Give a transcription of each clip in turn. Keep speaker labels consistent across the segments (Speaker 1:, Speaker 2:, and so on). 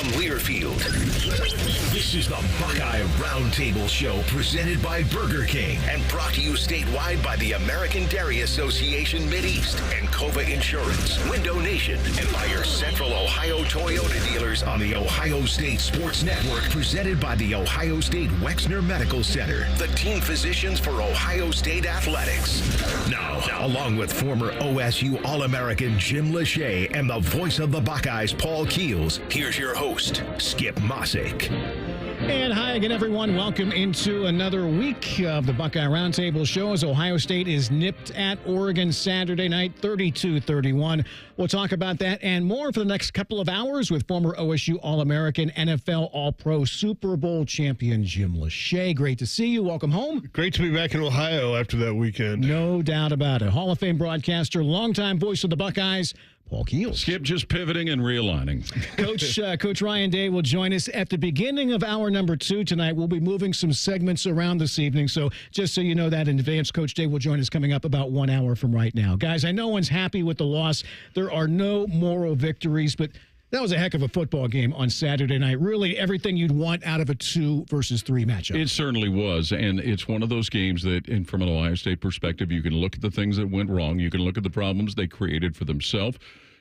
Speaker 1: from Learfield, this is the Buckeye Roundtable Show presented by Burger King and brought to you statewide by the American Dairy Association Mideast and Cova Insurance, Window Nation, and by your Central Ohio Toyota dealers on the Ohio State Sports Network presented by the Ohio State Wexner Medical Center, the team physicians for Ohio State Athletics. Now, along with former OSU All-American Jim Lachey and the voice of the Buckeyes, Paul Keels, here's your host, Skip Mosic.
Speaker 2: And hi again, everyone. Welcome into another week of the Buckeye Roundtable Show as Ohio State is nipped at Oregon Saturday night, 32-31. We'll talk about that and more for the next couple of hours with former OSU All-American, NFL All-Pro, Super Bowl champion Jim Lachey. Great to see you. Welcome home.
Speaker 3: Great to be back in Ohio after that weekend.
Speaker 2: No doubt about it. Hall of Fame broadcaster, longtime voice of the Buckeyes, Paul Keels.
Speaker 4: Skip just pivoting and realigning.
Speaker 2: Coach Ryan Day will join us at the beginning of hour number 2 tonight. We'll be moving some segments around this evening, so just so you know that in advance, Coach Day will join us coming up about 1 hour from right now. Guys, I know one's happy with the loss. There are no moral victories, but that was a heck of a football game on Saturday night. Really everything you'd want out of a 2 versus 3 matchup.
Speaker 4: It certainly was, and it's one of those games that, from an Ohio State perspective, you can look at the things that went wrong. You can look at the problems they created for themselves.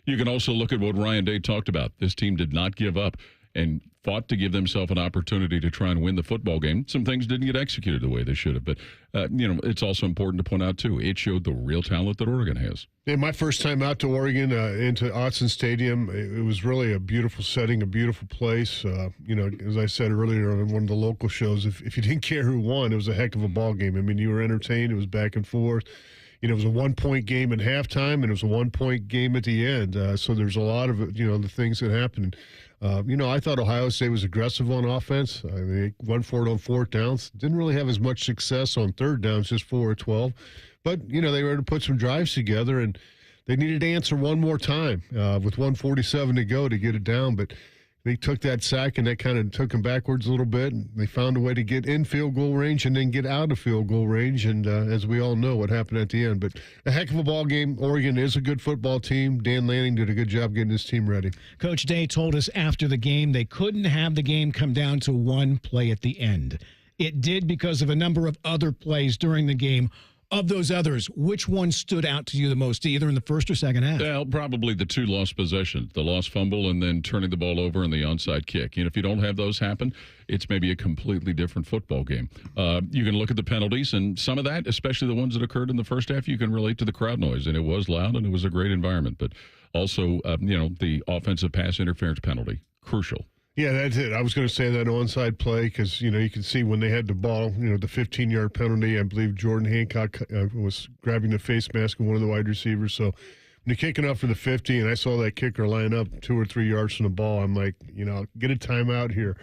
Speaker 4: You can also look at what Ryan Day talked about. This team did not give up and fought to give themselves an opportunity to try and win the football game. Some things didn't get executed the way they should have, but it's also important to point out, too, it showed the real talent that Oregon has.
Speaker 3: Yeah, my first time out to Oregon, into Autzen Stadium, it was really a beautiful setting, a beautiful place. As I said earlier on one of the local shows, if you didn't care who won, it was a heck of a ball game. I mean, you were entertained. It was back and forth. It was a 1-point game at halftime, and it was a 1-point game at the end. So there's a lot of, the things that happened. I thought Ohio State was aggressive on offense. I mean, they went for it on 4th downs. Didn't really have as much success on 3rd downs, just 4 or 12. But, they were able to put some drives together, and they needed to answer one more time with 1:47 to go to get it down. But they took that sack, and that kind of took them backwards a little bit. And they found a way to get in field goal range and then get out of field goal range. And as we all know, what happened at the end. But a heck of a ball game. Oregon is a good football team. Dan Lanning did a good job getting his team ready.
Speaker 2: Coach Day told us after the game they couldn't have the game come down to one play at the end. It did because of a number of other plays during the game. Of those others, which one stood out to you the most, either in the first or second half?
Speaker 4: Well, probably the 2 lost possessions, the lost fumble and then turning the ball over and the onside kick. If you don't have those happen, it's maybe a completely different football game. You can look at the penalties, and some of that, especially the ones that occurred in the first half, you can relate to the crowd noise, and it was loud and it was a great environment. But also, the offensive pass interference penalty, crucial.
Speaker 3: Yeah, that's it. I was going to say that onside play because, you can see when they had the ball, the 15-yard penalty, I believe Jordan Hancock was grabbing the face mask of one of the wide receivers. So when you're kicking up for the 50 and I saw that kicker line up 2 or 3 yards from the ball, I'm like, get a timeout here.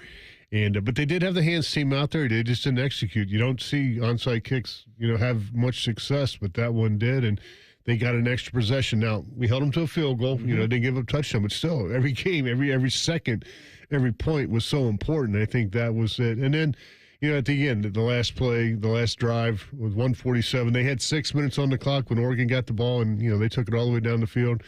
Speaker 3: And but they did have the hands team out there. They just didn't execute. You don't see onside kicks, have much success, but that one did. And they got an extra possession. Now, we held them to a field goal. They didn't give up a touchdown, but still, every game, every second, every point was so important. I think that was it. And then, at the end, the last play, the last drive was 1:47. They had 6 minutes on the clock when Oregon got the ball, and, they took it all the way down the field.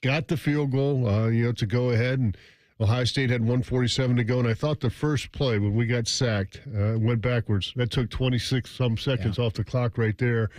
Speaker 3: Got the field goal, to go ahead, and Ohio State had 1:47 to go. And I thought the first play, when we got sacked, went backwards. That took 26-some seconds off the clock right there.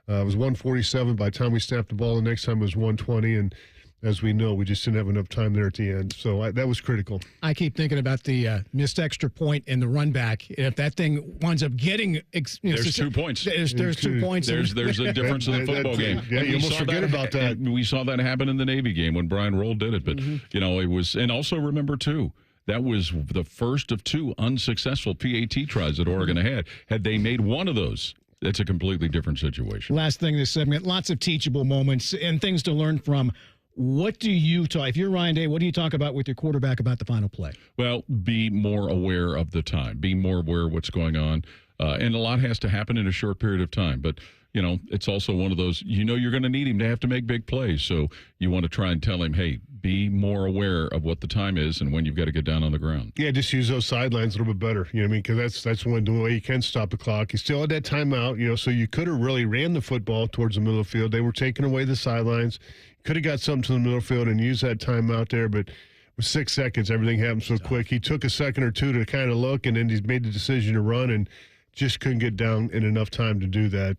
Speaker 3: It was 1:47 by the time we snapped the ball. The next time it was 1:20, and as we know, we just didn't have enough time there at the end. So that was critical.
Speaker 2: I keep thinking about the missed extra point in the run back. If that thing winds up getting...
Speaker 4: there's 2 points.
Speaker 2: There's 2 points.
Speaker 4: There's a difference in the football game.
Speaker 3: Yeah, you almost forget about that.
Speaker 4: We saw that happen in the Navy game when Brian Roll did it. But, it was... And also remember, too, that was the first of 2 unsuccessful PAT tries that Oregon had. Had they made one of those... It's a completely different situation.
Speaker 2: Last thing this segment, lots of teachable moments and things to learn from. What do you talk, if you're Ryan Day, what do you talk about with your quarterback about the final play?
Speaker 4: Well, be more aware of the time. Be more aware of what's going on. And a lot has to happen in a short period of time. But, it's also one of those, you're going to need him to have to make big plays. So you want to try and tell him, hey, be more aware of what the time is and when you've got to get down on the ground.
Speaker 3: Yeah, just use those sidelines a little bit better. You know what I mean? Because that's the way you can stop the clock. You still had that timeout, so you could have really ran the football towards the middle of the field. They were taking away the sidelines. Could have got something to the middle of the field and used that timeout there, but with 6 seconds, everything happened so quick. He took a second or two to kind of look, and then he's made the decision to run and just couldn't get down in enough time to do that.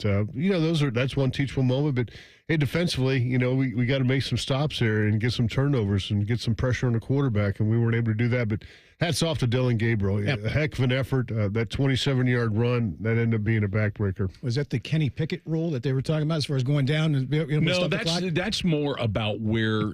Speaker 3: That's one teachable moment. But hey, defensively, we got to make some stops here and get some turnovers and get some pressure on the quarterback, and we weren't able to do that. But hats off to Dylan Gabriel.
Speaker 2: Yep.
Speaker 3: A heck of an effort. That 27-yard run, that ended up being a backbreaker.
Speaker 2: Was that the Kenny Pickett rule that they were talking about as far as going down? And
Speaker 4: No, that's more about where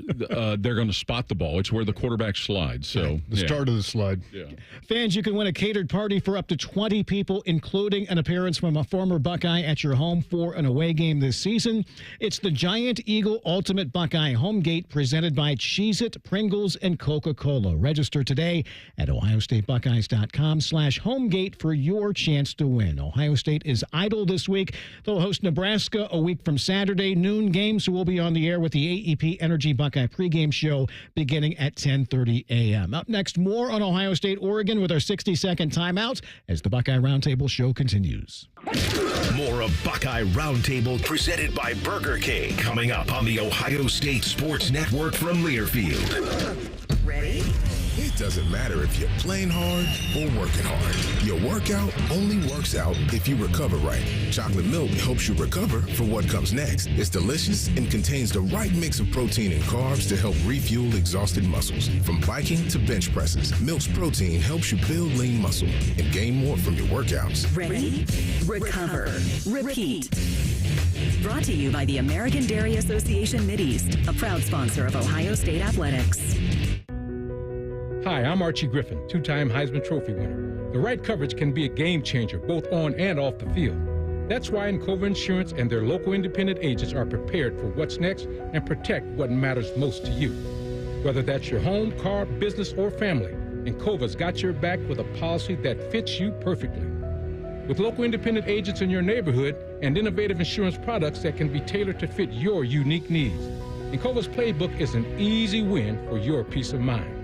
Speaker 4: they're going to spot the ball. It's where the quarterback slides. So
Speaker 3: the start of the slide.
Speaker 4: Yeah.
Speaker 2: Fans, you can win a catered party for up to 20 people, including an appearance from a former Buckeye at your home for an away game this season. It's the Giant Eagle Ultimate Buckeye Home Gate presented by Cheez-It, Pringles, and Coca-Cola. Register today at ohiostatebuckeyes.com/homegate for your chance to win. Ohio State is idle this week. They'll host Nebraska a week from Saturday, noon game, so we'll be on the air with the AEP Energy Buckeye pregame show beginning at 10:30 a.m. Up next, more on Ohio State, Oregon with our 60-second timeout as the Buckeye Roundtable show continues.
Speaker 1: More of Buckeye Roundtable presented by Burger King coming up on the Ohio State Sports Network from Learfield.
Speaker 5: Ready?
Speaker 6: It doesn't matter if you're playing hard or working hard. Your workout only works out if you recover right. Chocolate milk helps you recover for what comes next. It's delicious and contains the right mix of protein and carbs to help refuel exhausted muscles. From biking to bench presses, Milk's protein helps you build lean muscle and gain more from your workouts.
Speaker 5: Ready? Recover. Repeat. Brought to you by the American Dairy Association Mideast, a proud sponsor of Ohio State Athletics.
Speaker 7: Hi, I'm Archie Griffin, two-time Heisman Trophy winner. The right coverage can be a game changer, both on and off the field. That's why Encova Insurance and their local independent agents are prepared for what's next and protect what matters most to you. Whether that's your home, car, business, or family, Encova's got your back with a policy that fits you perfectly. With local independent agents in your neighborhood and innovative insurance products that can be tailored to fit your unique needs, Encova's playbook is an easy win for your peace of mind.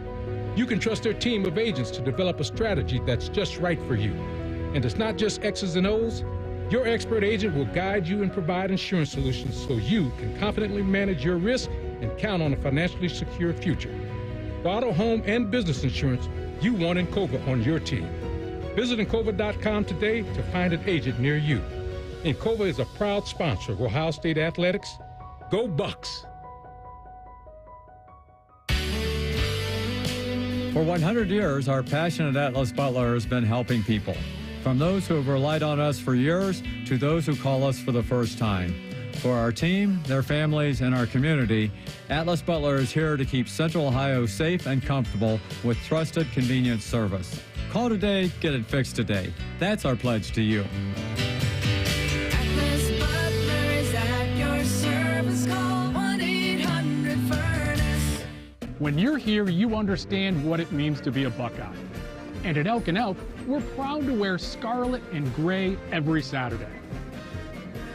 Speaker 7: You can trust their team of agents to develop a strategy that's just right for you. And it's not just X's and O's. Your expert agent will guide you and provide insurance solutions so you can confidently manage your risk and count on a financially secure future. For auto, home, and business insurance, you want Encova on your team. Visit Encova.com today to find an agent near you. Encova is a proud sponsor of Ohio State Athletics. Go Bucks!
Speaker 8: For 100 years, our passionate Atlas Butler has been helping people. From those who have relied on us for years to those who call us for the first time. For our team, their families, and our community, Atlas Butler is here to keep Central Ohio safe and comfortable with trusted, convenient service. Call today, get it fixed today. That's our pledge to you.
Speaker 9: Atlas Butler is at your service. Call 1-800-FURNACE.
Speaker 10: When you're here, you understand what it means to be a Buckeye. And at Elk & Elk, we're proud to wear scarlet and gray every Saturday.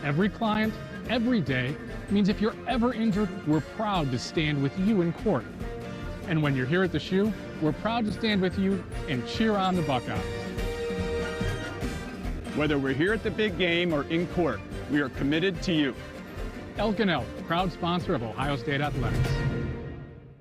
Speaker 10: Every client, every day, means if you're ever injured, we're proud to stand with you in court. And when you're here at the shoe, we're proud to stand with you and cheer on the Buckeyes.
Speaker 11: Whether we're here at the big game or in court, we are committed to you.
Speaker 10: Elk & Elk, proud sponsor of Ohio State Athletics.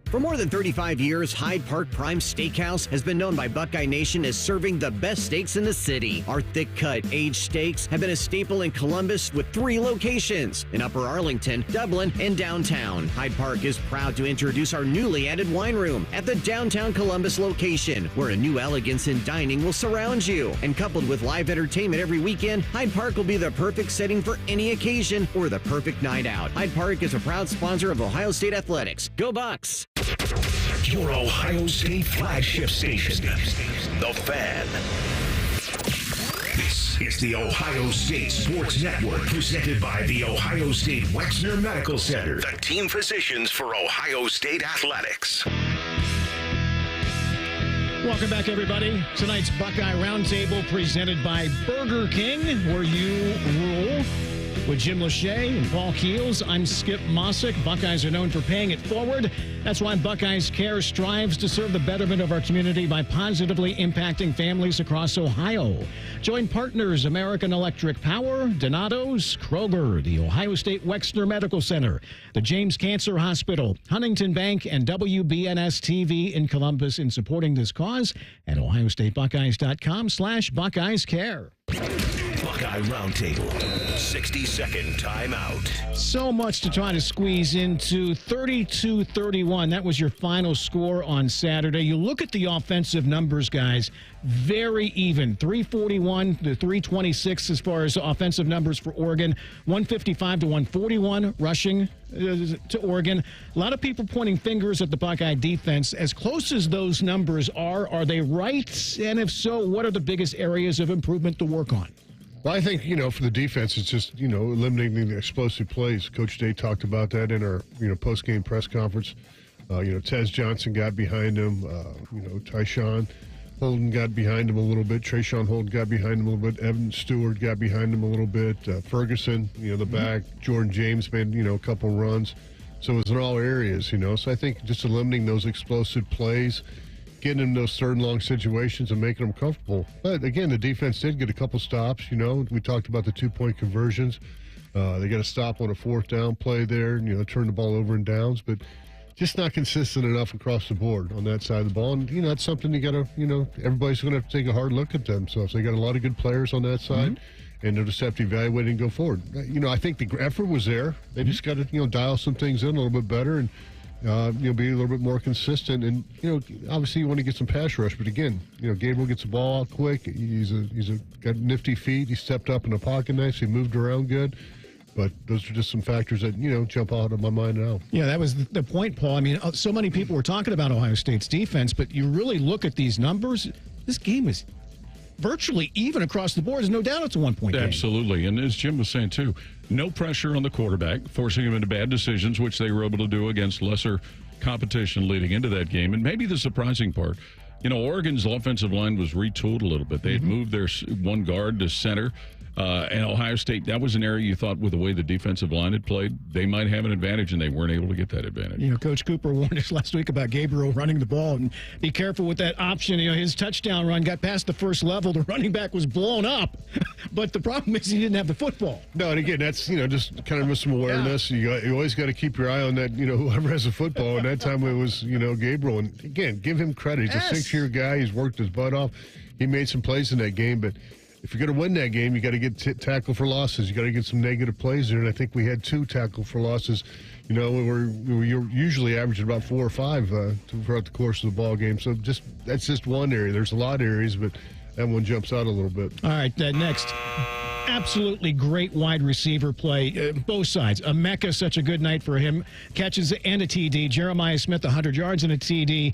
Speaker 12: For more than 35 years, Hyde Park Prime Steakhouse has been known by Buckeye Nation as serving the best steaks in the city. Our thick-cut, aged steaks have been a staple in Columbus with 3 locations in Upper Arlington, Dublin, and downtown. Hyde Park is proud to introduce our newly added wine room at the downtown Columbus location, where a new elegance in dining will surround you. And coupled with live entertainment every weekend, Hyde Park will be the perfect setting for any occasion or the perfect night out. Hyde Park is a proud sponsor of Ohio State Athletics. Go Bucks!
Speaker 1: Your Ohio State flagship station, The Fan. This is the Ohio State Sports Network, presented by the Ohio State Wexner Medical Center, the team physicians for Ohio State Athletics.
Speaker 2: Welcome back, everybody. Tonight's Buckeye Roundtable presented by Burger King, where you rule. With Jim Lachey and Paul Keels, I'm Skip Mosic. Buckeyes are known for paying it forward. That's why Buckeyes Care strives to serve the betterment of our community by positively impacting families across Ohio. Join partners American Electric Power, Donato's, Kroger, the Ohio State Wexner Medical Center, the James Cancer Hospital, Huntington Bank, and WBNS TV in Columbus in supporting this cause at ohiostatebuckeyes.com/Buckeyes Care.
Speaker 1: Buckeye Roundtable, 60-second timeout.
Speaker 2: So much to try to squeeze into. 32-31, that was your final score on Saturday. You look at the offensive numbers, guys, very even. 341 to 326 as far as offensive numbers for Oregon. 155 to 141 rushing to Oregon. A lot of people pointing fingers at the Buckeye defense. As close as those numbers are they right? And if so, what are the biggest areas of improvement to work on?
Speaker 3: Well, I think, for the defense, it's just, eliminating the explosive plays. Coach Day talked about that in our, post-game press conference. Tez Johnson got behind him. Tyshawn Holden got behind him a little bit. Trayshawn Holden got behind him a little bit. Evan Stewart got behind him a little bit. Ferguson, the back. Jordan James made, a couple runs. So it was in all areas, So I think just eliminating those explosive plays, getting in those third and long situations and making them comfortable. But again, the defense did get a couple stops. We talked about the 2-point conversions. They got a stop on a fourth down play there, turn the ball over in downs, but just not consistent enough across the board on that side of the ball. And, that's something you got to, everybody's going to have to take a hard look at them. So if they got a lot of good players on that side, and they'll just have to evaluate and go forward. I think the effort was there. They just got to, dial some things in a little bit better and, be a little bit more consistent. And, obviously you want to get some pass rush. But again, Gabriel gets the ball out quick. He's got nifty feet. He stepped up in the pocket nice. He moved around good. But those are just some factors that, jump out of my mind now.
Speaker 2: Yeah, that was the point, Paul. I mean, so many people were talking about Ohio State's defense, but you really look at these numbers, this game is virtually even across the board. There's no doubt it's a one-point game.
Speaker 4: Absolutely. And as Jim was saying, too, no pressure on the quarterback, forcing him into bad decisions, which they were able to do against lesser competition leading into that game. And maybe the surprising part, Oregon's offensive line was retooled a little bit. They had moved their one guard to center. And Ohio State, that was an area you thought with the way the defensive line had played, they might have an advantage, and they weren't able to get that advantage.
Speaker 2: Coach Cooper warned us last week about Gabriel running the ball, and be careful with that option. His touchdown run got past the first level. The running back was blown up, but the problem is he didn't have the football.
Speaker 3: No, and again, that's, just kind of some awareness. Yeah. You always got to keep your eye on that, whoever has the football, and that time it was, Gabriel. And again, give him credit. He's a 6-year guy. He's worked his butt off. He made some plays in that game, but if you're going to win that game, you got to get tackle for losses. You got to get some negative plays there, and I think we had 2 tackle for losses. We were usually averaging about 4 or 5 throughout the course of the ball game. So that's just one area. There's a lot of areas, but that one jumps out a little bit.
Speaker 2: All right, next. Absolutely great wide receiver play, both sides. Emeka, such a good night for him. Catches and a TD. Jeremiah Smith, 100 yards and a TD.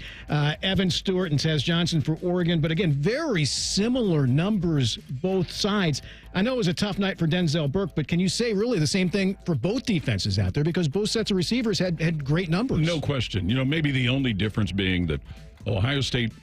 Speaker 2: Evan Stewart and Tez Johnson for Oregon. But again, very similar numbers, both sides. I know it was a tough night for Denzel Burke, but can you say really the same thing for both defenses out there? Because both sets of receivers had great numbers.
Speaker 4: No question. Maybe the only difference being that Ohio State,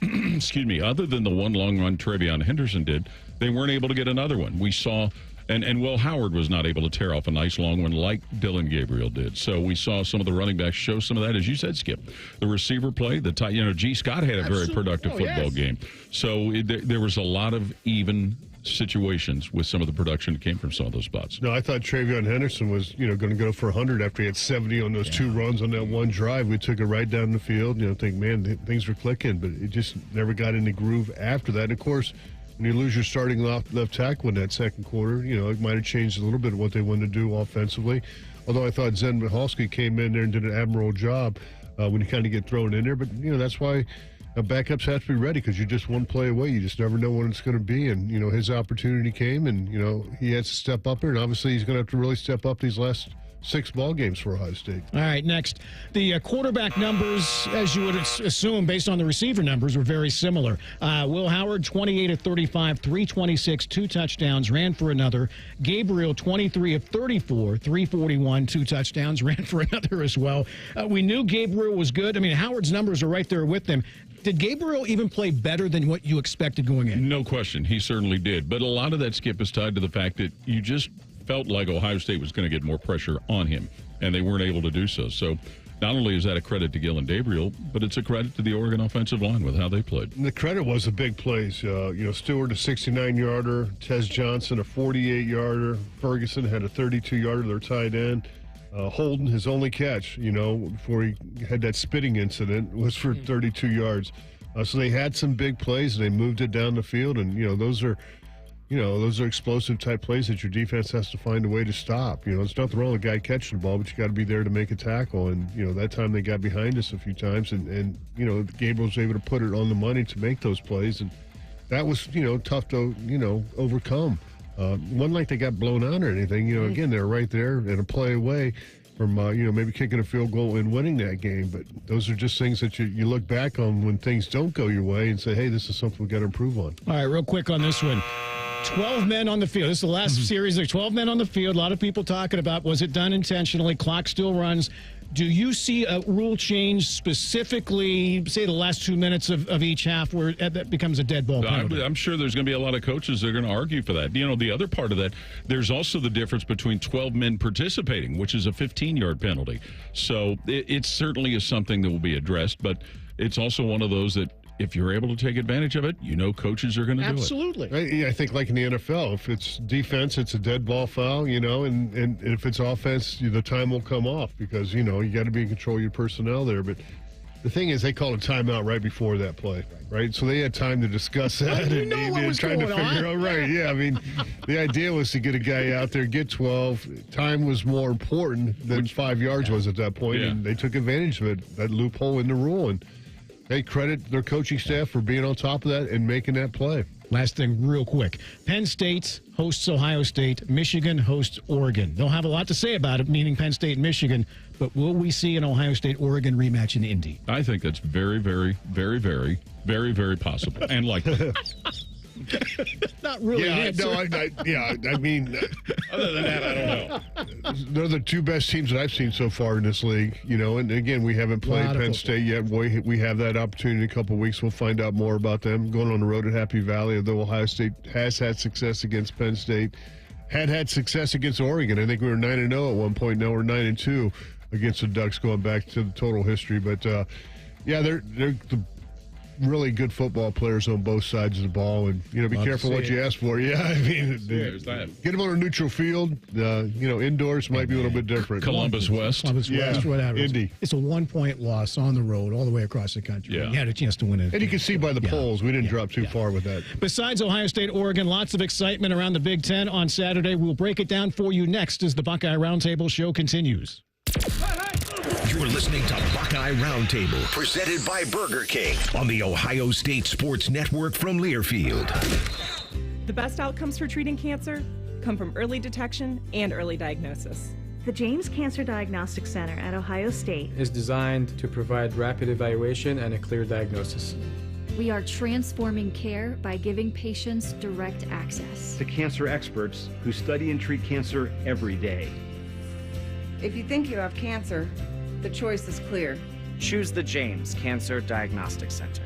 Speaker 4: other than the one long run Trevion Henderson did, they weren't able to get another one. We saw, and Will Howard was not able to tear off a nice long one like Dylan Gabriel did. So we saw some of the running backs show some of that, as you said, Skip. The receiver play, G. Scott had a very productive football game. So there was a lot of even situations with some of the production that came from some of those spots.
Speaker 3: No, I thought Trevion Henderson was, going to go for 100 after he had 70 on those 2 runs on that one drive. We took it right down the field. Think, man, things were clicking, but it just never got in the groove after that. And of course, when you lose your starting left tackle in that second quarter, it might have changed a little bit of what they wanted to do offensively. Although I thought Zen Michalski came in there and did an admirable job when you kind of get thrown in there. But, that's why backups have to be ready, because you're just one play away. You just never know when it's going to be. And, his opportunity came, and, he has to step up here. And obviously he's going to have to really step up these last 6 ball games for Ohio State.
Speaker 2: All right, next. The quarterback numbers, as you would assume, based on the receiver numbers, were very similar. Will Howard, 28 of 35, 326, 2 touchdowns, ran for another. Gabriel, 23 of 34, 341, 2 touchdowns, ran for another as well. We knew Gabriel was good. I mean, Howard's numbers are right there with him. Did Gabriel even play better than what you expected going in?
Speaker 4: No question. He certainly did. But a lot of that, Skip, is tied to the fact that you just felt like Ohio State was going to get more pressure on him, and they weren't able to do so. So not only is that a credit to Gillen Gabriel, but it's a credit to the Oregon offensive line with how they played.
Speaker 3: And the credit was the big plays. Stewart, a 69-yarder. Tez Johnson, a 48-yarder. Ferguson had a 32-yarder, their tight end. Holden, his only catch, before he had that spitting incident, was for 32 yards. So they had some big plays, and they moved it down the field, and, those are explosive type plays that your defense has to find a way to stop. There's nothing wrong with a guy catching the ball, but you got to be there to make a tackle. And, that time they got behind us a few times, and Gabriel was able to put it on the money to make those plays. And that was, tough to, overcome. Wasn't like they got blown out or anything. Again, they're right there and a play away from, maybe kicking a field goal and winning that game. But those are just things that you look back on when things don't go your way and say, hey, this is something we got to improve on.
Speaker 2: All right, real quick on this one. 12 men on the field. This is the last series. There are 12 men on the field. A lot of people talking about, was it done intentionally? Clock still runs. Do you see a rule change specifically, say, the last 2 minutes of each half where that becomes a dead ball penalty?
Speaker 4: I'm sure there's going to be a lot of coaches that are going to argue for that. The other part of that, there's also the difference between 12 men participating, which is a 15-yard penalty. So it certainly is something that will be addressed, but it's also one of those that if you're able to take advantage of it, coaches are going to do it.
Speaker 2: Absolutely.
Speaker 3: I think like in the NFL, if it's defense, it's a dead ball foul, and if it's offense, the time will come off because, you got to be in control of your personnel there. But the thing is, they called a timeout right before that play, right? So they had time to discuss that.
Speaker 2: What was
Speaker 3: trying to figure out, right? Yeah, I mean, the idea was to get a guy out there, get 12. Time was more important than 5 yards was at that point, and they took advantage of it, that loophole in the rule, and they credit their coaching staff for being on top of that and making that play.
Speaker 2: Last thing, real quick. Penn State hosts Ohio State. Michigan hosts Oregon. They'll have a lot to say about it, meaning Penn State and Michigan, but will we see an Ohio State-Oregon rematch in Indy?
Speaker 4: I think that's very, very, very, very, very, very possible and likely.
Speaker 2: Not really.
Speaker 3: I mean,
Speaker 4: other than that, I don't know.
Speaker 3: They're the two best teams that I've seen so far in this league, and again, we haven't played Penn State yet. We have that opportunity in a couple of weeks. We'll find out more about them. Going on the road at Happy Valley, although Ohio State has had success against Penn State, had success against Oregon. I think we were 9-0 at one point. Now we're 9-2 against the Ducks going back to the total history. But, they're the really good football players on both sides of the ball, and be careful what you ask for. Yeah, I mean,
Speaker 4: there's that.
Speaker 3: Get them on a neutral field. Indoors might be a little bit different.
Speaker 4: Columbus West,
Speaker 2: whatever.
Speaker 3: Indy.
Speaker 2: It's a 1-point loss on the road all the way across the country.
Speaker 4: Yeah.
Speaker 2: You had a chance to win it.
Speaker 3: And you can see by the polls, we didn't drop too far with that.
Speaker 2: Besides Ohio State, Oregon, lots of excitement around the Big Ten on Saturday. We'll break it down for you next as the Buckeye Roundtable show continues.
Speaker 1: You're listening to Buckeye Roundtable, presented by Burger King on the Ohio State Sports Network from Learfield.
Speaker 13: The best outcomes for treating cancer come from early detection and early diagnosis.
Speaker 14: The James Cancer Diagnostic Center at Ohio State
Speaker 15: is designed to provide rapid evaluation and a clear diagnosis.
Speaker 16: We are transforming care by giving patients direct access
Speaker 17: to cancer experts who study and treat cancer every day.
Speaker 18: If you think you have cancer, the choice is clear.
Speaker 19: Choose the James Cancer Diagnostic Center.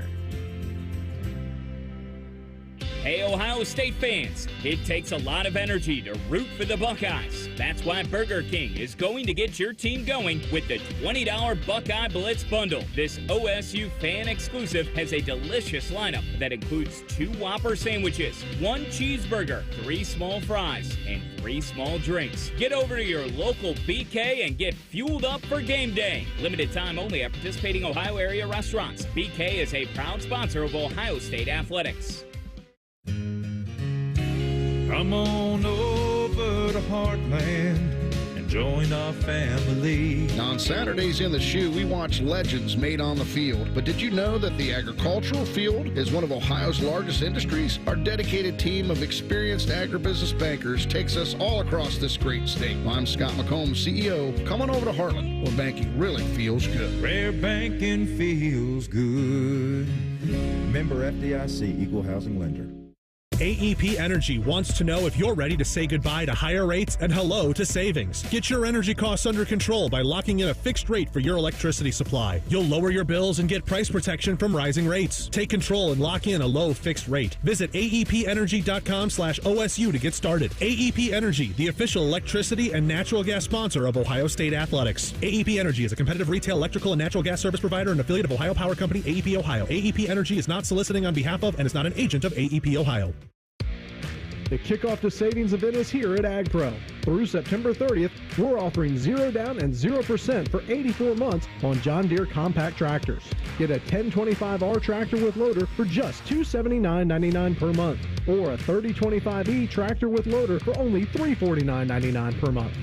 Speaker 20: Hey, Ohio State fans, it takes a lot of energy to root for the Buckeyes. That's why Burger King is going to get your team going with the $20 Buckeye Blitz Bundle. This OSU fan exclusive has a delicious lineup that includes 2 Whopper sandwiches, 1 cheeseburger, 3 small fries, and 3 small drinks. Get over to your local BK and get fueled up for game day. Limited time only at participating Ohio area restaurants. BK is a proud sponsor of Ohio State Athletics.
Speaker 21: Come on over to Heartland and join our family.
Speaker 22: On Saturdays in the Shoe, we watch legends made on the field. But did you know that the agricultural field is one of Ohio's largest industries? Our dedicated team of experienced agribusiness bankers takes us all across this great state. I'm Scott McComb, CEO. Come on over to Heartland, where banking really feels good.
Speaker 21: Where banking feels good.
Speaker 23: Member FDIC, Equal Housing Lender.
Speaker 5: AEP Energy wants to know if you're ready to say goodbye to higher rates and hello to savings. Get your energy costs under control by locking in a fixed rate for your electricity supply. You'll lower your bills and get price protection from rising rates. Take control and lock in a low fixed rate. Visit aepenergy.com/OSU to get started. AEP Energy, the official electricity and natural gas sponsor of Ohio State Athletics. AEP Energy is a competitive retail electrical and natural gas service provider and affiliate of Ohio Power Company, AEP Ohio. AEP Energy is not soliciting on behalf of and is not an agent of AEP Ohio.
Speaker 6: The Kickoff to Savings event is here at AgPro. Through September 30th, we're offering 0 down and 0% for 84 months on John Deere compact tractors. Get a 1025R tractor with loader for just $279.99 per month, or a 3025E tractor with loader for only $349.99 per month.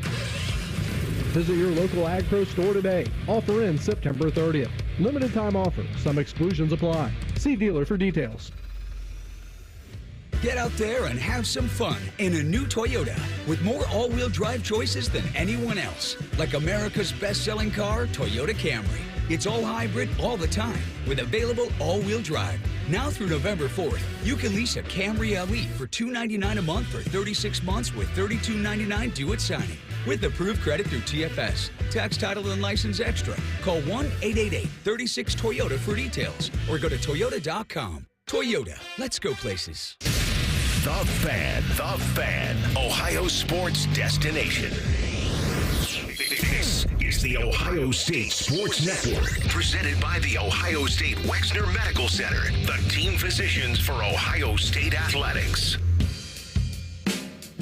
Speaker 6: Visit your local AgPro store today. Offer ends September 30th. Limited time offer. Some exclusions apply. See dealer for details.
Speaker 23: Get out there and have some fun in a new Toyota with more all-wheel drive choices than anyone else. Like America's best-selling car, Toyota Camry. It's all hybrid all the time with available all-wheel drive. Now through November 4th, you can lease a Camry LE for $299 a month for 36 months with $32.99 due at signing. With approved credit through TFS. Tax, title, and license extra. Call 1-888-36-TOYOTA for details or go to toyota.com. Toyota, let's go places.
Speaker 1: The Fan, Ohio sports destination. This is the Ohio State Sports Network, presented by the Ohio State Wexner Medical Center, the team physicians for Ohio State Athletics.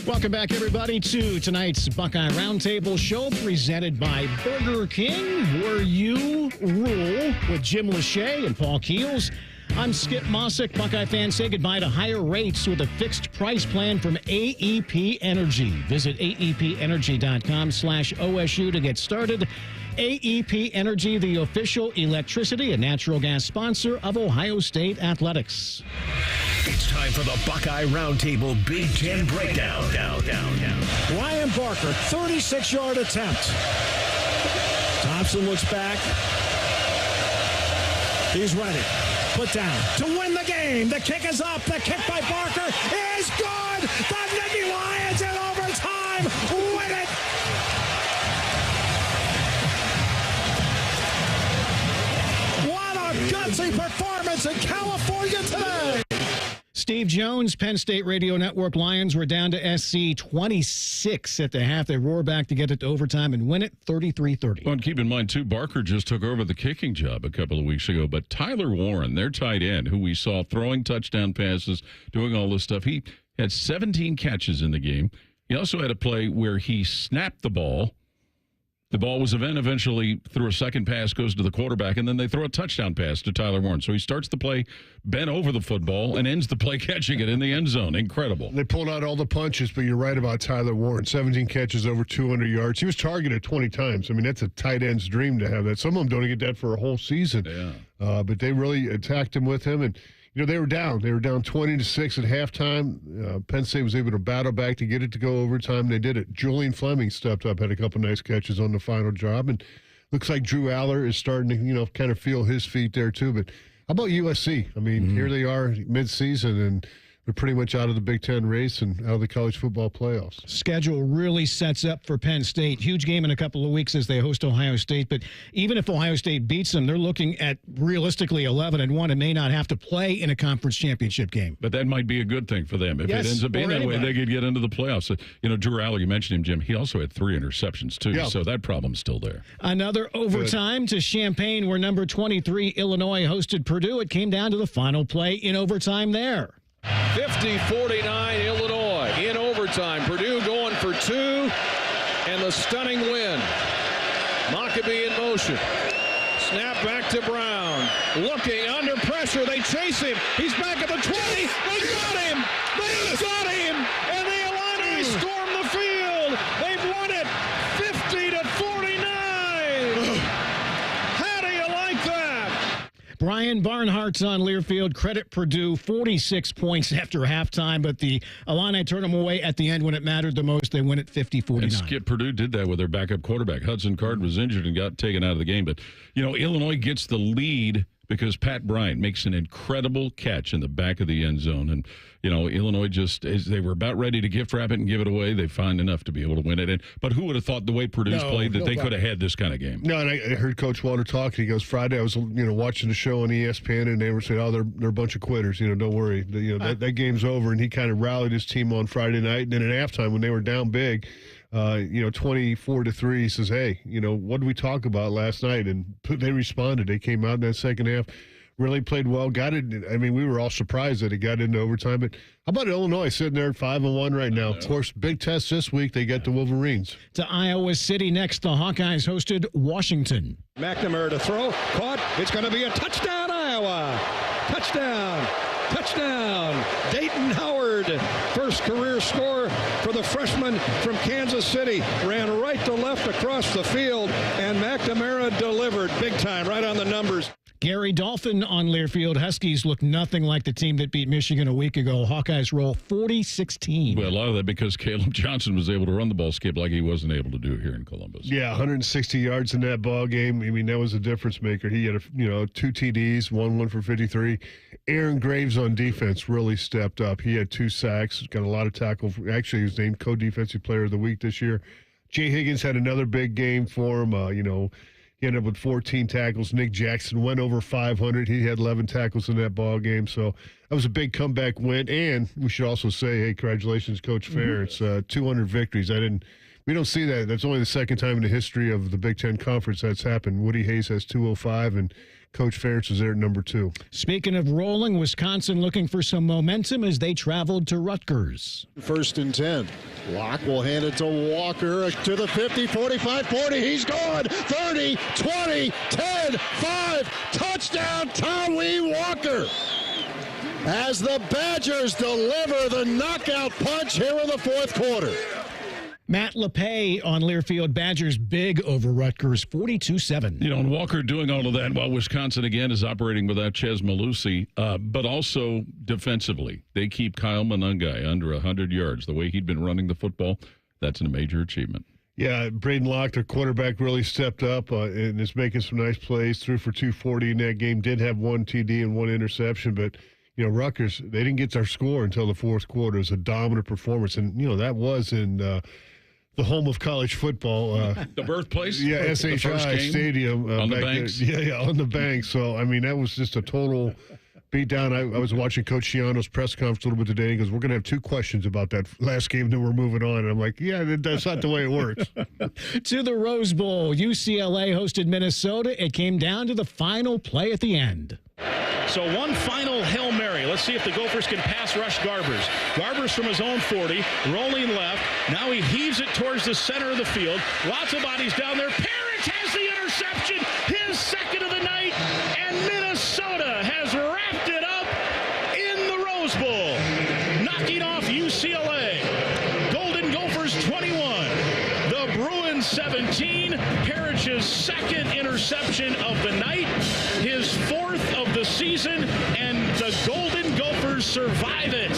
Speaker 2: Welcome back, everybody, to tonight's Buckeye Roundtable show presented by Burger King, where you rule, with Jim Lachey and Paul Keels. I'm Skip Mosic. Buckeye fans, say goodbye to higher rates with a fixed price plan from AEP Energy. Visit aepenergy.com/OSU to get started. AEP Energy, the official electricity and natural gas sponsor of Ohio State Athletics.
Speaker 1: It's time for the Buckeye Roundtable Big Ten Breakdown.
Speaker 24: Ryan Barker, 36-yard attempt. Thompson looks back. He's ready. Put down to win the game. The kick is up. The kick by Barker is good. The Nittany Lions in overtime win it. What a gutsy performance in California today.
Speaker 2: Steve Jones, Penn State Radio Network. Lions were down to SC 26 at the half. They roar back to get it to overtime and win it 33-30.
Speaker 4: Well, and keep in mind, too, Barker just took over the kicking job a couple of weeks ago. But Tyler Warren, their tight end, who we saw throwing touchdown passes, doing all this stuff, he had 17 catches in the game. He also had a play where he snapped the ball. The ball was eventually, through a second pass, goes to the quarterback, and then they throw a touchdown pass to Tyler Warren. So he starts the play bent over the football and ends the play catching it in the end zone. Incredible.
Speaker 3: They pulled out all the punches, but you're right about Tyler Warren. 17 catches, over 200 yards. He was targeted 20 times. I mean, that's a tight end's dream to have that. Some of them don't get that for a whole season.
Speaker 4: Yeah.
Speaker 3: But they really attacked him with him, and you know, they were down. They were down 20-6 at halftime. Penn State was able to battle back to get it to go overtime. They did it. Julian Fleming stepped up, had a couple nice catches on the final job. And looks like Drew Aller is starting to, you know, kind of feel his feet there too. But how about USC? I mean, here they are mid-season, and they're pretty much out of the Big Ten race and out of the college football playoffs.
Speaker 2: Schedule really sets up for Penn State. Huge game in a couple of weeks as they host Ohio State. But even if Ohio State beats them, they're looking at realistically 11-1 and may not have to play in a conference championship game.
Speaker 4: But that might be a good thing for them. If it ends up being that way, they could get into the playoffs. You know, Drew Aller, you mentioned him, Jim. He also had 3 interceptions, too. Yeah. So that problem's still there.
Speaker 2: Another overtime to Champaign, where number 23 Illinois hosted Purdue. It came down to the final play in overtime there.
Speaker 25: 50-49 Illinois in overtime. Purdue going for 2 and the stunning win. Maccabee in motion. Snap back to Brown. Looking under pressure. They chase him. He's back at the 20. They got him. They got him. And the Illini storm the field. They've won it 50-49. How do you like that?
Speaker 2: Brian Barnhart's on Learfield. Credit Purdue, 46 points after halftime, but the Illini turned them away at the end when it mattered the most. They win it 50-49.
Speaker 4: And Skip, Purdue did that with their backup quarterback. Hudson Card was injured and got taken out of the game. But, you know, Illinois gets the lead because Pat Bryant makes an incredible catch in the back of the end zone. And, Illinois just, as they were about ready to gift wrap it and give it away, they find enough to be able to win it. But who would have thought the way Purdue's played that they could have had this kind of game?
Speaker 3: No, and I heard Coach Walter talk. He goes, Friday I was, watching the show on ESPN, and they were saying, oh, they're a bunch of quitters. Don't worry. That game's over. And he kind of rallied his team on Friday night. And then at halftime, when they were down big, 24-3, he says, hey, what did we talk about last night? And they responded. They came out in that second half, really played well, got it. I mean, we were all surprised that it got into overtime. But how about Illinois sitting there at 5-1 right now? Of course, big test this week. They get the Wolverines.
Speaker 2: To Iowa City next, the Hawkeyes hosted Washington.
Speaker 25: McNamara to throw, caught. It's going to be a touchdown, Iowa. Touchdown. Dayton Howard, first career score for the freshman from Kansas City. Ran right to left across the field, and McNamara delivered big time, right on the numbers.
Speaker 2: Gary Dolphin on Learfield. Huskies look nothing like the team that beat Michigan a week ago. Hawkeyes roll 40-16.
Speaker 4: Well, a lot of that because Caleb Johnson was able to run the ball, Skip, like he wasn't able to do here in Columbus.
Speaker 3: Yeah, 160 yards in that ball game. I mean, that was a difference maker. He had, 2 TDs, one for 53. Aaron Graves on defense really stepped up. He had 2 sacks, got a lot of tackles. Actually, he was named co-defensive player of the week this year. Jay Higgins had another big game for him. He ended up with 14 tackles. Nick Jackson went over 500. He had 11 tackles in that ball game. So that was a big comeback win. And we should also say, hey, congratulations, Coach Fair. It's 200 victories. We don't see that. That's only the second time in the history of the Big Ten Conference that's happened. Woody Hayes has 205, and Coach Ferentz is there at number 2.
Speaker 2: Speaking of rolling, Wisconsin looking for some momentum as they traveled to Rutgers.
Speaker 7: 1st and 10. Locke will hand it to Walker to the 50, 45, 40. He's gone. 30, 20, 10, 5. Touchdown, Tawee Walker. As the Badgers deliver the knockout punch here in the 4th quarter.
Speaker 2: Matt Lachey on Learfield. Badgers big over Rutgers, 42-7.
Speaker 4: And Walker doing all of that while Wisconsin, again, is operating without Ches Malusi, but also defensively. They keep Kyle Monangai under 100 yards. The way he'd been running the football, that's a major achievement.
Speaker 3: Yeah, Braden Locke, their quarterback, really stepped up and is making some nice plays. Threw for 240 in that game. Did have 1 TD and 1 interception, but Rutgers, they didn't get their score until the 4th quarter. It was a dominant performance, and that was in the home of college football.
Speaker 4: The birthplace?
Speaker 3: Yeah, SHI Stadium.
Speaker 4: On the banks?
Speaker 3: Yeah, on the banks. So, I mean, that was just a total beatdown. I was watching Coach Schiano's press conference a little bit today. He goes, we're going to have 2 questions about that last game, then we're moving on. And I'm like, yeah, that's not the way it works.
Speaker 2: To the Rose Bowl. UCLA hosted Minnesota. It came down to the final play at the end.
Speaker 8: So one final Hail Mary. Let's see if the Gophers can pass rush Garbers. Garbers from his own 40, rolling left. Now he heaves it towards the center of the field. Lots of bodies down there. Parrish has the interception, his 2nd of the night, and Minnesota has wrapped it up in the Rose Bowl, knocking off UCLA. Golden Gophers 21, the Bruins 17. Parrish's 2nd interception of the night, his 4th of the season, and the Golden Gophers survive it.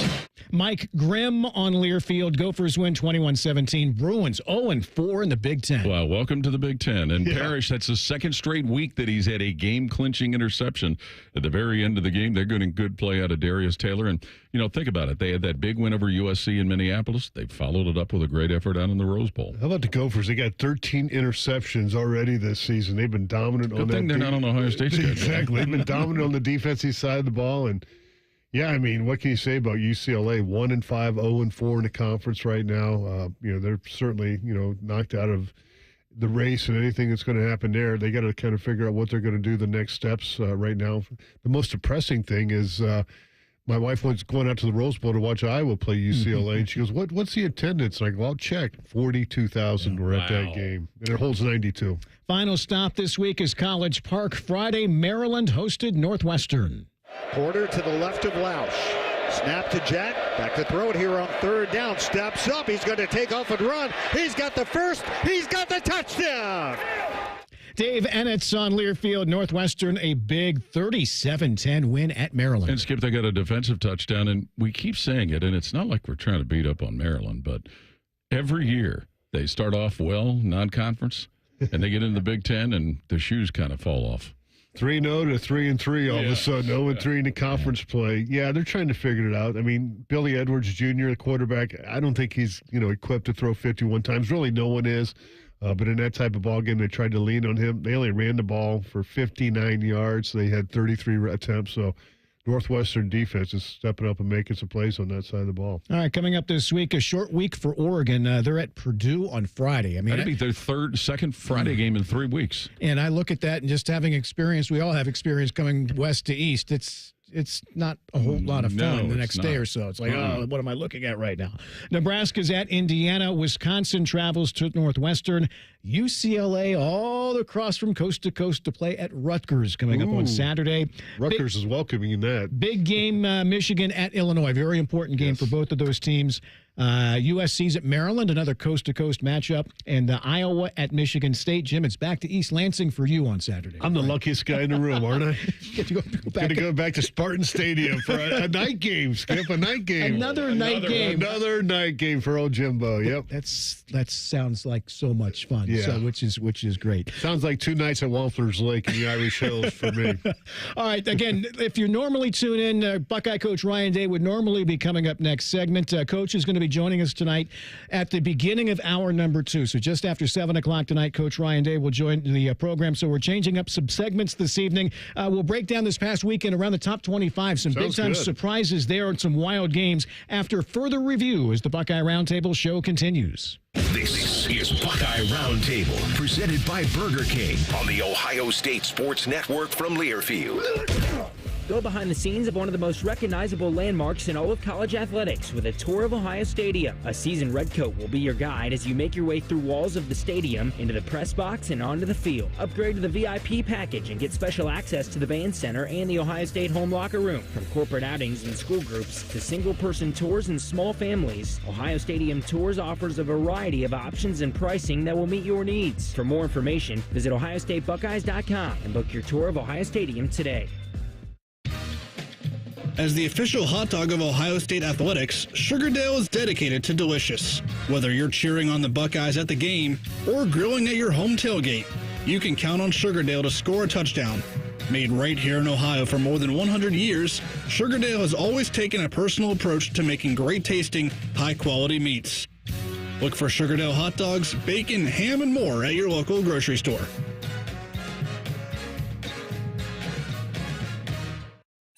Speaker 2: Mike Grimm on Learfield. Gophers win 21-17. Bruins 0-4 in the Big Ten.
Speaker 4: Wow, welcome to the Big Ten. And Parrish, that's the 2nd straight week that he's had a game-clinching interception. At the very end of the game, they're getting good play out of Darius Taylor. And, think about it. They had that big win over USC in Minneapolis. They followed it up with a great effort out in the Rose Bowl.
Speaker 3: How about the Gophers? They got 13 interceptions already this season. They've been dominant on that.
Speaker 4: Good thing they're not on Ohio State's schedule.
Speaker 3: Exactly. They've been dominant on the defensive side of the ball. And, yeah, I mean, what can you say about UCLA? 1-5, 0-4 in the conference right now. They're certainly, knocked out of the race and anything that's going to happen there. They got to kind of figure out what they're going to do the next steps right now. The most depressing thing is my wife was going out to the Rose Bowl to watch Iowa play UCLA, and she goes, "What's the attendance?" And I go, "I'll check." 42,000 were at that game, and it holds 92.
Speaker 2: Final stop this week is College Park. Friday, Maryland hosted Northwestern.
Speaker 7: Porter to the left of Lausch. Snap to Jack. Back to throw it here on 3rd down. Steps up. He's going to take off and run. He's got the first. He's got the touchdown.
Speaker 2: Dave Ennitz on Learfield. Northwestern, a big 37-10 win at Maryland.
Speaker 4: And Skip, they got a defensive touchdown, and we keep saying it, and it's not like we're trying to beat up on Maryland, but every year they start off well, non-conference, and they get into the Big Ten, and the shoes kind of fall off.
Speaker 3: 3-0 to 3-3 all of a sudden, 0-3 in the conference play. Yeah, they're trying to figure it out. I mean, Billy Edwards Jr., the quarterback, I don't think he's equipped to throw 51 times. Really, no one is. But in that type of ball game, they tried to lean on him. They only ran the ball for 59 yards. They had 33 attempts. So Northwestern defense is stepping up and making some plays on that side of the ball.
Speaker 2: All right, coming up this week, a short week for Oregon. They're at Purdue on Friday. I mean,
Speaker 4: that'd be their second Friday game in 3 weeks.
Speaker 2: And I look at that and just having experience, we all have experience coming west to east. It's not a whole lot of fun the next day or so. It's like, what am I looking at right now? Nebraska's at Indiana. Wisconsin travels to Northwestern. UCLA all across from coast to coast to play at Rutgers coming up on Saturday.
Speaker 3: Rutgers is welcoming that.
Speaker 2: Big game, Michigan at Illinois. Very important game for both of those teams. USC's at Maryland, another coast-to-coast matchup, and Iowa at Michigan State. Jim, it's back to East Lansing for you on Saturday.
Speaker 3: I'm the luckiest guy in the room, aren't I?
Speaker 2: Get to
Speaker 3: go back to Spartan Stadium for a night game, Skip, a night game.
Speaker 2: Another night game.
Speaker 3: Another night game for old Jimbo, yep.
Speaker 2: That sounds like so much fun, which is great.
Speaker 3: Sounds like 2 nights at Walters Lake in the Irish Hills for me.
Speaker 2: All right, again, if you normally tune in, Buckeye coach Ryan Day would normally be coming up next segment. Coach is going to be joining us tonight at the beginning of hour number 2. So just after 7 o'clock tonight, Coach Ryan Day will join the program. So we're changing up some segments this evening. We'll break down this past weekend around the top 25. Some big-time surprises there and some wild games after further review as the Buckeye Roundtable show continues.
Speaker 1: This is Buckeye Roundtable, presented by Burger King on the Ohio State Sports Network from Learfield.
Speaker 9: Go behind the scenes of one of the most recognizable landmarks in all of college athletics with a tour of Ohio Stadium. A seasoned redcoat will be your guide as you make your way through walls of the stadium, into the press box, and onto the field. Upgrade to the VIP package and get special access to the band center and the Ohio State home locker room. From corporate outings and school groups to single-person tours and small families, Ohio Stadium Tours offers a variety of options and pricing that will meet your needs. For more information, visit ohiostatebuckeyes.com and book your tour of Ohio Stadium today.
Speaker 10: As the official hot dog of Ohio State athletics, Sugardale is dedicated to delicious. Whether you're cheering on the Buckeyes at the game or grilling at your home tailgate, you can count on Sugardale to score a touchdown. Made right here in Ohio for more than 100 years, Sugardale has always taken a personal approach to making great-tasting, high-quality meats. Look for Sugardale hot dogs, bacon, ham, and more at your local grocery store.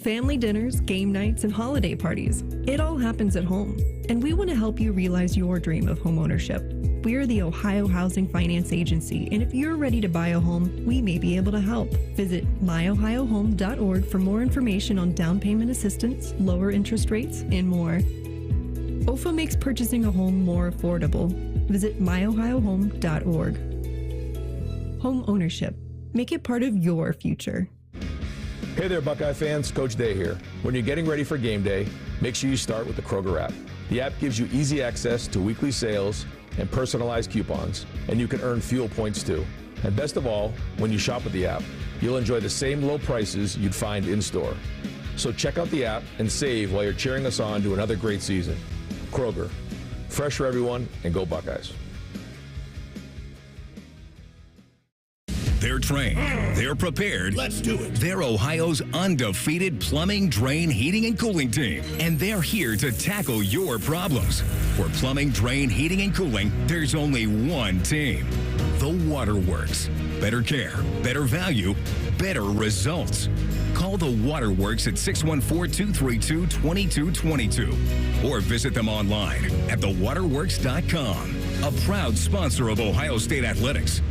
Speaker 11: Family dinners, game nights, and holiday parties. It all happens at home. And we want to help you realize your dream of homeownership. We're the Ohio Housing Finance Agency, and if you're ready to buy a home, we may be able to help. Visit myohiohome.org for more information on down payment assistance, lower interest rates, and more. OFA makes purchasing a home more affordable. Visit myohiohome.org. Home ownership. Make it part of your future.
Speaker 12: Hey there, Buckeye fans. Coach Day here. When you're getting ready for game day, make sure you start with the Kroger app. The app gives you easy access to weekly sales and personalized coupons, and you can earn fuel points too. And best of all, when you shop with the app, you'll enjoy the same low prices you'd find in-store. So check out the app and save while you're cheering us on to another great season. Kroger, fresh for everyone, and go Buckeyes.
Speaker 1: They're trained. They're prepared.
Speaker 21: Let's do it.
Speaker 1: They're Ohio's undefeated plumbing, drain, heating, and cooling team. And they're here to tackle your problems. For plumbing, drain, heating, and cooling, there's only one team. The Waterworks. Better care, better value, better results. Call the Waterworks at 614-232-2222 or visit them online at thewaterworks.com. A proud sponsor of Ohio State Athletics.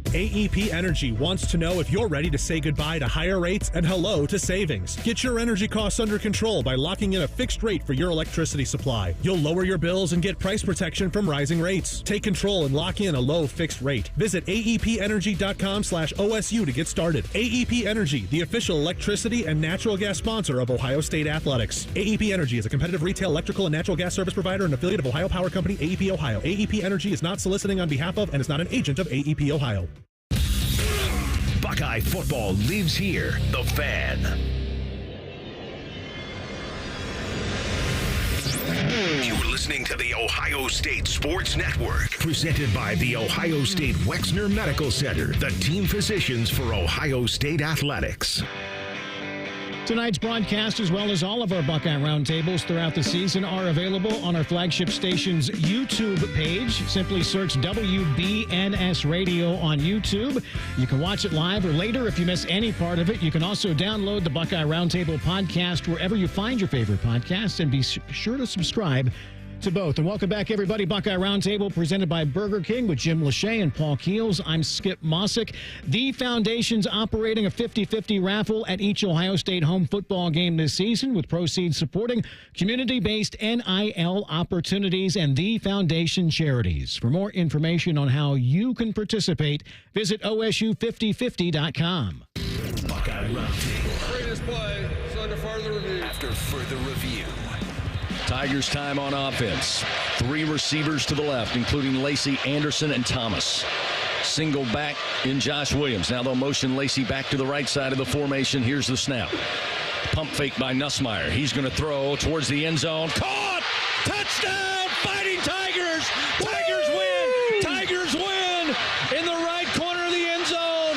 Speaker 5: AEP Energy wants to know if you're ready to say goodbye to higher rates and hello to savings. Get your energy costs under control by locking in a fixed rate for your electricity supply. You'll lower your bills and get price protection from rising rates. Take control and lock in a low fixed rate. Visit aepenergy.com/OSU to get started. AEP Energy, the official electricity and natural gas sponsor of Ohio State Athletics. AEP Energy is a competitive retail electrical and natural gas service provider and affiliate of Ohio Power Company, AEP Ohio. AEP Energy is not soliciting on behalf of and is not an agent of AEP Ohio.
Speaker 1: Buckeye football lives here. The Fan. You're listening to the Ohio State Sports Network, presented by the Ohio State Wexner Medical Center, the team physicians for Ohio State athletics.
Speaker 2: Tonight's broadcast, as well as all of our Buckeye Roundtables throughout the season, are available on our flagship station's YouTube page. Simply search WBNS Radio on YouTube. You can watch it live or later if you miss any part of it. You can also download the Buckeye Roundtable podcast wherever you find your favorite podcasts, and be sure to subscribe to both. And welcome back, everybody. Buckeye Roundtable presented by Burger King with Jim Lachey and Paul Keels. I'm Skip Mosic. The Foundation's operating a 50-50 raffle at each Ohio State home football game this season, with proceeds supporting community-based NIL opportunities and the Foundation charities. For more information on how you can participate, visit OSU5050.com.
Speaker 1: Buckeye Roundtable.
Speaker 13: Greatest play is under further review.
Speaker 1: After further review.
Speaker 14: Tigers time on offense. 3 receivers to the left, including Lachey, Anderson, and Thomas. Single back in Josh Williams. Now they'll motion Lachey back to the right side of the formation. Here's the snap. Pump fake by Nussmeier. He's going to throw towards the end zone. Caught! Touchdown! Fighting Tigers! Tigers win! Tigers win! In the right corner of the end zone.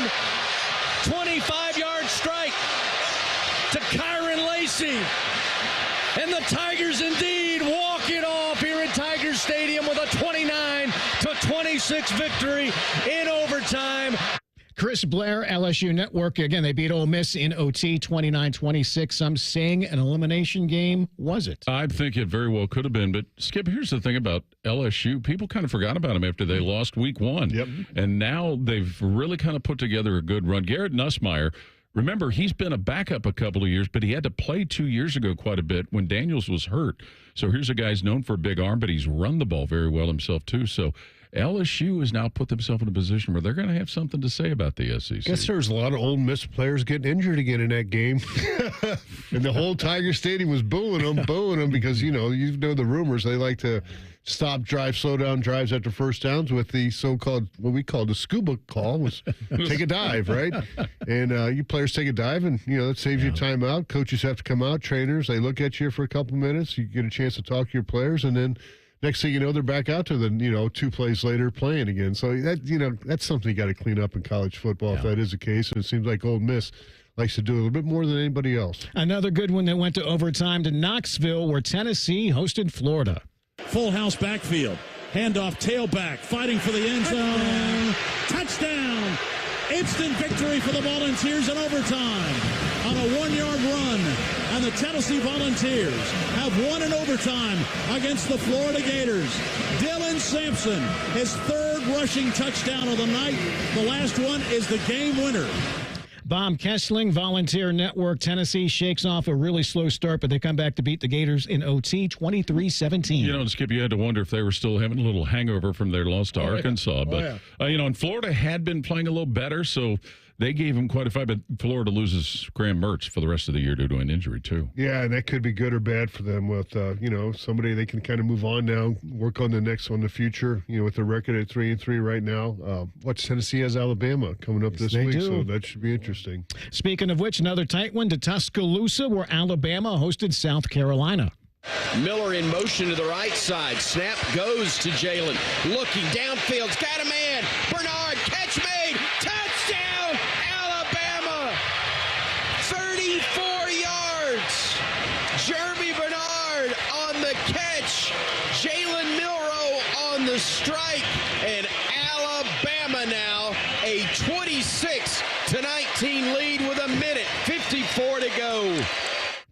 Speaker 14: 25-yard strike to Kyron Lachey. And the Tigers indeed walk it off here at Tiger Stadium with a 29-26 victory in overtime.
Speaker 2: Chris Blair, LSU Network. Again, they beat Ole Miss in OT 29-26. Some saying an elimination game. Was it?
Speaker 4: I think it very well could have been. But, Skip, here's the thing about LSU. People kind of forgot about them after they lost week 1.
Speaker 3: Yep.
Speaker 4: And now they've really kind of put together a good run. Garrett Nussmeier, remember, he's been a backup a couple of years, but he had to play 2 years ago quite a bit when Daniels was hurt. So here's a guy who's known for a big arm, but he's run the ball very well himself, too. So LSU has now put themselves in a position where they're going to have something to say about the SEC.
Speaker 3: I guess there's a lot of Ole Miss players getting injured again in that game. And the whole Tiger Stadium was booing them because, you know the rumors. They like to stop drive, slow down drives after first downs with the so-called, what we call the scuba call, was take a dive, right? And you players take a dive, and, that saves you time out. Coaches have to come out, trainers, they look at you for a couple minutes. You get a chance to talk to your players, and then next thing you know, they're back out to the, 2 plays later playing again. So that, that's something you got to clean up in college football if that is the case. And it seems like Ole Miss likes to do a little bit more than anybody else.
Speaker 2: Another good one that went to overtime to Knoxville, where Tennessee hosted Florida.
Speaker 24: Full house backfield. Handoff tailback. Fighting for the end zone. Touchdown. Instant victory for the Volunteers in overtime on a 1-yard run. And the Tennessee Volunteers have won in overtime against the Florida Gators. Dylan Sampson, his 3rd rushing touchdown of the night. The last one is the game winner.
Speaker 2: Bob Kessling, Volunteer Network. Tennessee shakes off a really slow start, but they come back to beat the Gators in OT 23-17.
Speaker 4: Skip, you had to wonder if they were still having a little hangover from their loss to Arkansas. But, and Florida had been playing a little better, so they gave them quite a fight. But Florida loses Graham Mertz for the rest of the year due to an injury, too.
Speaker 3: Yeah, and that could be good or bad for them with, somebody they can kind of move on now, work on the next one in the future, with the record at 3-3 right now. Tennessee has Alabama coming up this week, so that should be interesting.
Speaker 2: Speaking of which, another tight one to Tuscaloosa, where Alabama hosted South Carolina.
Speaker 15: Miller in motion to the right side. Snap goes to Jalen. Looking downfield. Got a man. Bernard, catch made. Touchdown, Alabama. 34 yards. Jeremy Bernard on the catch. Jalen Milroe on the strike. And Alabama now a 26-19 lead with 1:54 to go.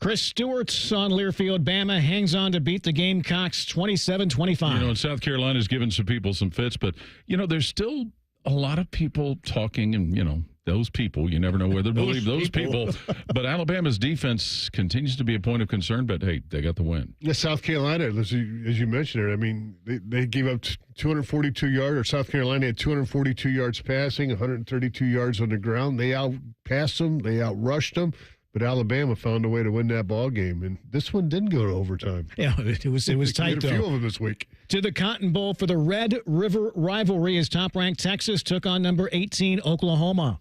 Speaker 2: Chris Stewart's on Learfield. Bama hangs on to beat the Gamecocks 27-25.
Speaker 4: And South Carolina's given some people some fits, but, there's still a lot of people talking and, those people, you never know whether to believe those people. But Alabama's defense continues to be a point of concern, but, hey, they got the win.
Speaker 3: Yeah, South Carolina, as you mentioned it, they gave up 242 yards, or South Carolina had 242 yards passing, 132 yards on the ground. They outpassed them. They outrushed them. But Alabama found a way to win that ball game, and this one didn't go to overtime.
Speaker 2: Yeah, it was tight, though.
Speaker 3: A few of them this week.
Speaker 2: To the Cotton Bowl for the Red River rivalry as top-ranked Texas took on number 18 Oklahoma.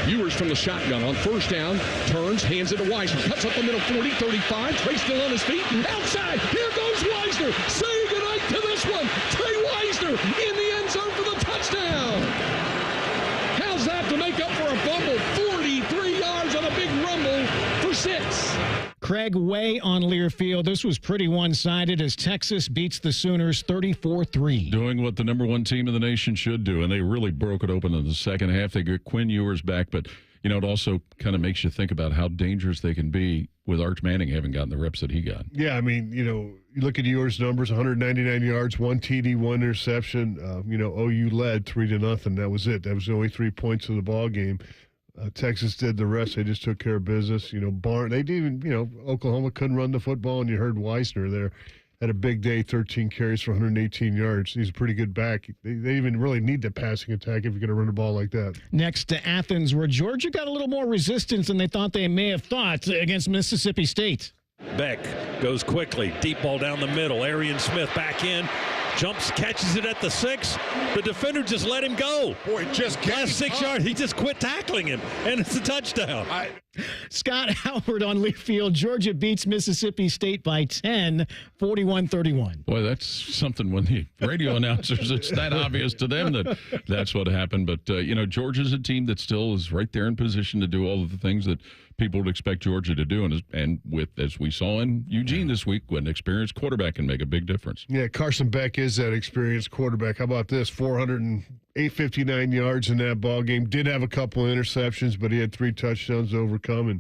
Speaker 16: Ewers from the shotgun on first down, turns, hands it to Weisner, cuts up the middle, 40, 35, Trey still on his feet, outside, here goes Weisner, say goodnight to this one, Trey Weisner in the end zone for the touchdown. How's that to make up for a fumble? 43 yards on a big rumble for 6.
Speaker 2: Craig Way on Learfield. This was pretty one-sided as Texas beats the Sooners 34-3.
Speaker 4: Doing what the number one team in the nation should do, and they really broke it open in the second half. They get Quinn Ewers back, but, it also kind of makes you think about how dangerous they can be with Arch Manning having gotten the reps that he got.
Speaker 3: Yeah, I mean, you look at Ewers' numbers, 199 yards, 1 TD, 1 interception. OU led 3-0. That was it. That was the only 3 points of the ball game. Texas did the rest. They just took care of business. They didn't even, Oklahoma couldn't run the football, and you heard Weisner there had a big day, 13 carries for 118 yards. He's a pretty good back. They even really need the passing attack if you're going to run the ball like that.
Speaker 2: Next to Athens, where Georgia got a little more resistance than they thought they may have thought against Mississippi State.
Speaker 17: Beck goes quickly. Deep ball down the middle. Arian Smith back in. Jumps, catches it at the 6. The defender just let him go.
Speaker 7: Boy,
Speaker 17: last 6 yards, he just quit tackling him, and it's a touchdown.
Speaker 2: Scott Howard on Learfield. Georgia beats Mississippi State by 10, 41-31.
Speaker 4: Boy, that's something when the radio announcers, it's that obvious to them that that's what happened. But, Georgia's a team that still is right there in position to do all of the things that people would expect Georgia to do. And with, as we saw in Eugene this week, when an experienced quarterback can make a big difference.
Speaker 3: Yeah, Carson Beck is that experienced quarterback. How about this? 459 yards in that ball game. Did have a couple of interceptions, but he had 3 touchdowns to overcome.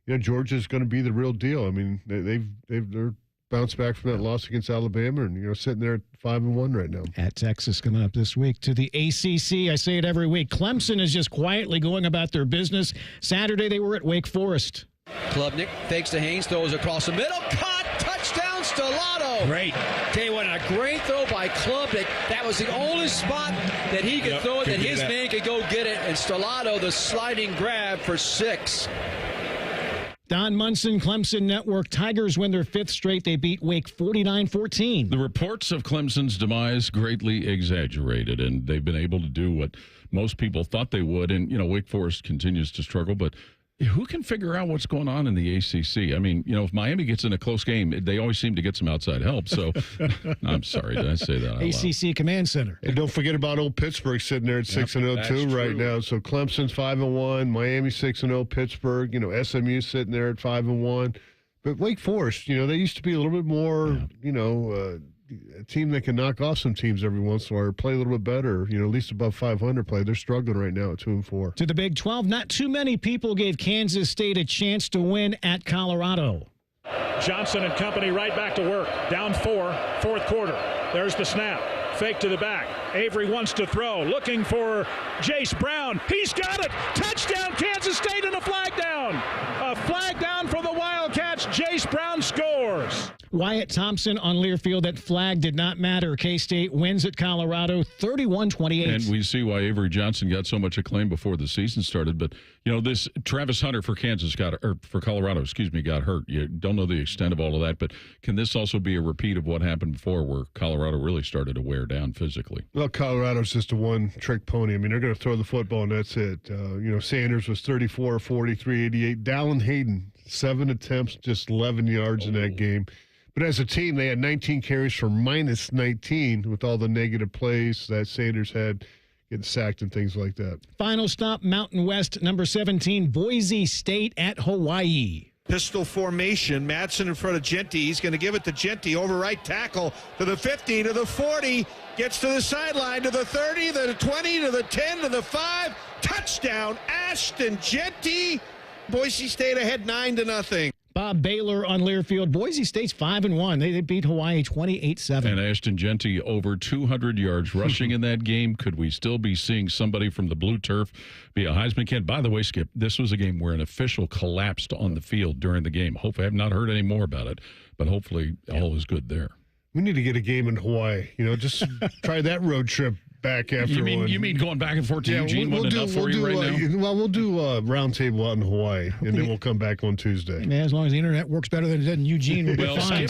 Speaker 3: And Georgia's going to be the real deal. I mean, they're bounced back from that loss against Alabama, and sitting there at 5-1 right now.
Speaker 2: At Texas coming up this week to the ACC. I say it every week. Clemson is just quietly going about their business. Saturday they were at Wake Forest.
Speaker 15: Klubnik fakes to Haynes, throws across the middle, caught, touchdown, Stellato.
Speaker 17: Great.
Speaker 15: Tell you what, a great throw by Klubnik. That was the only spot that he could throw it, that his man could go get it, and Stellato, the sliding grab for 6.
Speaker 2: Don Munson, Clemson Network. Tigers win their 5th straight. They beat Wake 49-14.
Speaker 4: The reports of Clemson's demise greatly exaggerated, and they've been able to do what most people thought they would. And, Wake Forest continues to struggle, but who can figure out what's going on in the ACC? I mean, if Miami gets in a close game, they always seem to get some outside help. So, I'm sorry, did I say that out loud?
Speaker 2: ACC Command Center.
Speaker 3: And don't forget about old Pittsburgh sitting there at 6-0 too right now. So Clemson's 5-1, Miami 6-0, Pittsburgh. SMU sitting there at 5-1. But Wake Forest, they used to be a little bit more, a team that can knock off some teams every once in a while, or play a little bit better, at least above 500 play. They're struggling right now at 2-4.
Speaker 2: To the Big 12, not too many people gave Kansas State a chance to win at Colorado.
Speaker 8: Johnson and company right back to work. Down 4, fourth quarter. There's the snap. Fake to the back. Avery wants to throw. Looking for Jace Brown. He's got it. Touchdown, Kansas State, and a flag down. A flag down for the Wildcats. Jace Brown scores.
Speaker 2: Wyatt Thompson on Learfield. That flag did not matter. K-State wins at Colorado 31-28.
Speaker 4: And we see why Avery Johnson got so much acclaim before the season started. But, this Travis Hunter for Colorado, got hurt. You don't know the extent of all of that. But can this also be a repeat of what happened before where Colorado really started to wear down physically?
Speaker 3: Well, Colorado's just a one-trick pony. I mean, they're going to throw the football, and that's it. Sanders was 34, 43, 88. Dallin Hayden, 7 attempts, just 11 yards in that game. But as a team, they had 19 carries for minus 19 with all the negative plays that Sanders had, getting sacked and things like that.
Speaker 2: Final stop, Mountain West, number 17, Boise State at Hawaii.
Speaker 18: Pistol formation. Madsen in front of Genty. He's going to give it to Genty over right tackle to the 50, to the 40. Gets to the sideline, to the 30, to the 20, to the 10, to the 5. Touchdown, Ashton Genty. Boise State ahead 9-0.
Speaker 2: Bob Baylor on Learfield. Boise State's 5-1. They beat Hawaii 28-7.
Speaker 4: And Ashton Genty over 200 yards rushing in that game. Could we still be seeing somebody from the blue turf be a Heisman candidate? By the way, Skip, this was a game where an official collapsed on the field during the game. Hopefully, I have not heard any more about it, but hopefully all is good there.
Speaker 3: We need to get a game in Hawaii. Just try that road trip. back after
Speaker 4: You
Speaker 3: one.
Speaker 4: mean going back and forth to Eugene wasn't enough for you right now?
Speaker 3: Well, we'll do a roundtable out in Hawaii, and then we'll come back on Tuesday.
Speaker 2: Man, as long as the internet works better than it did in Eugene, we'll be
Speaker 4: Well,
Speaker 2: fine.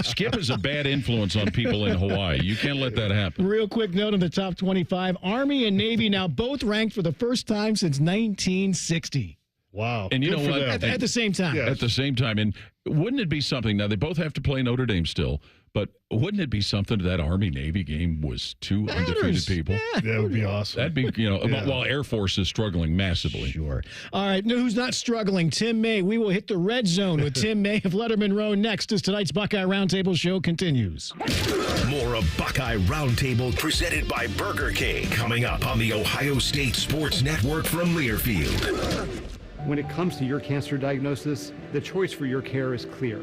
Speaker 4: Skip is a bad influence on people in Hawaii. You can't let that happen.
Speaker 2: Real quick note on the top 25. Army and Navy now both ranked for the first time since 1960.
Speaker 3: Wow.
Speaker 4: And you
Speaker 3: Good
Speaker 4: know
Speaker 3: for
Speaker 4: what?
Speaker 3: them.
Speaker 2: At the same time.
Speaker 3: Yes.
Speaker 4: At the same time. And wouldn't it be something? Now, they both have to play Notre Dame still, but wouldn't it be something that Army-Navy game was two undefeated people?
Speaker 2: Yeah.
Speaker 3: That would be awesome.
Speaker 4: That'd be, while Air Force is struggling massively.
Speaker 2: Sure. All right, who's not struggling? Tim May. We will hit the red zone with Tim May of Letterman Row next as tonight's Buckeye Roundtable show continues.
Speaker 1: More of Buckeye Roundtable presented by Burger King coming up on the Ohio State Sports Network from Learfield.
Speaker 6: When it comes to your cancer diagnosis, the choice for your care is clear.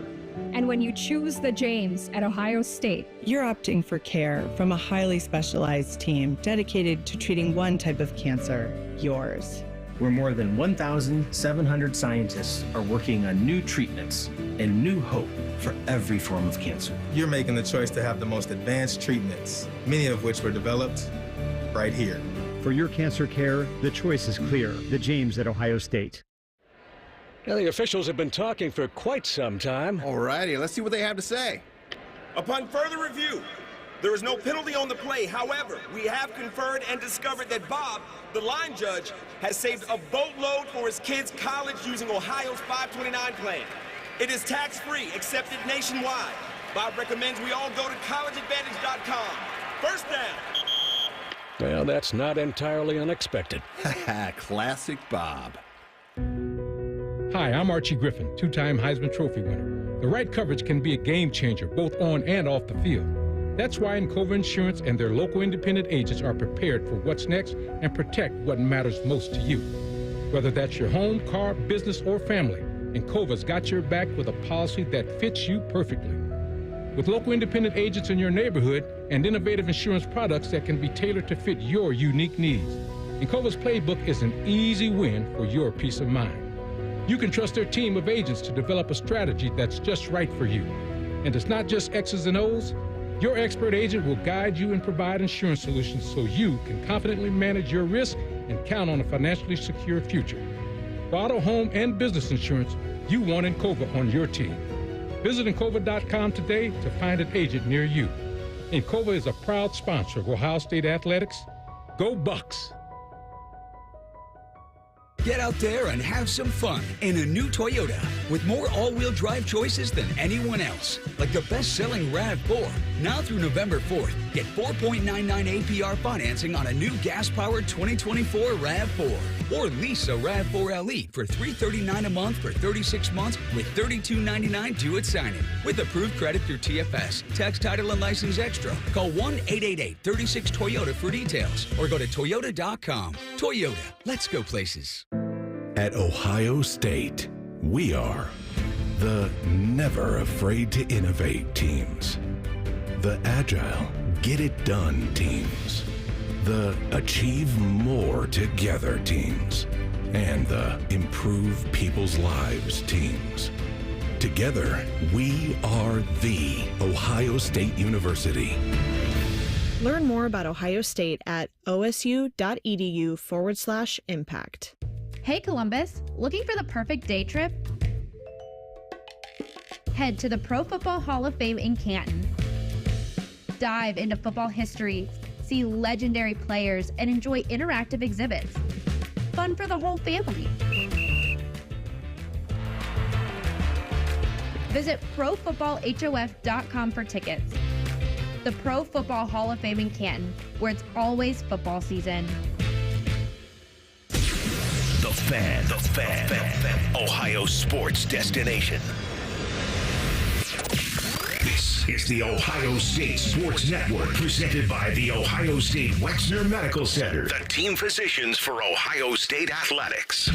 Speaker 19: And when you choose the James at Ohio State,
Speaker 20: you're opting for care from a highly specialized team dedicated to treating one type of cancer, yours.
Speaker 22: Where more than 1,700 scientists are working on new treatments and new hope for every form of cancer.
Speaker 23: You're making the choice to have the most advanced treatments, many of which were developed right here.
Speaker 6: For your cancer care, the choice is clear. The James at Ohio State.
Speaker 26: Now, the officials have been talking for quite some time.
Speaker 27: All righty, let's see what they have to say.
Speaker 28: Upon further review, there is no penalty on the play. However, we have conferred and discovered that Bob, the line judge, has saved a boatload for his kids' college using Ohio's 529 plan. It is tax-free, accepted nationwide. Bob recommends we all go to collegeadvantage.com. First down.
Speaker 26: Well, that's not entirely unexpected.
Speaker 27: Classic Bob.
Speaker 29: Hi, I'm Archie Griffin, two-time Heisman Trophy winner. The right coverage can be a game changer, both on and off the field. That's why Encova Insurance and their local independent agents are prepared for what's next and protect what matters most to you. Whether that's your home, car, business, or family, Encova's got your back with a policy that fits you perfectly. With local independent agents in your neighborhood and innovative insurance products that can be tailored to fit your unique needs, Encova's playbook is an easy win for your peace of mind. You can trust their team of agents to develop a strategy that's just right for you. And it's not just X's and O's. Your expert agent will guide you and provide insurance solutions so you can confidently manage your risk and count on a financially secure future. For auto, home, and business insurance, you want Encova on your team. Visit Encova.com today to find an agent near you. Encova is a proud sponsor of Ohio State Athletics. Go Bucks!
Speaker 30: Get out there and have some fun in a new Toyota with more all-wheel drive choices than anyone else. Like the best-selling RAV4. Now through November 4th, get 4.99 APR financing on a new gas-powered 2024 RAV4. Or lease a RAV4 LE for $339 a month for 36 months with $32.99 due at signing. With approved credit through TFS, tax, title, and license extra. Call 1-888-36-TOYOTA for details or go to Toyota.com. Toyota, let's go places.
Speaker 31: At Ohio State, we are the never afraid to innovate teams, the agile, get it done teams, the achieve more together teams, and the improve people's lives teams. Together, we are the Ohio State University.
Speaker 32: Learn more about Ohio State at osu.edu/impact.
Speaker 33: Hey Columbus, looking for the perfect day trip? Head to the Pro Football Hall of Fame in Canton. Dive into football history, see legendary players, and enjoy interactive exhibits. Fun for the whole family. Visit ProFootballHOF.com for tickets. The Pro Football Hall of Fame in Canton, where it's always football season.
Speaker 1: The Fan. Ohio sports destination. This is the Ohio State Sports Network, presented by the Ohio State Wexner Medical Center, the team physicians for Ohio State athletics.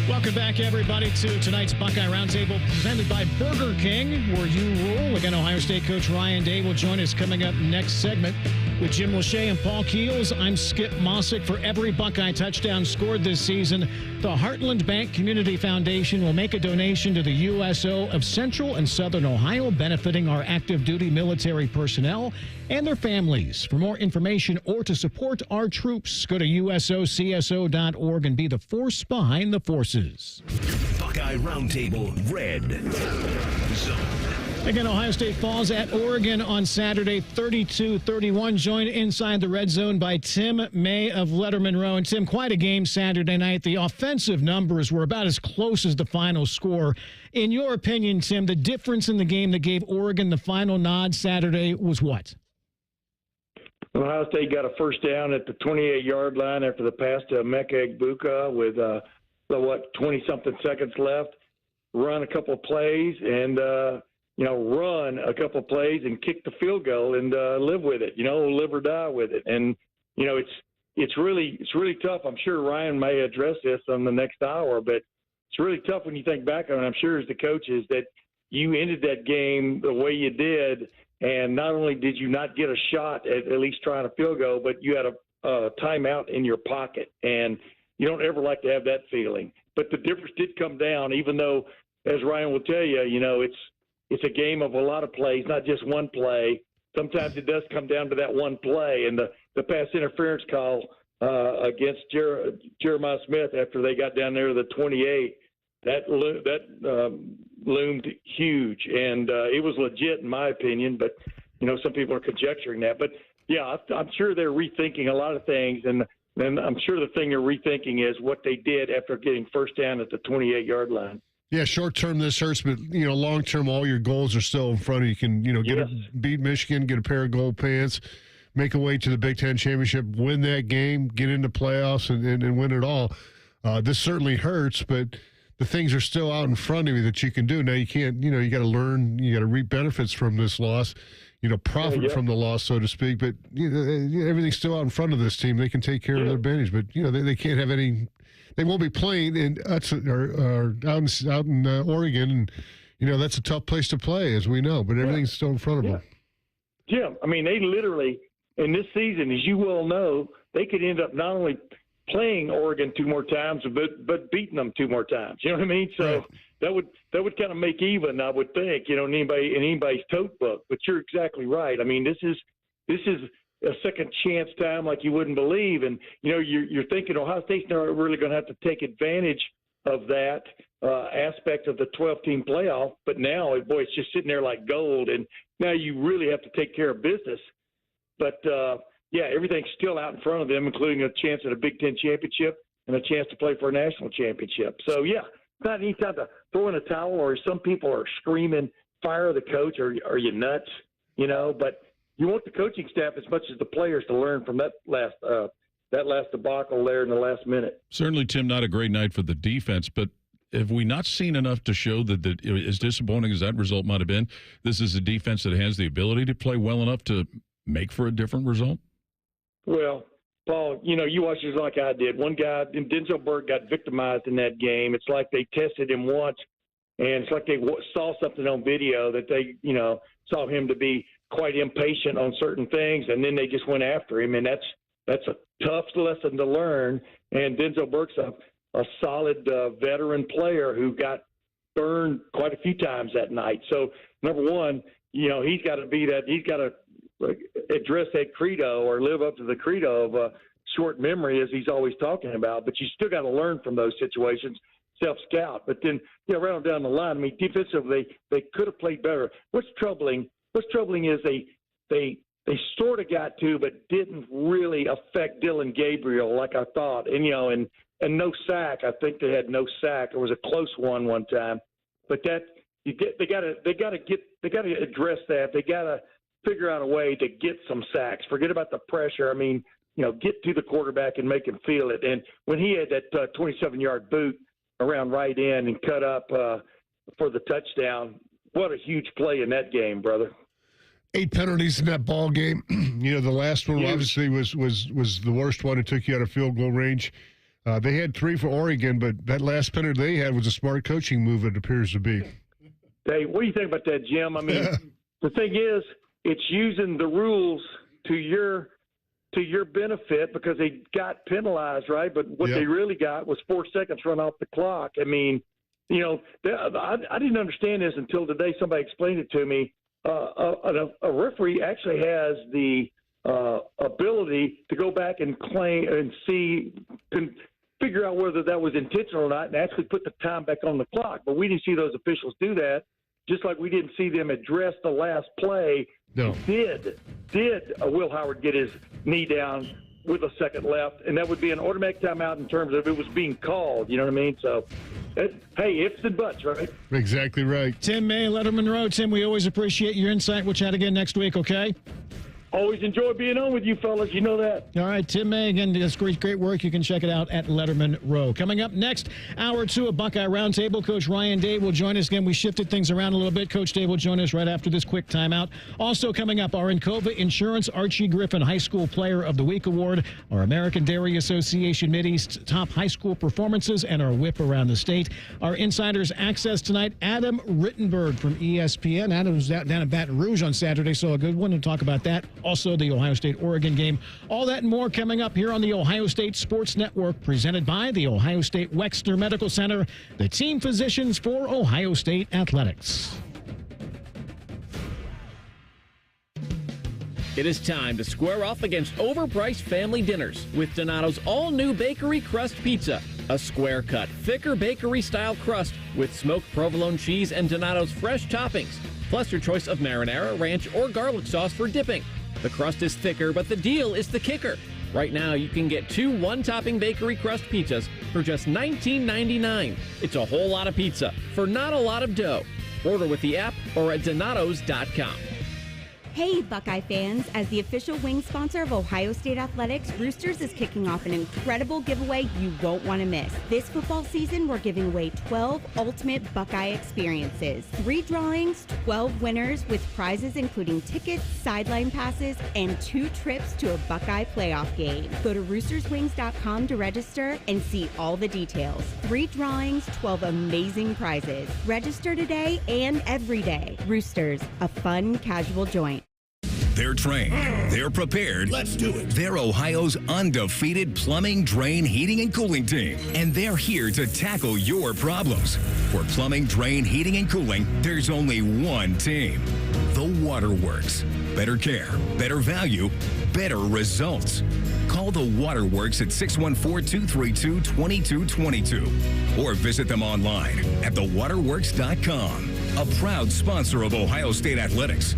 Speaker 2: Welcome Welcome back, everybody, to tonight's Buckeye Roundtable presented by Burger King, where you rule. Again, Ohio State coach Ryan Day will join us coming up next segment with Jim Lachey and Paul Keels. I'm Skip Mosic. For every Buckeye touchdown scored this season, the Heartland Bank Community Foundation will make a donation to the USO of Central and Southern Ohio, benefiting our active duty military personnel and their families. For more information or to support our troops, go to usocso.org and be the force behind the forces.
Speaker 1: Buckeye Roundtable Red Zone.
Speaker 2: Again, Ohio State falls at Oregon on Saturday, 32-31. Joined inside the red zone by Tim May of Letterman Row. And Tim, quite a game Saturday night. The offensive numbers were about as close as the final score. In your opinion, Tim, the difference in the game that gave Oregon the final nod Saturday was what?
Speaker 5: Ohio State got a first down at the 28-yard line after the pass to Meka Egbuka with, 20-something seconds left. Run a couple of plays and, run a couple of plays and kick the field goal and live with it, live or die with it. And, it's really tough. I'm sure Ryan may address this on the next hour, but it's really tough when you think back on it. I'm sure as the coaches that you ended that game the way you did. And not only did you not get a shot at least trying a field goal, but you had a timeout in your pocket. And you don't ever like to have that feeling. But the difference did come down, even though, as Ryan will tell you, it's a game of a lot of plays, not just one play. Sometimes it does come down to that one play. And the pass interference call against Jeremiah Smith after they got down there to the 28, that loomed huge. And it was legit in my opinion, but, some people are conjecturing that. But, yeah, I'm sure they're rethinking a lot of things. And I'm sure the thing they're rethinking is what they did after getting first down at the 28-yard line.
Speaker 3: Yeah, short term this hurts, but long term, all your goals are still in front of you. You can beat Michigan, get a pair of gold pants, make a way to the Big Ten championship, win that game, get into playoffs, and win it all. This certainly hurts, but the things are still out in front of you that you can do. Now you can't. You got to learn. You got to reap benefits from this loss. Profit from the loss, so to speak. But everything's still out in front of this team. They can take care of their advantage, but they can't have any. They won't be playing out in Oregon, and that's a tough place to play, as we know. But everything's still in front of them.
Speaker 5: Jim, they literally in this season, as you well know, they could end up not only playing Oregon 2 more times, but beating them 2 more times. You know what I mean? So that would kind of make even, I would think, in anybody's tote book. But you're exactly right. This is a second chance time like you wouldn't believe. And, you're thinking Ohio State's not really going to have to take advantage of that aspect of the 12-team playoff. But now, boy, it's just sitting there like gold. And now you really have to take care of business. But, everything's still out in front of them, including a chance at a Big Ten championship and a chance to play for a national championship. So, it's not any time to throw in a towel, or some people are screaming, fire the coach, or are you nuts? But you want the coaching staff as much as the players to learn from that last debacle there in the last minute.
Speaker 4: Certainly, Tim, not a great night for the defense, but have we not seen enough to show that as disappointing as that result might have been, this is a defense that has the ability to play well enough to make for a different result?
Speaker 5: Well, Paul, you watched it like I did. One guy, Denzel Burke, got victimized in that game. It's like they tested him once, and it's like they saw something on video that they, saw him to be quite impatient on certain things, and then they just went after him, and that's a tough lesson to learn. And Denzel Burke's a solid veteran player who got burned quite a few times that night. So, number one, he's got to be that. He's got to address that credo or live up to the credo of short memory, as he's always talking about. But you still got to learn from those situations, self-scout. But then, right on down the line, defensively, they could have played better. What's troubling is they sort of got to, but didn't really affect Dylan Gabriel like I thought. And and no sack. I think they had no sack. It was a close one time. But that they got to address that. They got to figure out a way to get some sacks. Forget about the pressure. Get to the quarterback and make him feel it. And when he had that 27-yard boot around right end and cut up for the touchdown, what a huge play in that game, brother.
Speaker 3: 8 penalties in that ball game. The last one obviously was the worst one. It took you out of field goal range. They had 3 for Oregon, but that last penalty they had was a smart coaching move, it appears to be.
Speaker 5: Hey, what do you think about that, Jim? I mean, the thing is, it's using the rules to your benefit because they got penalized, right? But what they really got was 4 seconds run off the clock. I mean, you know, I didn't understand this until today. Somebody explained it to me. A referee actually has the ability to go back and claim and figure out whether that was intentional or not, and actually put the time back on the clock. But we didn't see those officials do that. Just like we didn't see them address the last play.
Speaker 3: No.
Speaker 5: Did Will Howard get his knee down with a second left? And that would be an automatic timeout in terms of it was being called. You know what I mean? So, hey, ifs and buts, right?
Speaker 3: Exactly right.
Speaker 2: Tim May, Letterman Row. Tim, we always appreciate your insight. We'll chat again next week, okay?
Speaker 5: Always enjoy being on with you, fellas. You know that.
Speaker 2: All right, Tim May, again, does great work. You can check it out at Letterman Row. Coming up next, hour 2 of Buckeye Roundtable. Coach Ryan Day will join us again. We shifted things around a little bit. Coach Day will join us right after this quick timeout. Also coming up, our Encova Insurance Archie Griffin High School Player of the Week Award, our American Dairy Association Mideast top high school performances, and our whip around the state. Our Insiders Access tonight, Adam Rittenberg from ESPN. Adam was down in Baton Rouge on Saturday, so a good one to talk about that. Also, the Ohio State-Oregon game. All that and more coming up here on the Ohio State Sports Network, presented by the Ohio State Wexner Medical Center, the team physicians for Ohio State Athletics.
Speaker 7: It is time to square off against overpriced family dinners with Donato's all-new bakery crust pizza. A square-cut, thicker bakery-style crust with smoked provolone cheese and Donato's fresh toppings, plus your choice of marinara, ranch, or garlic sauce for dipping. The crust is thicker, but the deal is the kicker. Right now, you can get 2 one-topping bakery crust pizzas for just $19.99. It's a whole lot of pizza for not a lot of dough. Order with the app or at donatos.com.
Speaker 9: Hey, Buckeye fans! As the official wing sponsor of Ohio State Athletics, Roosters is kicking off an incredible giveaway you won't want to miss. This football season, we're giving away 12 ultimate Buckeye experiences. 3 drawings, 12 winners with prizes including tickets, sideline passes, and 2 trips to a Buckeye playoff game. Go to roosterswings.com to register and see all the details. 3 drawings, 12 amazing prizes. Register today and every day. Roosters, a fun, casual joint.
Speaker 1: They're trained. They're prepared. Let's do it. They're Ohio's undefeated plumbing, drain, heating, and cooling team. And they're here to tackle your problems. For plumbing, drain, heating, and cooling, there's only one team. The Waterworks. Better care, better value, better results. Call the Waterworks at 614-232-2222 or visit them online at thewaterworks.com. A proud sponsor of Ohio State Athletics.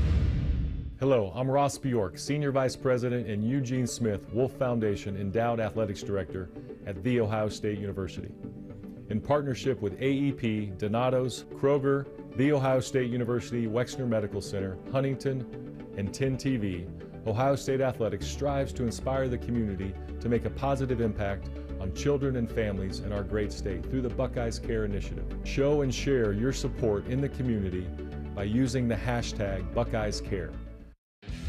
Speaker 10: Hello, I'm Ross Bjork, Senior Vice President and Eugene Smith Wolf Foundation Endowed Athletics Director at The Ohio State University. In partnership with AEP, Donato's, Kroger, The Ohio State University Wexner Medical Center, Huntington, and 10 TV, Ohio State Athletics strives to inspire the community to make a positive impact on children and families in our great state through the Buckeyes Care Initiative. Show and share your support in the community by using the hashtag BuckeyesCare.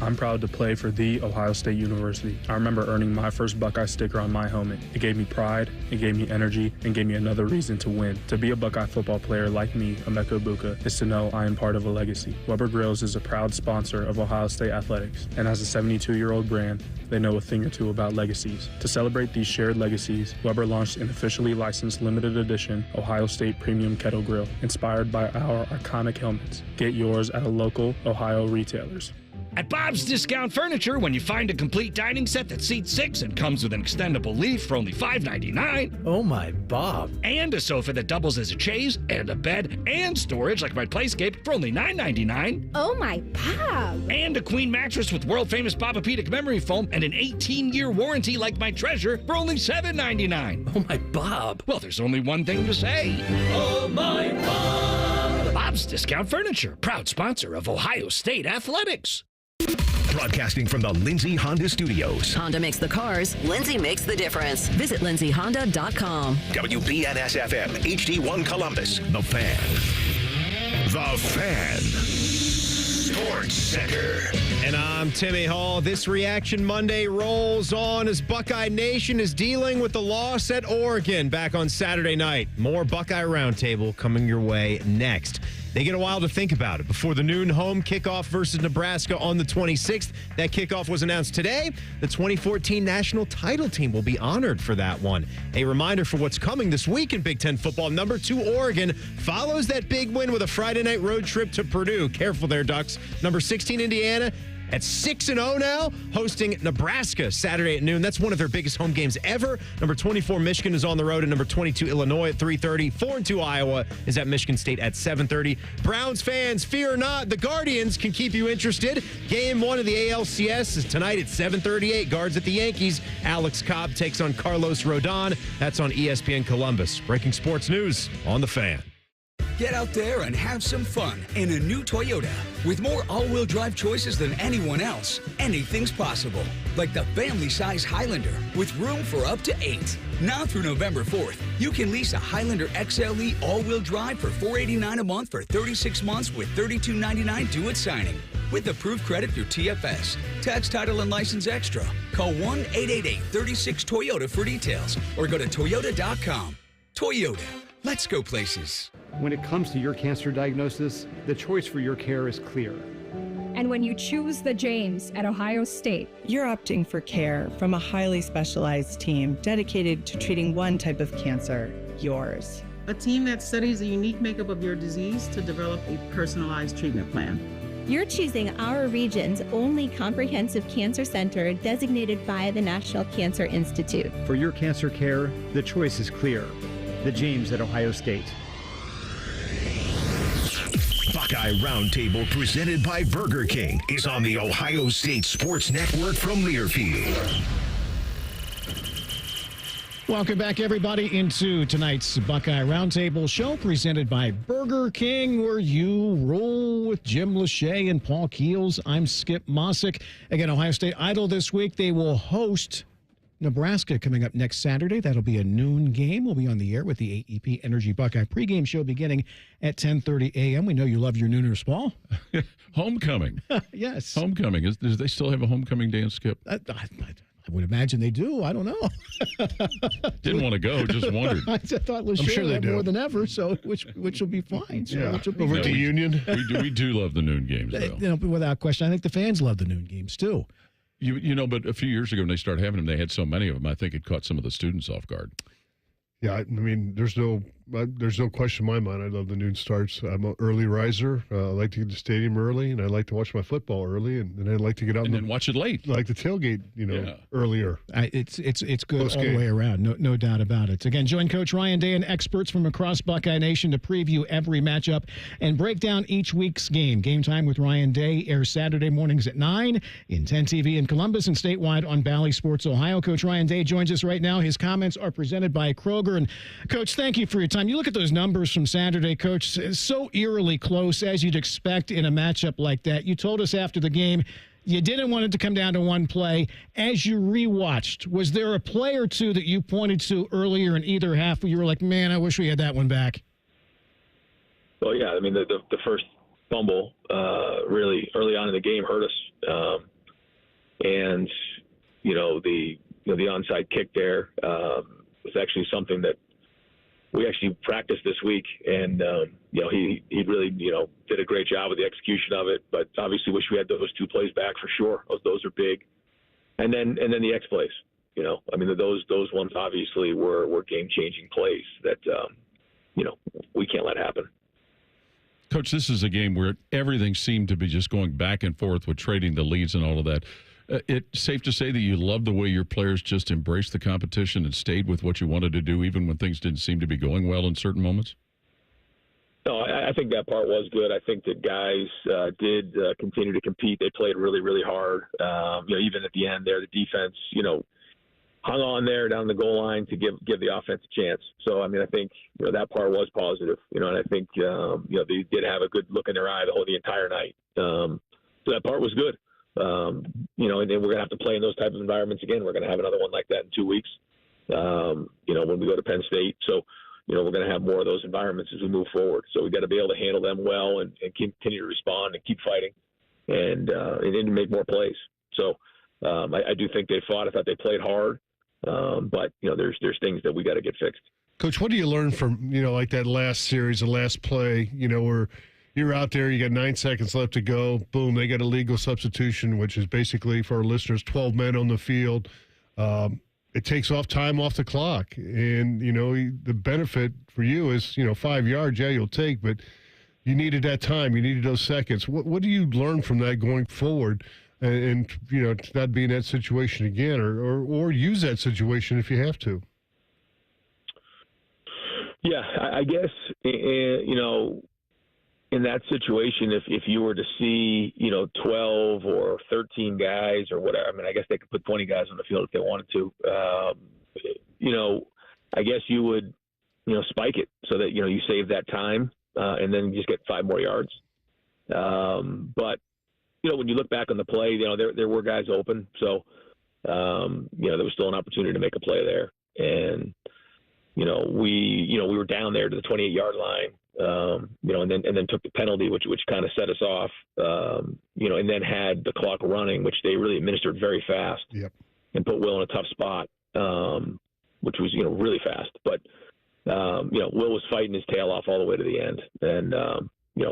Speaker 11: I'm proud to play for The Ohio State University. I remember earning my first Buckeye sticker on my helmet. It gave me pride, it gave me energy, and gave me another reason to win. To be a Buckeye football player like me, Emeka Ibuka, is to know I am part of a legacy. Weber Grills is a proud sponsor of Ohio State Athletics, and as a 72-year-old brand, they know a thing or two about legacies. To celebrate these shared legacies, Weber launched an officially licensed limited edition Ohio State Premium Kettle Grill, inspired by our iconic helmets. Get yours at a local Ohio retailers.
Speaker 12: At Bob's Discount Furniture, when you find a complete dining set that seats 6 and comes with an extendable leaf for only $5.99.
Speaker 13: Oh my, Bob.
Speaker 12: And a sofa that doubles as a chaise, and a bed, and storage like my Playscape for only $9.99.
Speaker 9: Oh my, Bob.
Speaker 12: And a queen mattress with world-famous Bobapedic memory foam and an 18-year warranty like my Treasure for only $7.99.
Speaker 13: Oh my, Bob.
Speaker 12: Well, there's only one thing to say. Oh my, Bob. Bob's Discount Furniture, proud sponsor of Ohio State Athletics.
Speaker 1: Broadcasting from the Lindsay Honda Studios.
Speaker 14: Honda makes the cars. Lindsay makes the difference. Visit lindsayhonda.com.
Speaker 1: WBNS-FM, HD1 Columbus. The Fan. The Fan. Sports Center.
Speaker 6: And I'm Timmy Hall. This Reaction Monday rolls on as Buckeye Nation is dealing with the loss at Oregon back on Saturday night. More Buckeye Roundtable coming your way next. They get a while to think about it before the noon home kickoff versus Nebraska on the 26th. That kickoff was announced today. The 2014 national title team will be honored for that one. A reminder for what's coming this week in Big Ten football. Number 2 Oregon follows that big win with a Friday night road trip to Purdue. Careful there, Ducks. Number 16 Indiana at 6-0 now, hosting Nebraska Saturday at noon. That's one of their biggest home games ever. Number 24 Michigan is on the road, and number 22 Illinois at 3:30. 4-2 Iowa is at Michigan State at 7:30. Browns fans, fear not, the Guardians can keep you interested. Game 1 of the ALCS is tonight at 7:38. Guards at the Yankees. Alex Cobb takes on Carlos Rodon. That's on ESPN Columbus. Breaking sports news on The Fan.
Speaker 30: Get out there and have some fun in a new Toyota. With more all-wheel drive choices than anyone else, anything's possible. Like the family-size Highlander with room for up to 8. Now through November 4th, you can lease a Highlander XLE all-wheel drive for $489 a month for 36 months with $32.99 due at signing. With approved credit through TFS. Tax, title, and license extra. Call 1-888-36-TOYOTA for details or go to toyota.com. Toyota. Let's go places.
Speaker 8: When it comes to your cancer diagnosis, the choice for your care is clear.
Speaker 15: And when you choose the James at Ohio State,
Speaker 16: you're opting for care from a highly specialized team dedicated to treating one type of cancer, yours.
Speaker 17: A team that studies the unique makeup of your disease to develop a personalized treatment plan.
Speaker 9: You're choosing our region's only comprehensive cancer center designated by the National Cancer Institute.
Speaker 8: For your cancer care, the choice is clear. The James at Ohio State.
Speaker 1: Buckeye Roundtable, presented by Burger King, is on the Ohio State Sports Network from Learfield.
Speaker 2: Welcome back, everybody, into tonight's Buckeye Roundtable show presented by Burger King, where you roll with Jim Lachey and Paul Keels. I'm Skip Mosic. Again, Ohio State Idol this week. They will host Nebraska coming up next Saturday. That'll be a noon game. We'll be on the air with the AEP Energy Buckeye pregame show beginning at 10:30 a.m. We know you love your nooners, Paul.
Speaker 4: Homecoming.
Speaker 2: Yes.
Speaker 4: Homecoming. Do they still have a homecoming dance, Skip?
Speaker 2: I would imagine they do. I don't know.
Speaker 4: Didn't want to go, just wondered.
Speaker 2: I thought Lachey
Speaker 3: I'm sure they do
Speaker 2: more than ever, so which will be fine. So
Speaker 3: yeah.
Speaker 2: which will be
Speaker 3: Over
Speaker 2: fine.
Speaker 3: to Union.
Speaker 4: We do love the noon games, though.
Speaker 2: You know, without question. I think the fans love the noon games, too.
Speaker 4: You know, but a few years ago when they started having them, they had so many of them, I think it caught some of the students off guard.
Speaker 3: Yeah, I mean, there's no question in my mind. I love the noon starts. I'm an early riser. I like to get to the stadium early, and I like to watch my football early, and then I like to get out
Speaker 4: and then watch it late.
Speaker 3: Like the tailgate, earlier.
Speaker 2: It's good
Speaker 3: Post-game.
Speaker 2: all the way around. No doubt about it. Again, join Coach Ryan Day and experts from across Buckeye Nation to preview every matchup and break down each week's game. Game Time with Ryan Day airs Saturday mornings at 9 in 10 TV in Columbus and statewide on Bally Sports Ohio. Coach Ryan Day joins us right now. His comments are presented by Kroger. And Coach, thank you for your time. You look at those numbers from Saturday, Coach, so eerily close as you'd expect in a matchup like that. You told us after the game you didn't want it to come down to one play. As you rewatched, was there a play or two that you pointed to earlier in either half where you were like, man, I wish we had that one back?
Speaker 18: Well, yeah, I mean, the first fumble really early on in the game hurt us. And, the onside kick there was actually something that we actually practiced this week, and he really did a great job with the execution of it. But obviously, wish we had those two plays back for sure. Those are big, and then the X plays. I mean, those ones obviously were game changing plays that we can't let happen.
Speaker 4: Coach, this is a game where everything seemed to be just going back and forth with trading the leads and all of that. It's safe to say that you love the way your players just embraced the competition and stayed with what you wanted to do, even when things didn't seem to be going well in certain moments?
Speaker 18: No, I think that part was good. I think that guys did continue to compete. They played really, really hard. Even at the end there, the defense, hung on there down the goal line to give the offense a chance. So, I mean, I think, that part was positive, and I think, they did have a good look in their eye the entire night. So that part was good. And then we're going to have to play in those types of environments again. We're going to have another one like that in 2 weeks, when we go to Penn State. So, we're going to have more of those environments as we move forward. So we've got to be able to handle them well and continue to respond and keep fighting. and they didn't make more plays. So I do think they fought. I thought they played hard, but there's things that we got to get fixed.
Speaker 3: Coach, what do you learn from like that last series, the last play? Where you're out there, you got 9 seconds left to go. Boom, they got a legal substitution, which is basically, for our listeners, 12 men on the field. It takes time off the clock. And, the benefit for you is, 5 yards, yeah, you'll take, but you needed that time. You needed those seconds. What do you learn from that going forward and to not be in that situation again or use that situation if you have to?
Speaker 18: Yeah, I guess, in that situation, if you were to see, 12 or 13 guys or whatever, I mean, I guess they could put 20 guys on the field if they wanted to. I guess you would, spike it so that, you save that time and then you just get 5 more yards. But, when you look back on the play, there were guys open. So, there was still an opportunity to make a play there. And, we were down there to the 28-yard line. And then took the penalty, which kind of set us off, and then had the clock running, which they really administered very fast.
Speaker 3: Yep.
Speaker 18: And put Will in a tough spot, which was, really fast. But, Will was fighting his tail off all the way to the end. And,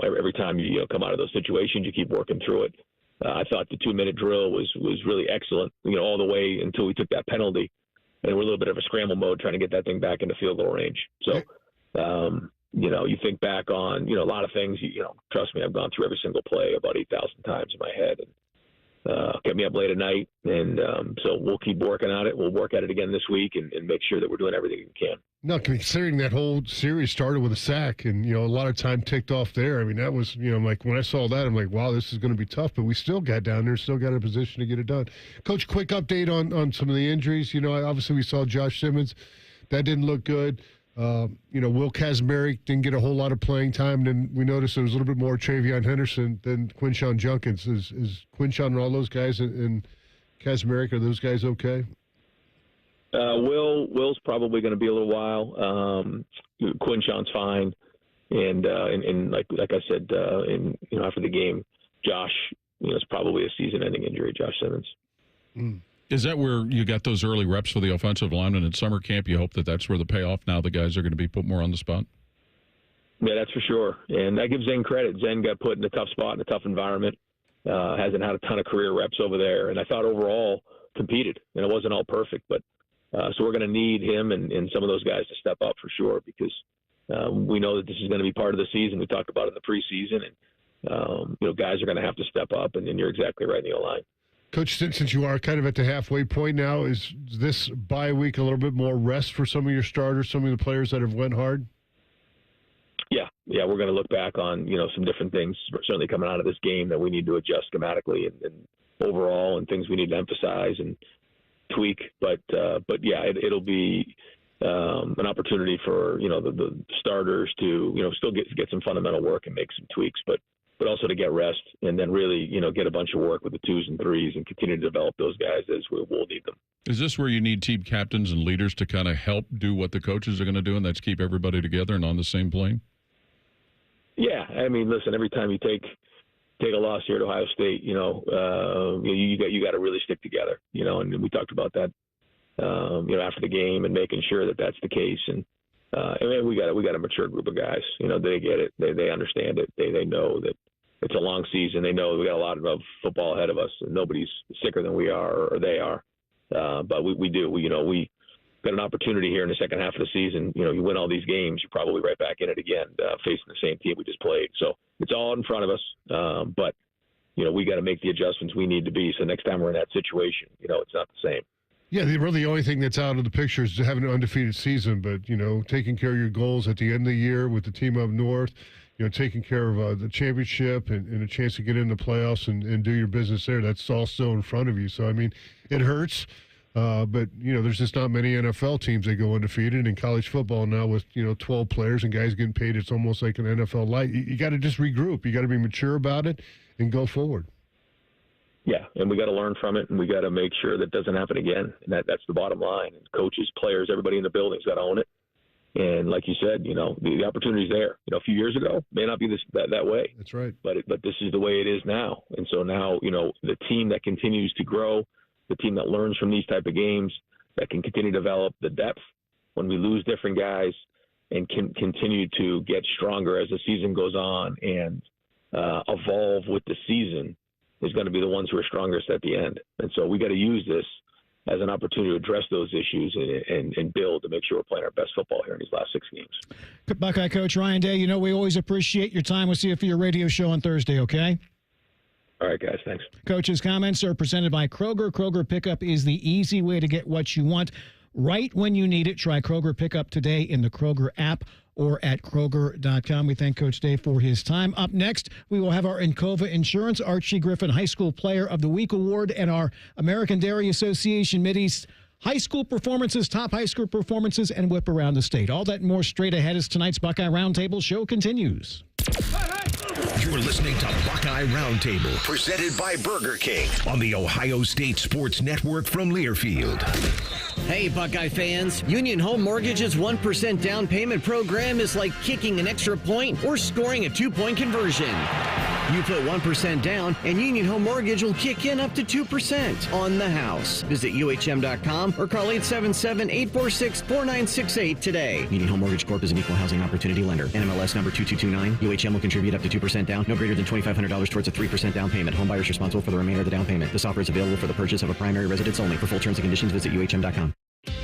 Speaker 18: every time you come out of those situations, you keep working through it. I thought the 2-minute drill was really excellent, all the way until we took that penalty. And we're a little bit of a scramble mode trying to get that thing back into field goal range. So, you think back on, a lot of things, trust me, I've gone through every single play about 8,000 times in my head and kept me up late at night. And so we'll keep working on it. We'll work at it again this week and make sure that we're doing everything we can.
Speaker 3: No, considering that whole series started with a sack and, a lot of time ticked off there. I mean, that was, like when I saw that, I'm like, wow, this is going to be tough. But we still got down there, still got in a position to get it done. Coach, quick update on some of the injuries. Obviously we saw Josh Simmons. That didn't look good. Will Kazmarek didn't get a whole lot of playing time. Then we noticed there was a little bit more Travion Henderson than Quinshon Junkins. Is Quinshon and all those guys and Kazmarek, are those guys okay?
Speaker 18: Will's probably going to be a little while. Quinshon's fine. And like I said, after the game, Josh, it's probably a season-ending injury, Josh Simmons.
Speaker 3: Mm.
Speaker 4: Is that where you got those early reps for the offensive linemen in summer camp? You hope that's where the payoff now the guys are going to be put more on the spot?
Speaker 18: Yeah, that's for sure. And I give Zen credit. Zen got put in a tough spot in a tough environment, hasn't had a ton of career reps over there. And I thought overall competed, and it wasn't all perfect. But so we're going to need him and some of those guys to step up for sure because we know that this is going to be part of the season. We talked about it in the preseason. And, guys are going to have to step up. And you're exactly right in the O-line.
Speaker 3: Coach, since you are kind of at the halfway point now, is this bye week a little bit more rest for some of your starters, some of the players that have went hard?
Speaker 18: Yeah, we're going to look back on, some different things certainly coming out of this game that we need to adjust schematically and overall and things we need to emphasize and tweak. But yeah, it'll be an opportunity for, the starters to, still get some fundamental work and make some tweaks, but also to get rest and then really, get a bunch of work with the 2s and 3s and continue to develop those guys as we'll need them.
Speaker 4: Is this where you need team captains and leaders to kind of help do what the coaches are going to do, and that's keep everybody together and on the same plane?
Speaker 18: Yeah. I mean, listen, every time you take a loss here at Ohio State, you got to really stick together, and we talked about that, after the game and making sure that that's the case. And we got a mature group of guys. They get it. They understand it. They know that it's a long season. They know we got a lot of football ahead of us, and nobody's sicker than we are or they are. But we do. We got an opportunity here in the second half of the season. You win all these games, you're probably right back in it again, facing the same team we just played. So it's all in front of us. But we got to make the adjustments we need to be. So next time we're in that situation, it's not the same.
Speaker 3: Yeah, really the only thing that's out of the picture is having an undefeated season, but, taking care of your goals at the end of the year with the team up north, taking care of the championship and a chance to get in the playoffs and do your business there, that's all still in front of you. So, I mean, it hurts, but, there's just not many NFL teams that go undefeated. In college football now with, 12 players and guys getting paid, it's almost like an NFL light. You got to just regroup. You got to be mature about it and go forward.
Speaker 18: Yeah, and we got to learn from it, and we got to make sure that doesn't happen again. And that's the bottom line. And coaches, players, everybody in the building's got to own it. And like you said, the opportunity's there. A few years ago, may not be that way.
Speaker 3: That's right.
Speaker 18: But this is the way it is now. And so now, the team that continues to grow, the team that learns from these type of games, that can continue to develop the depth when we lose different guys, and can continue to get stronger as the season goes on and evolve with the season, is going to be the ones who are strongest at the end. And so we got to use this as an opportunity to address those issues and build to make sure we're playing our best football here in these last 6 games.
Speaker 2: Buckeye coach Ryan Day, we always appreciate your time. We'll see you for your radio show on Thursday, okay?
Speaker 18: All right, guys, thanks.
Speaker 2: Coach's comments are presented by Kroger. Kroger Pickup is the easy way to get what you want right when you need it. Try Kroger Pickup today in the Kroger app or at Kroger.com. We thank Coach Dave for his time. Up next, we will have our Encova Insurance Archie Griffin High School Player of the Week Award and our American Dairy Association Mideast high school performances, top high school performances, and whip around the state. All that and more straight ahead as tonight's Buckeye Roundtable show continues.
Speaker 1: You're listening to Buckeye Roundtable, presented by Burger King on the Ohio State Sports Network from Learfield.
Speaker 19: Hey, Buckeye fans. Union Home Mortgage's 1% down payment program is like kicking an extra point or scoring a 2-point conversion. You put 1% down, and Union Home Mortgage will kick in up to 2% on the house. Visit UHM.com or call 877-846-4968 today. Union Home Mortgage Corp is an equal housing opportunity lender. NMLS number 2229. UHM will contribute up to 2% down, no greater than $2,500 towards a 3% down payment. Home buyers responsible for the remainder of the down payment. This offer is available for the purchase of a primary residence only. For full terms and conditions, visit UHM.com.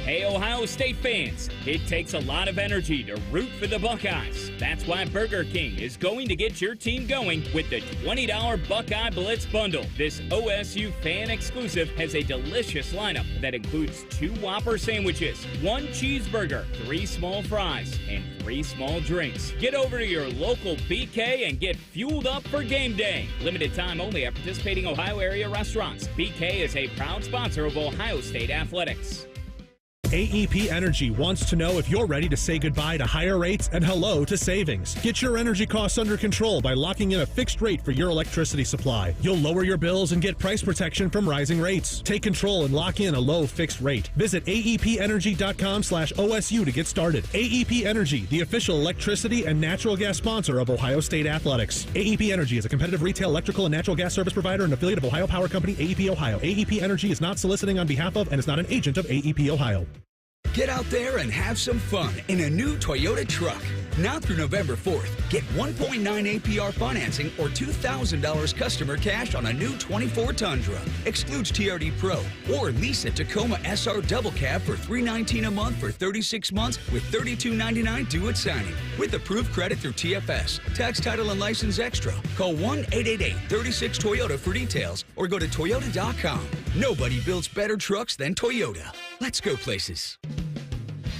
Speaker 20: Hey, Ohio State fans, it takes a lot of energy to root for the Buckeyes. That's why Burger King is going to get your team going with the $20 Buckeye Blitz Bundle. This OSU fan exclusive has a delicious lineup that includes 2 Whopper sandwiches, 1 cheeseburger, 3 small fries, and 3 small drinks. Get over to your local BK and get fueled up for game day. Limited time only at participating Ohio area restaurants. BK is a proud sponsor of Ohio State Athletics.
Speaker 21: AEP Energy wants to know if you're ready to say goodbye to higher rates and hello to savings. Get your energy costs under control by locking in a fixed rate for your electricity supply. You'll lower your bills and get price protection from rising rates. Take control and lock in a low fixed rate. Visit aepenergy.com/OSU to get started. AEP Energy, the official electricity and natural gas sponsor of Ohio State Athletics. AEP Energy is a competitive retail electrical and natural gas service provider and affiliate of Ohio Power Company, AEP Ohio. AEP Energy is not soliciting on behalf of and is not an agent of AEP Ohio.
Speaker 30: Get out there and have some fun in a new Toyota truck. Now through November 4th, get 1.9 APR financing or $2,000 customer cash on a new 24 Tundra. Excludes TRD Pro. Or lease a Tacoma SR Double Cab for $319 a month for 36 months with $32.99 due at signing. With approved credit through TFS. Tax, title, and license extra. Call 1-888-36-TOYOTA for details or go to Toyota.com. Nobody builds better trucks than Toyota. Let's go places.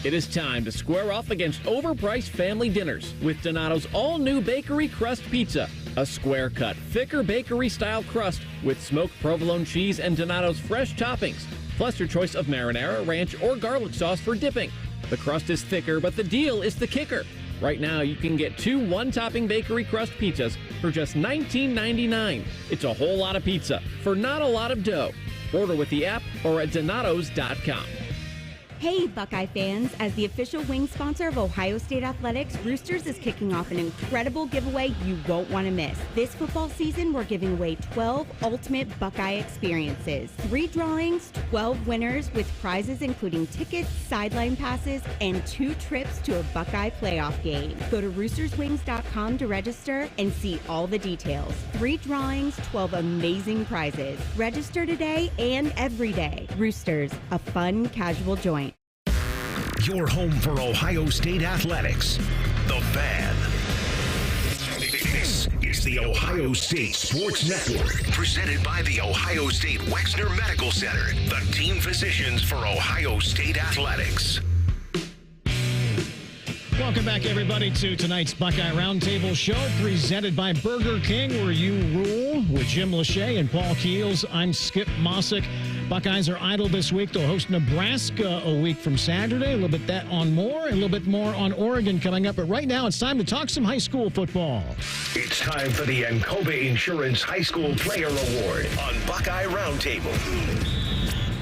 Speaker 7: It is time to square off against overpriced family dinners with Donato's all-new bakery crust pizza. A square-cut, thicker bakery-style crust with smoked provolone cheese and Donato's fresh toppings, plus your choice of marinara, ranch, or garlic sauce for dipping. The crust is thicker, but the deal is the kicker. Right now, you can get 2 one-topping bakery crust pizzas for just $19.99. It's a whole lot of pizza for not a lot of dough. Order with the app or at donatos.com.
Speaker 9: Hey, Buckeye fans, as the official wing sponsor of Ohio State Athletics, Roosters is kicking off an incredible giveaway you won't want to miss. This football season, we're giving away 12 ultimate Buckeye experiences. 3 drawings, 12 winners with prizes including tickets, sideline passes, and 2 trips to a Buckeye playoff game. Go to roosterswings.com to register and see all the details. 3 drawings, 12 amazing prizes. Register today and every day. Roosters, a fun, casual joint.
Speaker 1: Your home for Ohio State Athletics. The Fan. This is the Ohio State Sports Network, presented by the Ohio State Wexner Medical Center, the team physicians for Ohio State Athletics.
Speaker 2: Welcome back, everybody, to tonight's Buckeye Roundtable show, presented by Burger King, where you rule, with Jim Lachey and Paul Keels. I'm Skip Mosic. Buckeyes are idle this week. They'll host Nebraska a week from Saturday. A little bit that on more, and a little bit more on Oregon coming up. But right now, it's time to talk some high school football.
Speaker 1: It's time for the Encova Insurance High School Player Award on Buckeye Roundtable.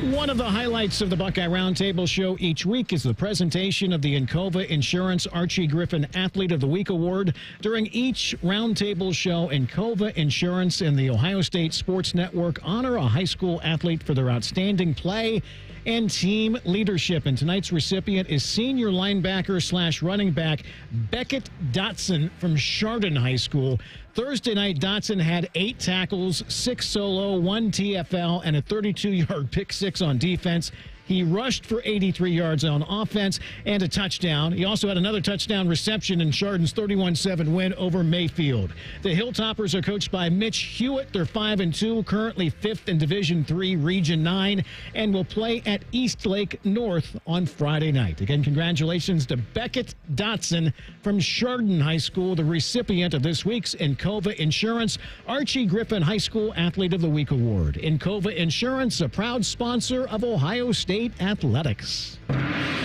Speaker 2: One of the highlights of the Buckeye Roundtable show each week is the presentation of the Encova Insurance Archie Griffin Athlete of the Week Award. During each Roundtable show, Encova Insurance and the Ohio State Sports Network honor a high school athlete for their outstanding play and team leadership. And tonight's recipient is senior linebacker / running back Beckett Dotson from Chardon High School. Thursday night, Dotson had 8 tackles, 6 solo, 1 TFL, and a 32-yard pick six on defense. He rushed for 83 yards on offense and a touchdown. He also had another touchdown reception in Chardon's 31-7 win over Mayfield. The Hilltoppers are coached by Mitch Hewitt. They're 5-2, currently 5th in Division III, Region 9, and will play at Eastlake North on Friday night. Again, congratulations to Beckett Dotson from Chardon High School, the recipient of this week's Encova Insurance Archie Griffin High School Athlete of the Week Award. Encova Insurance, a proud sponsor of Ohio State Athletics.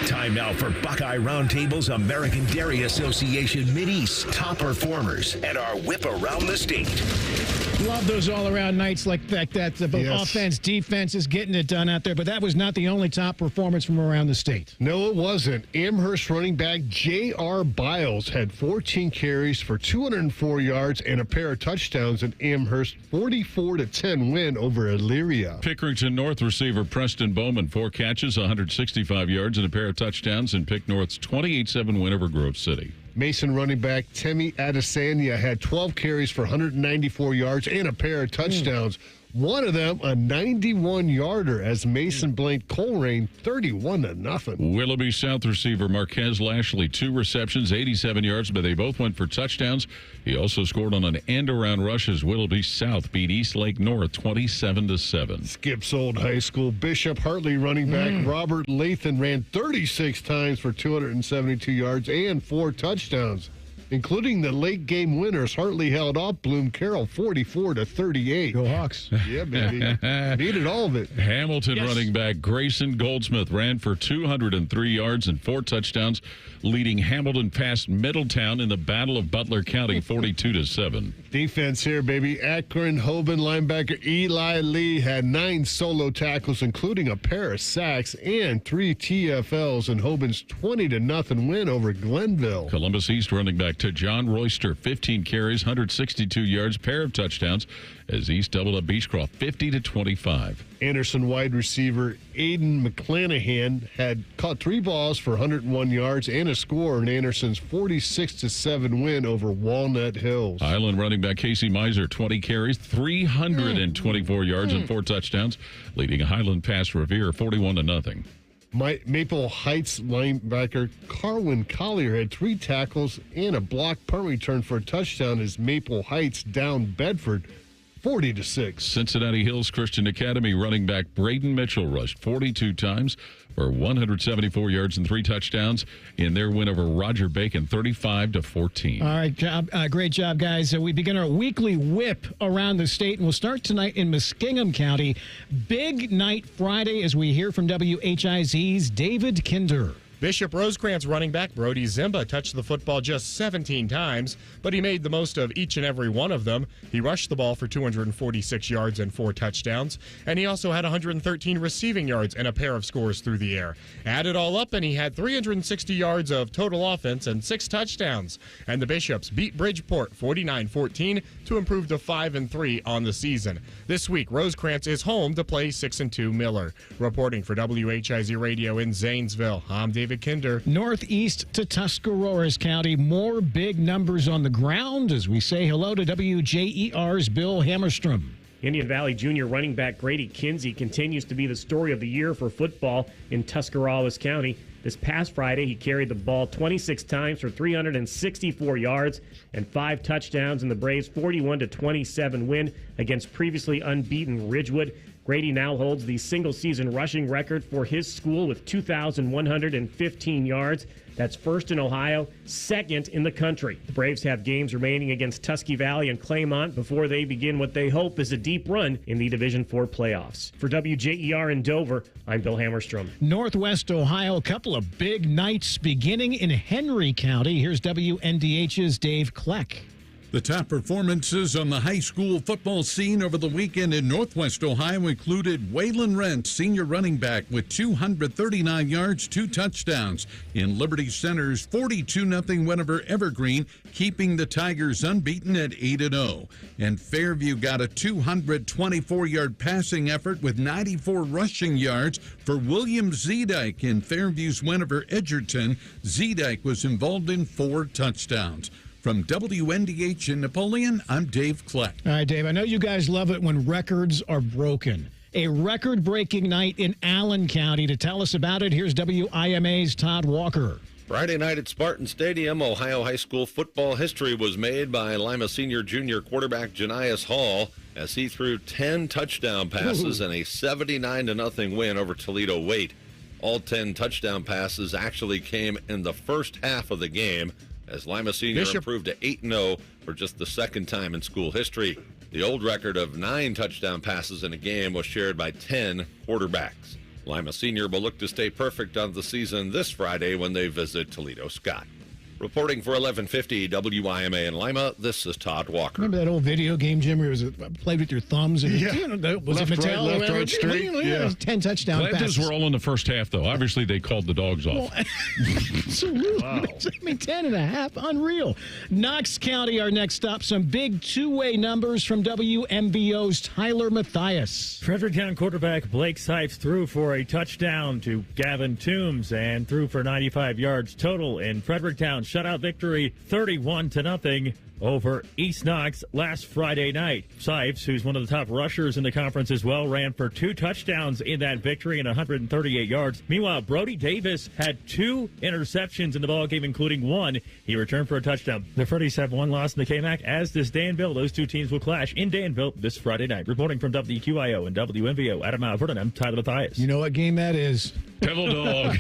Speaker 1: Time now for Buckeye Roundtable's American Dairy Association Mideast top performers and our whip around the state.
Speaker 2: Love those all-around nights like that. Both offense, defense is getting it done out there. But that was not the only top performance from around the state.
Speaker 3: No, it wasn't. Amherst running back J.R. Biles had 14 carries for 204 yards and a pair of touchdowns in Amherst's 44-10 win over Elyria.
Speaker 4: Pickerington North receiver Preston Bowman, 4 catches, 165 yards, and a pair of touchdowns in Pick North's 28-7 win over Grove City.
Speaker 3: Mason running back Temi Adesanya had 12 carries for 194 yards and a pair of touchdowns. One of them a 91-yarder as Mason blanked Coleraine 31-0.
Speaker 4: Willoughby South receiver Marquez Lashley, 2 receptions, 87 yards, but they both went for touchdowns. He also scored on an end-around rush as Willoughby South beat Eastlake North 27-7.
Speaker 3: Skips Old High School Bishop Hartley running back Robert Lathan ran 36 times for 272 yards and 4 touchdowns. Including the late game winners, Hartley held off Bloom Carroll 44-38.
Speaker 2: Go Hawks.
Speaker 3: Yeah, baby. Needed all of it.
Speaker 4: Hamilton running back Grayson Goldsmith ran for 203 yards and 4 touchdowns, leading Hamilton past Middletown in the Battle of Butler County 42-7.
Speaker 3: Defense here, baby. Akron Hoban linebacker Eli Lee had 9 solo tackles, including a pair of sacks and 3 TFLs in Hoban's 20-0 win over Glenville.
Speaker 4: Columbus East running back to John Royster, 15 carries, 162 yards, pair of touchdowns as East doubled up Beechcroft 50-25.
Speaker 3: Anderson wide receiver Aiden McClanahan had caught 3 balls for 101 yards and a score in Anderson's 46-7 win over Walnut Hills.
Speaker 4: Highland running back Casey Miser, 20 carries, 324 yards and 4 touchdowns, leading Highland past Revere 41-0.
Speaker 3: Maple Heights linebacker Carwin Collier had 3 tackles and a block punt return for a touchdown as Maple Heights downed Bedford 40-6.
Speaker 4: Cincinnati Hills Christian Academy running back Braden Mitchell rushed 42 times for 174 yards and 3 touchdowns in their win over Roger Bacon 35-14.
Speaker 2: All right, great job, guys. We begin our weekly whip around the state, and we'll start tonight in Muskingum County. Big night Friday as we hear from WHIZ's David Kinder.
Speaker 5: Bishop Rosecrans running back Brody Zimba touched the football just 17 times, but he made the most of each and every one of them. He rushed the ball for 246 yards and 4 touchdowns, and he also had 113 receiving yards and a pair of scores through the air. Add it all up, and he had 360 yards of total offense and 6 touchdowns. And the Bishops beat Bridgeport 49-14 to improve to 5-3 on the season. This week, Rosecrans is home to play 6-2 Miller. Reporting for WHIZ Radio in Zanesville, I'm David Kinder.
Speaker 2: Northeast to Tuscarawas County. More big numbers on the ground as we say hello to WJER's Bill Hammerstrom.
Speaker 10: Indian Valley Junior running back Grady Kinsey continues to be the story of the year for football in Tuscarawas County. This past Friday, he carried the ball 26 times for 364 yards and 5 touchdowns in the Braves' 41-27 win against previously unbeaten Ridgewood. Grady now holds the single-season rushing record for his school with 2,115 yards. That's first in Ohio, second in the country. The Braves have games remaining against Tusky Valley and Claymont before they begin what they hope is a deep run in the Division IV playoffs. For WJER in Dover, I'm Bill Hammerstrom.
Speaker 2: Northwest Ohio, a couple of big nights beginning in Henry County. Here's WNDH's Dave Kleck.
Speaker 11: The top performances on the high school football scene over the weekend in Northwest Ohio included Waylon Rent, senior running back, with 239 yards, 2 touchdowns. In Liberty Center's 42-0 win over Evergreen, keeping the Tigers unbeaten at 8-0. And Fairview got a 224-yard passing effort with 94 rushing yards for William Zedike in Fairview's win over Edgerton. Zedike was involved in 4 touchdowns. From WNDH in Napoleon, I'm Dave Kleck.
Speaker 2: All right, Dave, I know you guys love it when records are broken. A record-breaking night in Allen County. To tell us about it, here's WIMA's Todd Walker.
Speaker 13: Friday night at Spartan Stadium, Ohio high school football history was made by Lima Senior Junior quarterback Janias Hall as he threw 10 touchdown passes and a 79-0 win over Toledo Waite. All 10 touchdown passes actually came in the first half of the game, as Lima Senior improved to 8-0 for just the second time in school history. The old record of 9 touchdown passes in a game was shared by 10 quarterbacks. Lima Senior will look to stay perfect on the season this Friday when they visit Toledo Scott. Reporting for 1150 WIMA in Lima, this is Todd Walker.
Speaker 2: Remember that old video game, Jim, where it was played with your thumbs? And was
Speaker 3: left,
Speaker 2: it Mattel?
Speaker 3: right, left, right, straight.
Speaker 2: It was 10 touchdown passes.
Speaker 4: Those were all in the first half, though. Obviously, they called the dogs off.
Speaker 2: Absolutely. Wow. I mean, 10 and a half. Unreal. Knox County, our next stop. Some big two-way numbers from WMVO's Tyler Mathias.
Speaker 22: Fredericktown quarterback Blake Sipes threw for a touchdown to Gavin Toombs and threw for 95 yards total in Fredericktown. Shutout victory 31-0 over East Knox last Friday night. Sipes, who's one of the top rushers in the conference as well, ran for 2 touchdowns in that victory and 138 yards. Meanwhile, Brody Davis had 2 interceptions in the ballgame, including 1. He returned for a touchdown. The Freddies have 1 loss in the KMAC, as does Danville. Those 2 teams will clash in Danville this Friday night. Reporting from WQIO and WMVO, Adam Alford, I'm Tyler Mathias.
Speaker 2: You know what game that is?
Speaker 4: Devil Dog.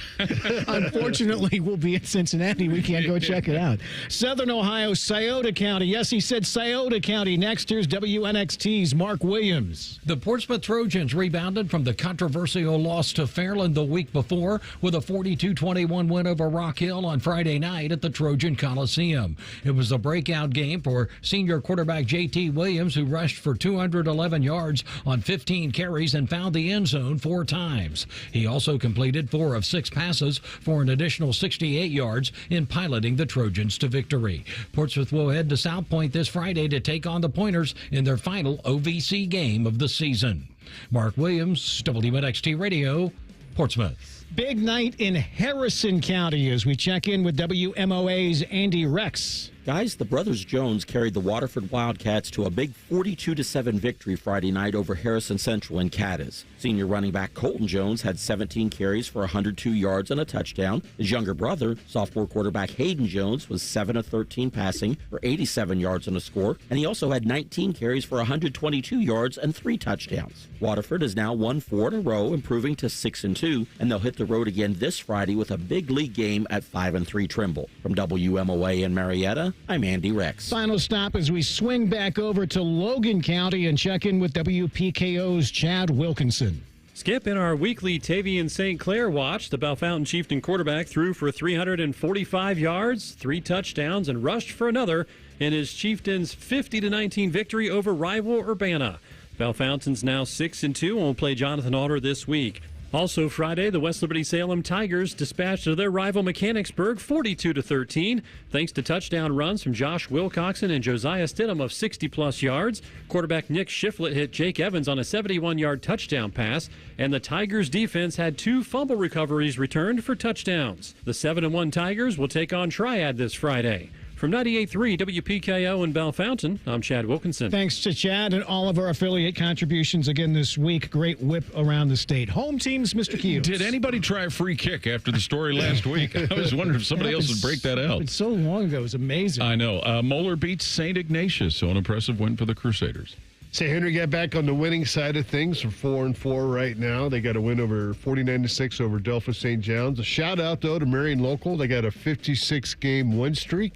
Speaker 2: Unfortunately, we'll be in Cincinnati. We can't go check it out. Southern Ohio, Scioto County. Yes, he said Scioto County. Next, here's WNXT's Mark Williams.
Speaker 23: The Portsmouth Trojans rebounded from the controversial loss to Fairland the week before with a 42-21 win over Rock Hill on Friday night at the Trojan Coliseum. It was a breakout game for senior quarterback J.T. Williams, who rushed for 211 yards on 15 carries and found the end zone 4 times. He also completed 4 of 6 passes for an additional 68 yards in piloting the Trojans to victory. Portsmouth will head to South Point this Friday to take on the Pointers in their final OVC game of the season. Mark Williams, WNXT Radio, Portsmouth.
Speaker 2: Big night in Harrison County as we check in with WMOA's Andy Rex.
Speaker 24: Guys, the Brothers Jones carried the Waterford Wildcats to a big 42-7 victory Friday night over Harrison Central in Cadiz. Senior running back Colton Jones had 17 carries for 102 yards and a touchdown. His younger brother, sophomore quarterback Hayden Jones, was 7 of 13 passing for 87 yards and a score, and he also had 19 carries for 122 yards and 3 touchdowns. Waterford has now won 4 in a row, improving to 6-2, and they'll hit the road again this Friday with a big league game at 5-3 Trimble. From WMOA in Marietta, I'm Andy Rex.
Speaker 2: Final stop as we swing back over to Logan County and check in with WPKO's Chad Wilkinson.
Speaker 25: Skip, in our weekly Tavian St. Clair watch, the Bellefontaine Chieftain quarterback threw for 345 yards, 3 touchdowns, and rushed for another in his Chieftains' 50-19 victory over rival Urbana. Bellefontaine's now 6-2 and will play Jonathan Alder this week. Also Friday, the West Liberty Salem Tigers dispatched their rival Mechanicsburg 42-13, thanks to touchdown runs from Josh Wilcoxon and Josiah Stidham of 60-plus yards. Quarterback Nick Shiflett hit Jake Evans on a 71-yard touchdown pass, and the Tigers' defense had 2 fumble recoveries returned for touchdowns. The 7-1 Tigers will take on Triad this Friday. From 98.3 WPKO in Bellefontaine, I'm Chad Wilkinson.
Speaker 2: Thanks to Chad and all of our affiliate contributions again this week. Great whip around the state. Home teams, Mr. Keels.
Speaker 4: Did anybody try a free kick after the story last week? I was wondering if somebody else would break that out.
Speaker 2: It's so long ago. It was amazing.
Speaker 4: I know. Moeller beats St. Ignatius, so an impressive win for the Crusaders.
Speaker 3: St. Henry got back on the winning side of things. They're 4-4 right now. They got a win over 49-6 over Delphi St. John's. A shout out though to Marion Local. They got a 56-game win streak.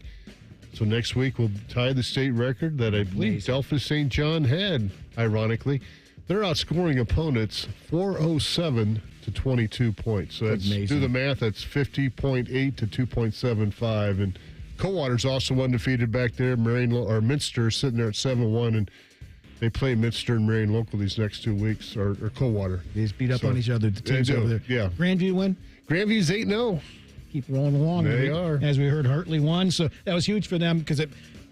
Speaker 3: So next week we'll tie the state record that I believe Delphi St. John had, ironically. They're outscoring opponents 407 to 22 points. So that's, do the math, that's 50.8 to 2.75. And Coldwater's also undefeated back there. Minster sitting there at 7-1, and they play Minster and Marion local these next 2 weeks, or Coldwater.
Speaker 2: They just beat up on each other, the teams over there.
Speaker 3: Yeah.
Speaker 2: Grandview win?
Speaker 3: Grandview's 8-0.
Speaker 2: Keep rolling along.
Speaker 3: They are.
Speaker 2: As we heard, Hartley won, so that was huge for them because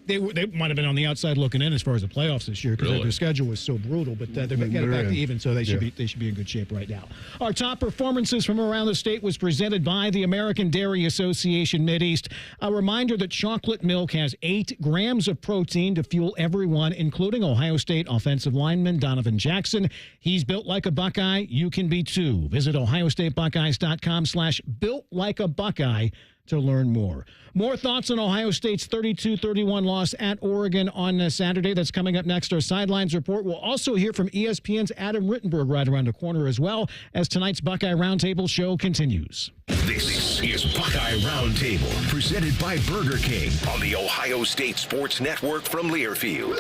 Speaker 2: they might have been on the outside looking in as far as the playoffs this year because their schedule was so brutal, but they're getting back to even, so they should be in good shape right now. Our top performances from around the state was presented by the American Dairy Association Mideast. A reminder that chocolate milk has 8 grams of protein to fuel everyone, including Ohio State offensive lineman Donovan Jackson. He's built like a Buckeye. You can be too. Visit ohiostatebuckeyes.com/built-like-a-Buckeye to learn more. More thoughts on Ohio State's 32-31 loss at Oregon on Saturday. That's coming up next. Our Sidelines Report. We'll also hear from ESPN's Adam Rittenberg right around the corner as well as tonight's Buckeye Roundtable show continues.
Speaker 1: This is Buckeye Roundtable, presented by Burger King on the Ohio State Sports Network from Learfield.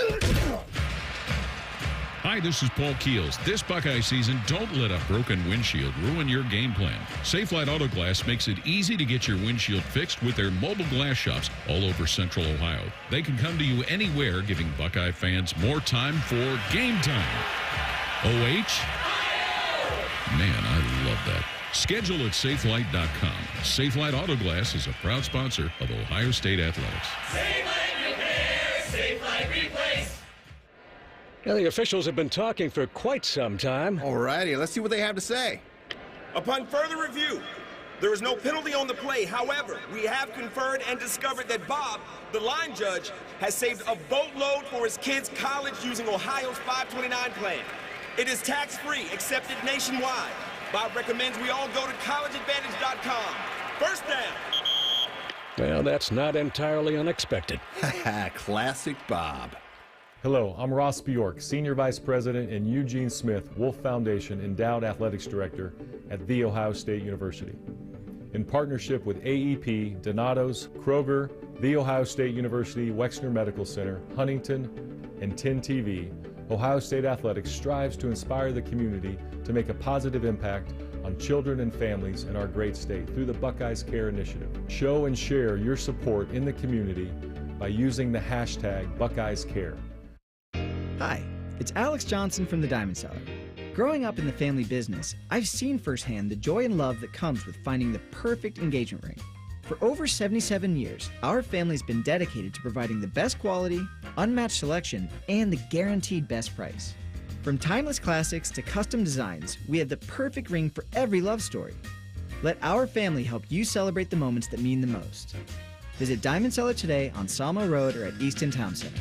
Speaker 4: Hi, this is Paul Keels. This Buckeye season, don't let a broken windshield ruin your game plan. Safelite Auto Glass makes it easy to get your windshield fixed with their mobile glass shops all over Central Ohio. They can come to you anywhere, giving Buckeye fans more time for game time. OH? Man, I love that. Schedule at safelite.com. Safelite Auto Glass is a proud sponsor of Ohio State Athletics.
Speaker 6: Safelite Repair, Safelite Replace.
Speaker 12: Now, the officials have been talking for quite some time.
Speaker 14: All righty, let's see what they have to say.
Speaker 15: Upon further review, there is no penalty on the play. However, we have conferred and discovered that Bob, the line judge, has saved a boatload for his kids' college using Ohio's 529 plan. It is tax-free, accepted nationwide. Bob recommends we all go to collegeadvantage.com. First down.
Speaker 12: Well, that's not entirely unexpected.
Speaker 14: Classic Bob.
Speaker 16: Hello, I'm Ross Bjork, Senior Vice President and Eugene Smith, Wolf Foundation Endowed Athletics Director at The Ohio State University. In partnership with AEP, Donato's, Kroger, The Ohio State University, Wexner Medical Center, Huntington, and 10 TV, Ohio State Athletics strives to inspire the community to make a positive impact on children and families in our great state through the Buckeyes Care Initiative. Show and share your support in the community by using the hashtag BuckeyesCare.
Speaker 17: Hi, it's Alex Johnson from The Diamond Seller. Growing up in the family business, I've seen firsthand the joy and love that comes with finding the perfect engagement ring. For over 77 years, our family's been dedicated to providing the best quality, unmatched selection, and the guaranteed best price. From timeless classics to custom designs, we have the perfect ring for every love story. Let our family help you celebrate the moments that mean the most. Visit Diamond Seller today on Salmo Road or at Easton Town Center.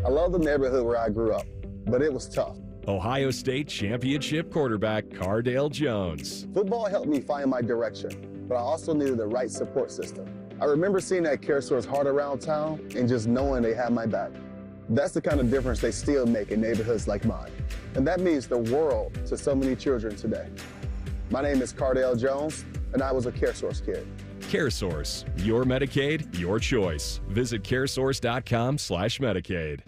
Speaker 26: I love the neighborhood where I grew up, but it was tough.
Speaker 27: Ohio State championship quarterback Cardale Jones.
Speaker 26: Football helped me find my direction, but I also needed the right support system. I remember seeing that CareSource heart around town and just knowing they had my back. That's the kind of difference they still make in neighborhoods like mine. And that means the world to so many children today. My name is Cardale Jones, and I was a CareSource kid.
Speaker 27: CareSource, your Medicaid, your choice. Visit caresource.com/Medicaid.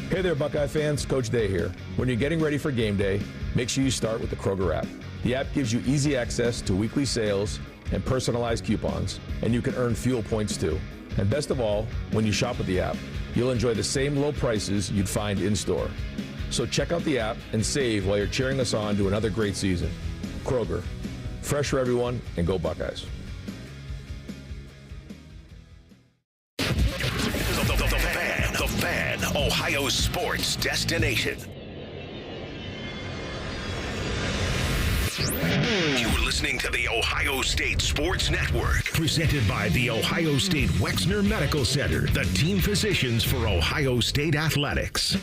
Speaker 28: Hey there, Buckeye fans. Coach Day here. When you're getting ready for game day, make sure you start with the Kroger app. The app gives you easy access to weekly sales and personalized coupons, and you can earn fuel points too. And best of all, when you shop with the app, you'll enjoy the same low prices you'd find in-store. So check out the app and save while you're cheering us on to another great season. Kroger, fresh for everyone, and go Buckeyes.
Speaker 1: The Fan, Ohio sports destination. You're listening to the Ohio State Sports Network, presented by the Ohio State Wexner Medical Center, the team physicians for Ohio State Athletics.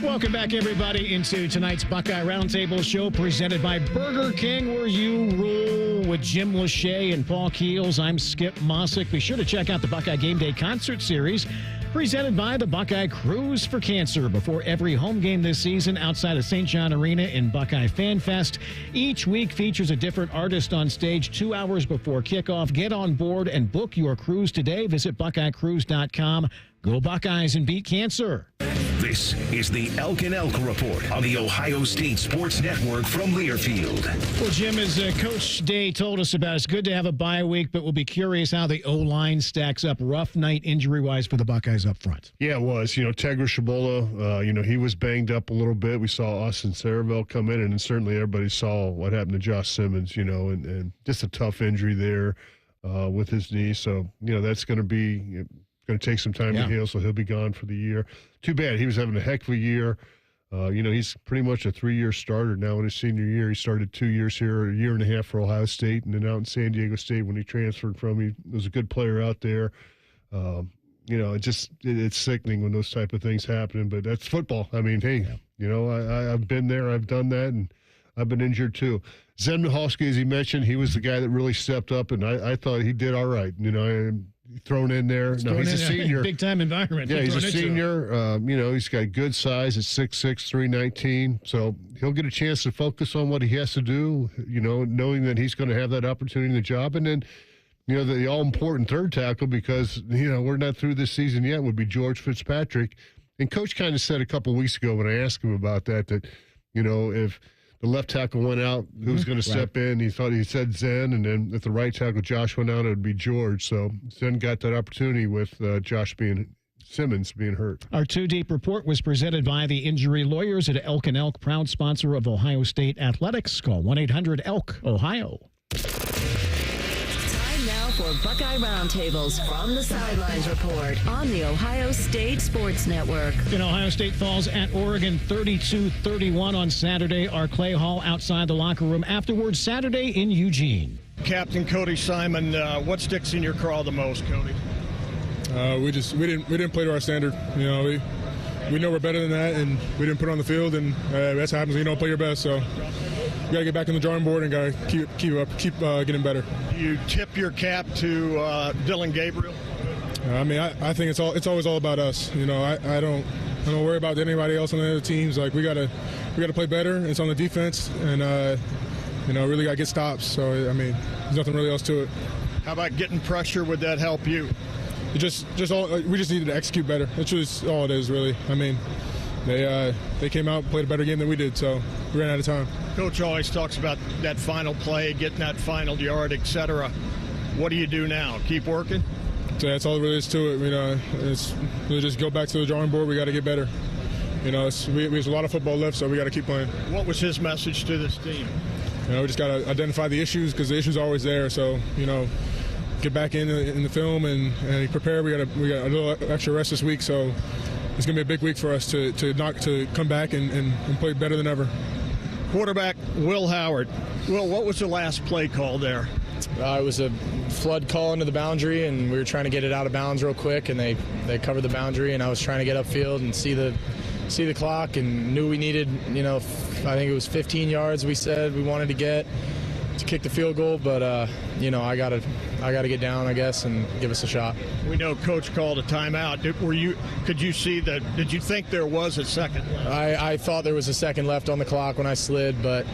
Speaker 2: Welcome back, everybody, into tonight's Buckeye Roundtable show presented by Burger King, where you rule, with Jim Lachey and Paul Keels. I'm Skip Mosic. Be sure to check out the Buckeye Game Day concert series presented by the Buckeye Cruise for Cancer before every home game this season outside of St. John Arena in Buckeye Fan Fest. Each week features a different artist on stage 2 hours before kickoff. Get on board and book your cruise today. Visit BuckeyeCruise.com. Go Buckeyes and beat cancer.
Speaker 1: This is the Elk and Elk Report on the Ohio State Sports Network from Learfield.
Speaker 2: Well, Jim, as Coach Day told us about, it's good to have a bye week, but we'll be curious how the O-line stacks up. Rough night injury-wise for the Buckeyes up front.
Speaker 3: Yeah, it was. Tegra Shabola, he was banged up a little bit. We saw Austin Saravel come in, and certainly everybody saw what happened to Josh Simmons, and just a tough injury there with his knee. So, that's going to take some time to heal, so he'll be gone for the year. Too bad. He was having a heck of a year. He's pretty much a 3-year starter now in his senior year. He started 2 years here, a year and a half for Ohio State, and then out in San Diego State when he transferred from. He was a good player out there. It's sickening when those type of things happen, but that's football. I mean, hey, I've been there, I've done that, and I've been injured too. Zen Michalski, as he mentioned, he was the guy that really stepped up, and I thought he did all right. Thrown in there. He's a senior.
Speaker 2: Big time environment.
Speaker 3: Yeah, he's a senior. He's got good size at 6'6", 319. So he'll get a chance to focus on what he has to do, knowing that he's going to have that opportunity in the job. And then, the all-important third tackle, because, we're not through this season yet, would be George Fitzpatrick. And Coach kind of said a couple of weeks ago when I asked him about that, if the left tackle went out, who was going to step in? He said Zen, and then if the right tackle Josh went out, it would be George. So Zen got that opportunity with Simmons being hurt.
Speaker 2: Our 2 Deep report was presented by the injury lawyers at Elk and Elk, proud sponsor of Ohio State athletics. Call 1-800-ELK-OHIO.
Speaker 5: Now for Buckeye Roundtables from the Sidelines Report on the Ohio State Sports Network.
Speaker 2: Ohio State falls at Oregon 32-31 on Saturday. Our Clay Hall outside the locker room. Afterwards, Saturday in Eugene.
Speaker 7: Captain Cody Simon, what sticks in your craw the most, Cody?
Speaker 8: We didn't play to our standard. We know we're better than that, and we didn't put it on the field, and that's what happens when you don't play your best. So we got to get back on the drawing board and got to keep getting better.
Speaker 7: You tip your cap to Dylan Gabriel?
Speaker 8: I think it's always all about us. I don't worry about anybody else on the other teams. Like we gotta play better. It's on the defense, and really got to get stops. So there's nothing really else to it.
Speaker 7: How about getting pressure? Would that help you?
Speaker 8: We just needed to execute better. That's just all it is, really. They came out and played a better game than we did, so we ran out of time.
Speaker 7: Coach always talks about that final play, getting that final yard, etc. What do you do now? Keep working?
Speaker 8: So that's all there really is to it. We just go back to the drawing board. We got to get better. There's a lot of football left, so we got to keep playing.
Speaker 7: What was his message to this team?
Speaker 8: We just got to identify the issues, because the issues are always there. So get back in the film and prepare. We got a little extra rest this week, so it's gonna be a big week for us to come back and play better than ever.
Speaker 7: Quarterback Will Howard. Will, what was the last play call there?
Speaker 9: It was a flood call into the boundary, and we were trying to get it out of bounds real quick, and they covered the boundary, and I was trying to get upfield and see the clock, and knew we needed, I think it was 15 yards we said we wanted to get to kick the field goal, but I gotta get down, I guess, and give us a shot.
Speaker 7: We know Coach called a timeout. Did you think there was a second?
Speaker 9: I thought there was a second left on the clock when I slid, but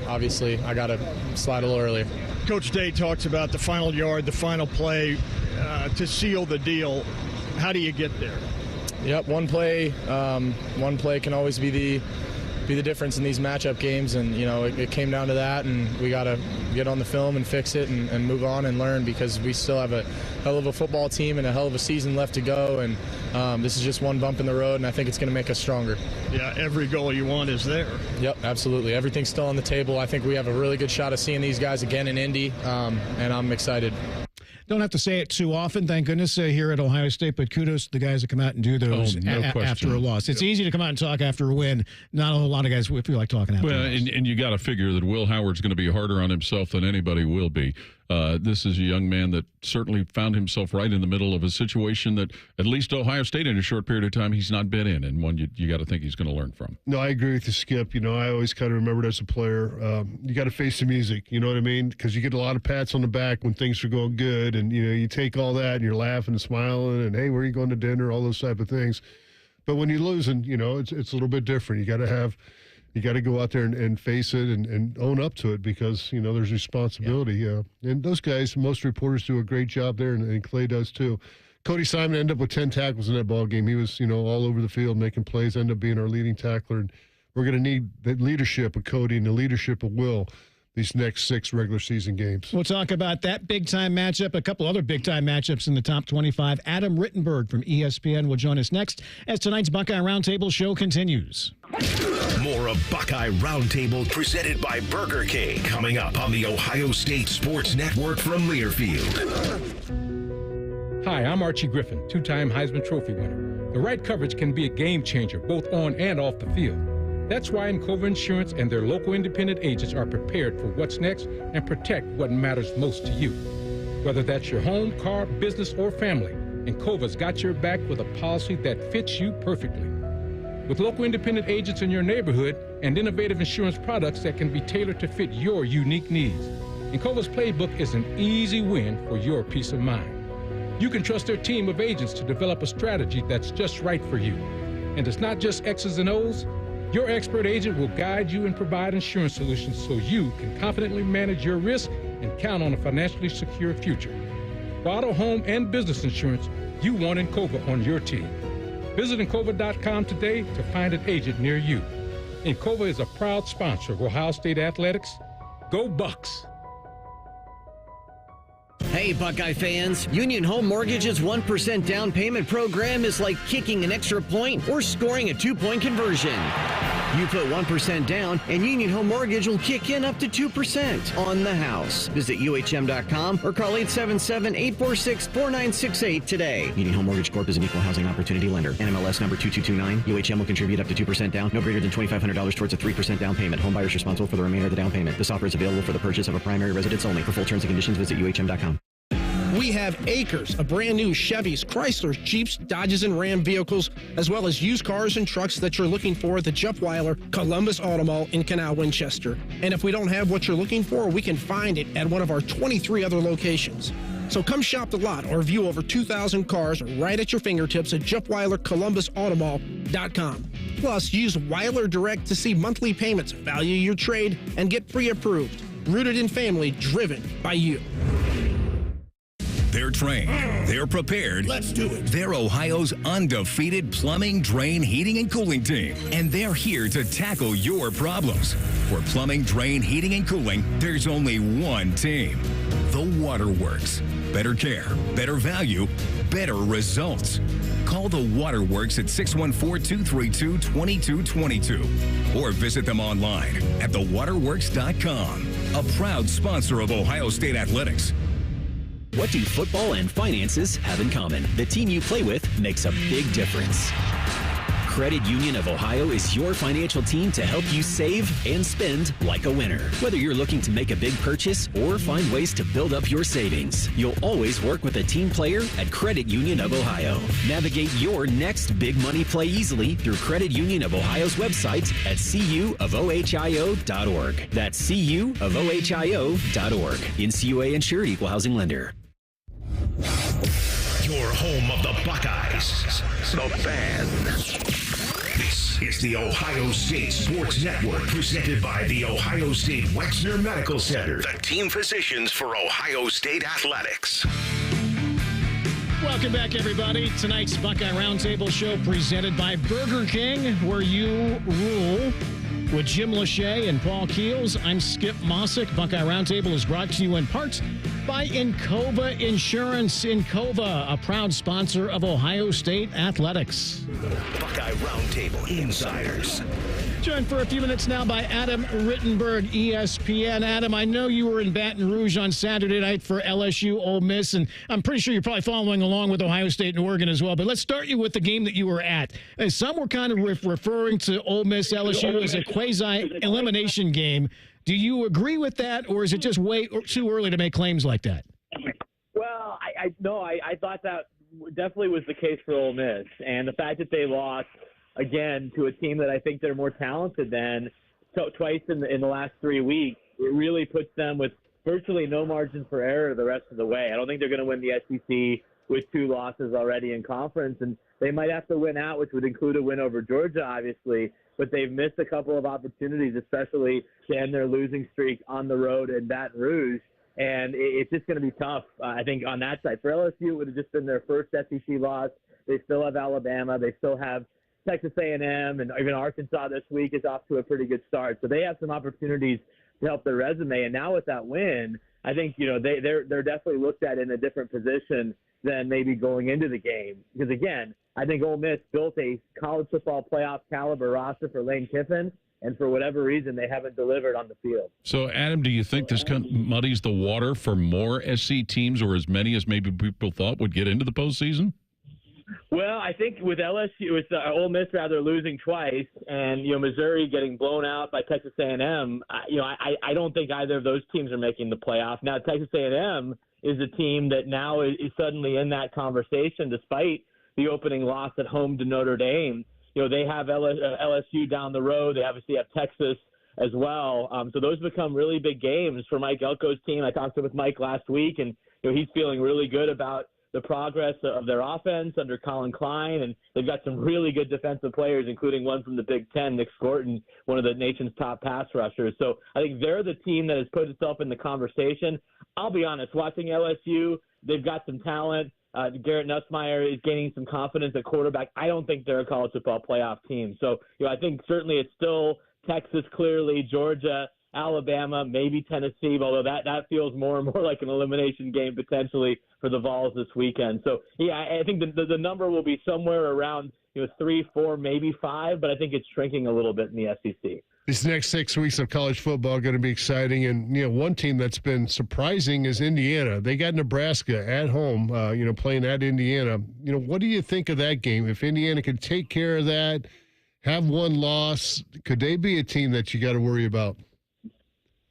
Speaker 9: obviously I gotta slide a little earlier.
Speaker 7: Coach Day talks about the final yard, the final play to seal the deal. How do you get there?
Speaker 9: Yep, one play can always be the difference in these matchup games, and it came down to that, and we got to get on the film and fix it and move on and learn, because we still have a hell of a football team and a hell of a season left to go, and this is just one bump in the road, and I think it's going to make us stronger.
Speaker 7: Yeah, every goal you want is there.
Speaker 9: Yep, absolutely. Everything's still on the table. I think we have a really good shot of seeing these guys again in Indy, and I'm excited.
Speaker 2: Don't have to say it too often, thank goodness, here at Ohio State, but kudos to the guys that come out and do those after a loss. It's easy to come out and talk after a win. Not a lot of guys feel like talking after a loss.
Speaker 4: And you got to figure that Will Howard's going to be harder on himself than anybody will be. This is a young man that certainly found himself right in the middle of a situation that at least Ohio State in a short period of time he's not been in, and one you got to think he's going to learn from.
Speaker 3: No, I agree with you, Skip. I always kind of remembered as a player, you got to face the music, you know what I mean? Because you get a lot of pats on the back when things are going good, and you take all that and you're laughing and smiling and, hey, where are you going to dinner, all those type of things. But when you're losing, it's a little bit different. You got to go out there and face it and own up to it, because, there's responsibility. And those guys, most reporters do a great job there, and Clay does too. Cody Simon ended up with 10 tackles in that ball game. He was, all over the field making plays, ended up being our leading tackler. And we're going to need the leadership of Cody and the leadership of Will these next 6 regular season games.
Speaker 2: We'll talk about that big-time matchup, a couple other big-time matchups in the top 25. Adam Rittenberg from ESPN will join us next as tonight's Buckeye Roundtable show continues.
Speaker 1: More of Buckeye Roundtable presented by Burger King coming up on the Ohio State Sports Network from Learfield.
Speaker 10: Hi, I'm Archie Griffin, 2-time Heisman Trophy winner. The right coverage can be a game changer both on and off the field. That's why Encova Insurance and their local independent agents are prepared for what's next and protect what matters most to you. Whether that's your home, car, business, or family, Encova's got your back with a policy that fits you perfectly. With local independent agents in your neighborhood and innovative insurance products that can be tailored to fit your unique needs, Encova's playbook is an easy win for your peace of mind. You can trust their team of agents to develop a strategy that's just right for you. And it's not just X's and O's. Your expert agent will guide you and provide insurance solutions so you can confidently manage your risk and count on a financially secure future. For auto, home, and business insurance, you want Encova on your team. Visit Encova.com today to find an agent near you. Encova is a proud sponsor of Ohio State Athletics. Go Bucks!
Speaker 11: Hey, Buckeye fans, Union Home Mortgage's 1% down payment program is like kicking an extra point or scoring a 2-point conversion. You put 1% down, and Union Home Mortgage will kick in up to 2% on the house. Visit UHM.com or call 877-846-4968 today. Union Home Mortgage Corp is an equal housing opportunity lender. NMLS number 2229. UHM will contribute up to 2% down, no greater than $2,500 towards a 3% down payment. Home buyers responsible for the remainder of the down payment. This offer is available for the purchase of a primary residence only. For full terms and conditions, visit UHM.com.
Speaker 13: We have acres of brand new Chevys, Chryslers, Jeeps, Dodges, and Ram vehicles, as well as used cars and trucks that you're looking for at the Jeff Weiler Columbus Auto Mall in Canal Winchester. And if we don't have what you're looking for, we can find it at one of our 23 other locations. So come shop the lot or view over 2,000 cars right at your fingertips at JeffWeilerColumbusAutomall.com. Plus, use Weiler Direct to see monthly payments, value your trade, and get pre-approved. Rooted in family, driven by you.
Speaker 1: They're trained. They're prepared.
Speaker 6: Let's do it.
Speaker 1: They're Ohio's undefeated plumbing, drain, heating, and cooling team. And they're here to tackle your problems. For plumbing, drain, heating, and cooling, there's only one team. The Waterworks. Better care, better value, better results. Call the Waterworks at 614-232-2222 or visit them online at thewaterworks.com. A proud sponsor of Ohio State Athletics.
Speaker 18: What do football and finances have in common? The team you play with makes a big difference. Credit Union of Ohio is your financial team to help you save and spend like a winner. Whether you're looking to make a big purchase or find ways to build up your savings, you'll always work with a team player at Credit Union of Ohio. Navigate your next big money play easily through Credit Union of Ohio's website at cuofohio.org. That's cuofohio.org. NCUA insured, equal housing lender.
Speaker 1: Your home of the Buckeyes, the Fan. This is the Ohio State Sports Network, presented by the Ohio State Wexner Medical Center, the team physicians for Ohio State Athletics.
Speaker 2: Welcome back, everybody. Tonight's Buckeye Roundtable show presented by Burger King, where you rule. With Jim Lachey and Paul Keels, I'm Skip Mosic. Buckeye Roundtable is brought to you in part by Encova Insurance. Encova, a proud sponsor of Ohio State Athletics.
Speaker 1: Buckeye Roundtable Insiders.
Speaker 2: Joined for a few minutes now by Adam Rittenberg, ESPN. Adam, I know you were in Baton Rouge on Saturday night for LSU Ole Miss, and I'm pretty sure you're probably following along with Ohio State and Oregon as well. But let's start you with the game that you were at. Some were kind of referring to Ole Miss LSU as a quasi-elimination game. Do you agree with that, or is it just way too early to make claims like that?
Speaker 19: Well, I thought that definitely was the case for Ole Miss, and the fact that they lost again to a team that I think they're more talented than twice in the last 3 weeks, it really puts them with virtually no margin for error the rest of the way. I don't think they're going to win the SEC with 2 losses already in conference, and they might have to win out, which would include a win over Georgia, obviously, but they've missed a couple of opportunities, especially to end their losing streak on the road in Baton Rouge. And it's just going to be tough, I think, on that side. For LSU, it would have just been their first SEC loss. They still have Alabama. They still have Texas A&M, and even Arkansas this week is off to a pretty good start. So they have some opportunities to help their resume. And now with that win, I think, they're definitely looked at in a different position than maybe going into the game. Because, again, I think Ole Miss built a college football playoff caliber roster for Lane Kiffin, and for whatever reason, they haven't delivered on the field.
Speaker 4: So, Adam, do you think this muddies the water for more SC teams, or as many as maybe people thought would get into the postseason?
Speaker 19: Well, I think with LSU, with Ole Miss rather losing twice, and Missouri getting blown out by Texas A&M, I don't think either of those teams are making the playoff. Now, Texas A&M is a team that now is suddenly in that conversation, despite the opening loss at home to Notre Dame. They have LSU down the road. They obviously have Texas as well. So those become really big games for Mike Elko's team. I talked with Mike last week, and he's feeling really good about the progress of their offense under Colin Klein, and they've got some really good defensive players, including one from the Big Ten, Nick Scorton, one of the nation's top pass rushers. So I think they're the team that has put itself in the conversation. I'll be honest, watching LSU, they've got some talent. Garrett Nussmeier is gaining some confidence at quarterback. I don't think they're a college football playoff team. So, I think certainly it's still Texas, clearly, Georgia, Alabama, maybe Tennessee, although that feels more and more like an elimination game potentially for the Vols this weekend. So, I think the number will be somewhere around 3, 4, maybe 5, but I think it's shrinking a little bit in the SEC.
Speaker 3: These next 6 weeks of college football are going to be exciting. And, one team that's been surprising is Indiana. They got Nebraska at home, playing at Indiana. What do you think of that game? If Indiana could take care of that, have one loss, could they be a team that you got to worry about?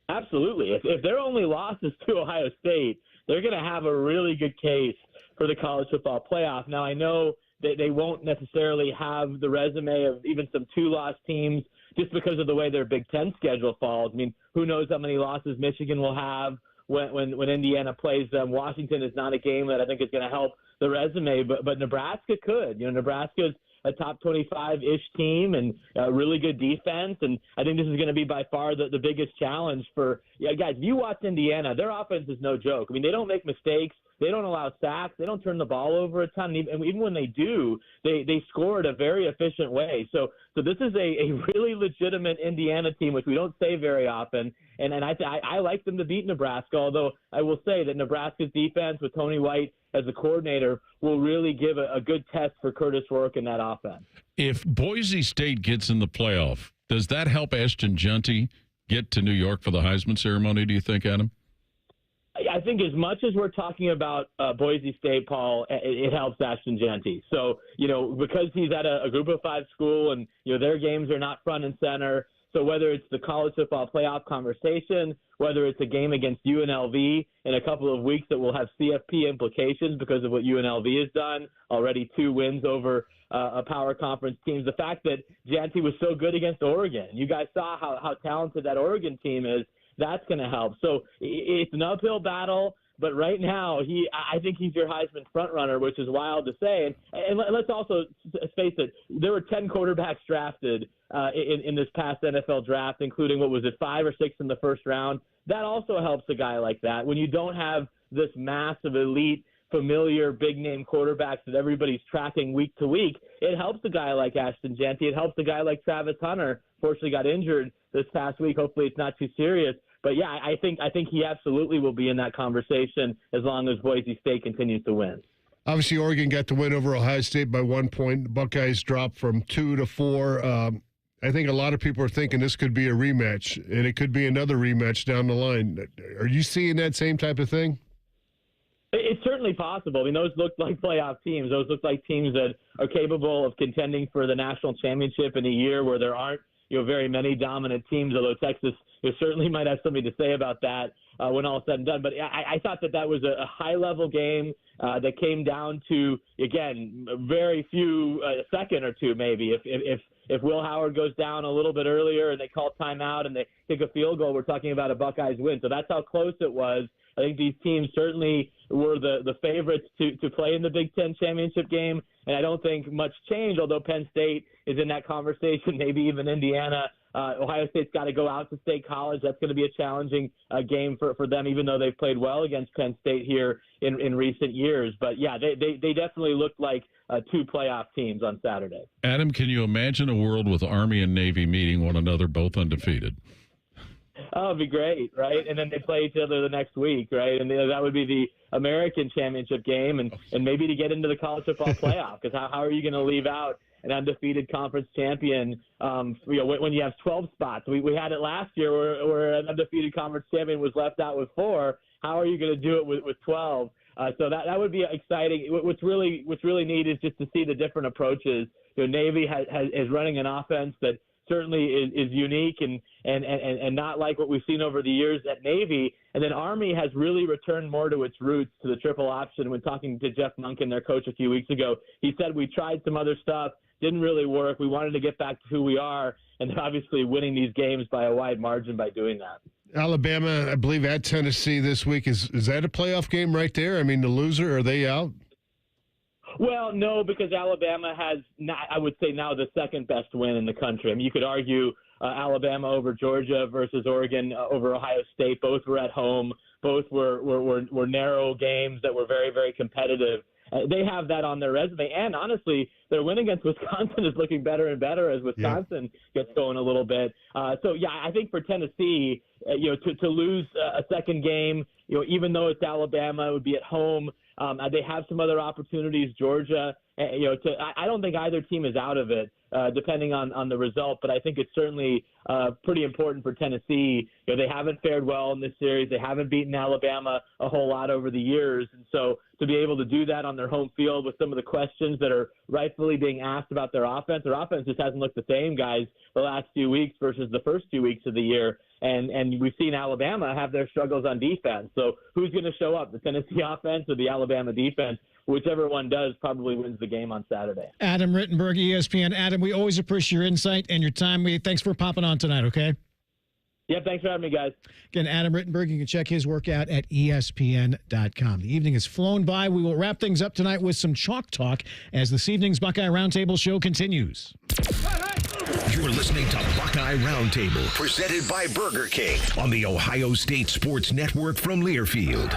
Speaker 19: Absolutely. If their only loss is to Ohio State, they're going to have a really good case for the college football playoff. Now, I know that they won't necessarily have the resume of even some 2-loss teams just because of the way their Big Ten schedule falls. I mean, who knows how many losses Michigan will have when Indiana plays them. Washington is not a game that I think is going to help the resume, but Nebraska could. Nebraska's a top 25-ish team and a really good defense, and I think this is going to be by far the biggest challenge for guys. If you watch Indiana, their offense is no joke. I mean, they don't make mistakes. They don't allow sacks. They don't turn the ball over a ton. And even when they do, they score at a very efficient way. So this is a really legitimate Indiana team, which we don't say very often. And I like them to beat Nebraska, although I will say that Nebraska's defense with Tony White as a coordinator will really give a good test for Curtis Rourke in that offense.
Speaker 4: If Boise State gets in the playoff, does that help Ashton Jeanty get to New York for the Heisman ceremony, do you think, Adam?
Speaker 19: I think as much as we're talking about Boise State, Paul, it helps Ashton Jeanty. So, because he's at a Group of 5 school and, their games are not front and center. So whether it's the college football playoff conversation, whether it's a game against UNLV in a couple of weeks that will have CFP implications because of what UNLV has done, already 2 wins over a power conference teams. The fact that Jeanty was so good against Oregon, you guys saw how talented that Oregon team is. That's going to help. So it's an uphill battle, but right now I think he's your Heisman frontrunner, which is wild to say. And let's also face it, there were 10 quarterbacks drafted in this past NFL draft, including 5 or 6 in the first round. That also helps a guy like that. When you don't have this mass of elite, familiar, big-name quarterbacks that everybody's tracking week to week, it helps a guy like Ashton Jeanty. It helps a guy like Travis Hunter. Fortunately got injured this past week. Hopefully it's not too serious. But, yeah, I think he absolutely will be in that conversation as long as Boise State continues to win.
Speaker 3: Obviously, Oregon got the win over Ohio State by 1 point. The Buckeyes dropped from 2 to 4. I think a lot of people are thinking this could be a rematch, and it could be another rematch down the line. Are you seeing that same type of thing?
Speaker 19: It's certainly possible. I mean, those look like playoff teams. Those look like teams that are capable of contending for the national championship in a year where there aren't very many dominant teams, although Texas certainly might have something to say about that when all is said and done. But I thought that was a high-level game that came down to, again, very few, a second or two maybe. If Will Howard goes down a little bit earlier and they call timeout and they kick a field goal, we're talking about a Buckeyes win. So that's how close it was. I think these teams certainly were the favorites to play in the Big Ten championship game, and I don't think much changed, although Penn State is in that conversation, maybe even Indiana Ohio State's got to go out to State College. That's going to be a challenging game for them, even though they've played well against Penn State here in recent years. But, yeah, they definitely looked like two playoff teams on Saturday.
Speaker 4: Adam, can you imagine a world with Army and Navy meeting one another, both undefeated?
Speaker 19: Oh, it'd be great, right? And then they play each other the next week, right? And that would be the American championship game, and maybe to get into the college football playoff. Because how are you going to leave out an undefeated conference champion? When you have 12 spots, we had it last year where an undefeated conference champion was left out with 4. How are you going to do it with 12? So that would be exciting. What's really neat is just to see the different approaches. Navy is running an offense that certainly is unique and not like what we've seen over the years at Navy. And then Army has really returned more to its roots, to the triple option. When talking to Jeff Monken, their coach, a few weeks ago, he said, we tried some other stuff, didn't really work. We wanted to get back to who we are, and they're obviously winning these games by a wide margin by doing that.
Speaker 3: Alabama, I believe, at Tennessee this week. Is that a playoff game right there? I mean, the loser, are they out?
Speaker 19: Well, no, because Alabama has, I would say, now the second best win in the country. I mean, you could argue Alabama over Georgia versus Oregon over Ohio State. Both were at home. Both were narrow games that were very, very competitive. They have that on their resume. And honestly, their win against Wisconsin is looking better and better as Wisconsin gets going a little bit. So, yeah, I think for Tennessee, to lose a second game, even though it's Alabama, it would be at home. They have some other opportunities. Georgia, I don't think either team is out of it, depending on the result. But I think it's certainly pretty important for Tennessee. They haven't fared well in this series. They haven't beaten Alabama a whole lot over the years, and so to be able to do that on their home field with some of the questions that are rightfully being asked about their offense just hasn't looked the same, guys, the last few weeks versus the first 2 weeks of the year. And we've seen Alabama have their struggles on defense. So who's going to show up, the Tennessee offense or the Alabama defense? Whichever one does probably wins the game on Saturday.
Speaker 2: Adam Rittenberg, ESPN. Adam, we always appreciate your insight and your time. Thanks for popping on tonight, okay?
Speaker 19: Yeah, thanks for having me, guys.
Speaker 2: Again, Adam Rittenberg, you can check his work out at ESPN.com. The evening has flown by. We will wrap things up tonight with some chalk talk as this evening's Buckeye Roundtable show continues.
Speaker 1: You're listening to Buckeye Roundtable, presented by Burger King on the Ohio State Sports Network from Learfield.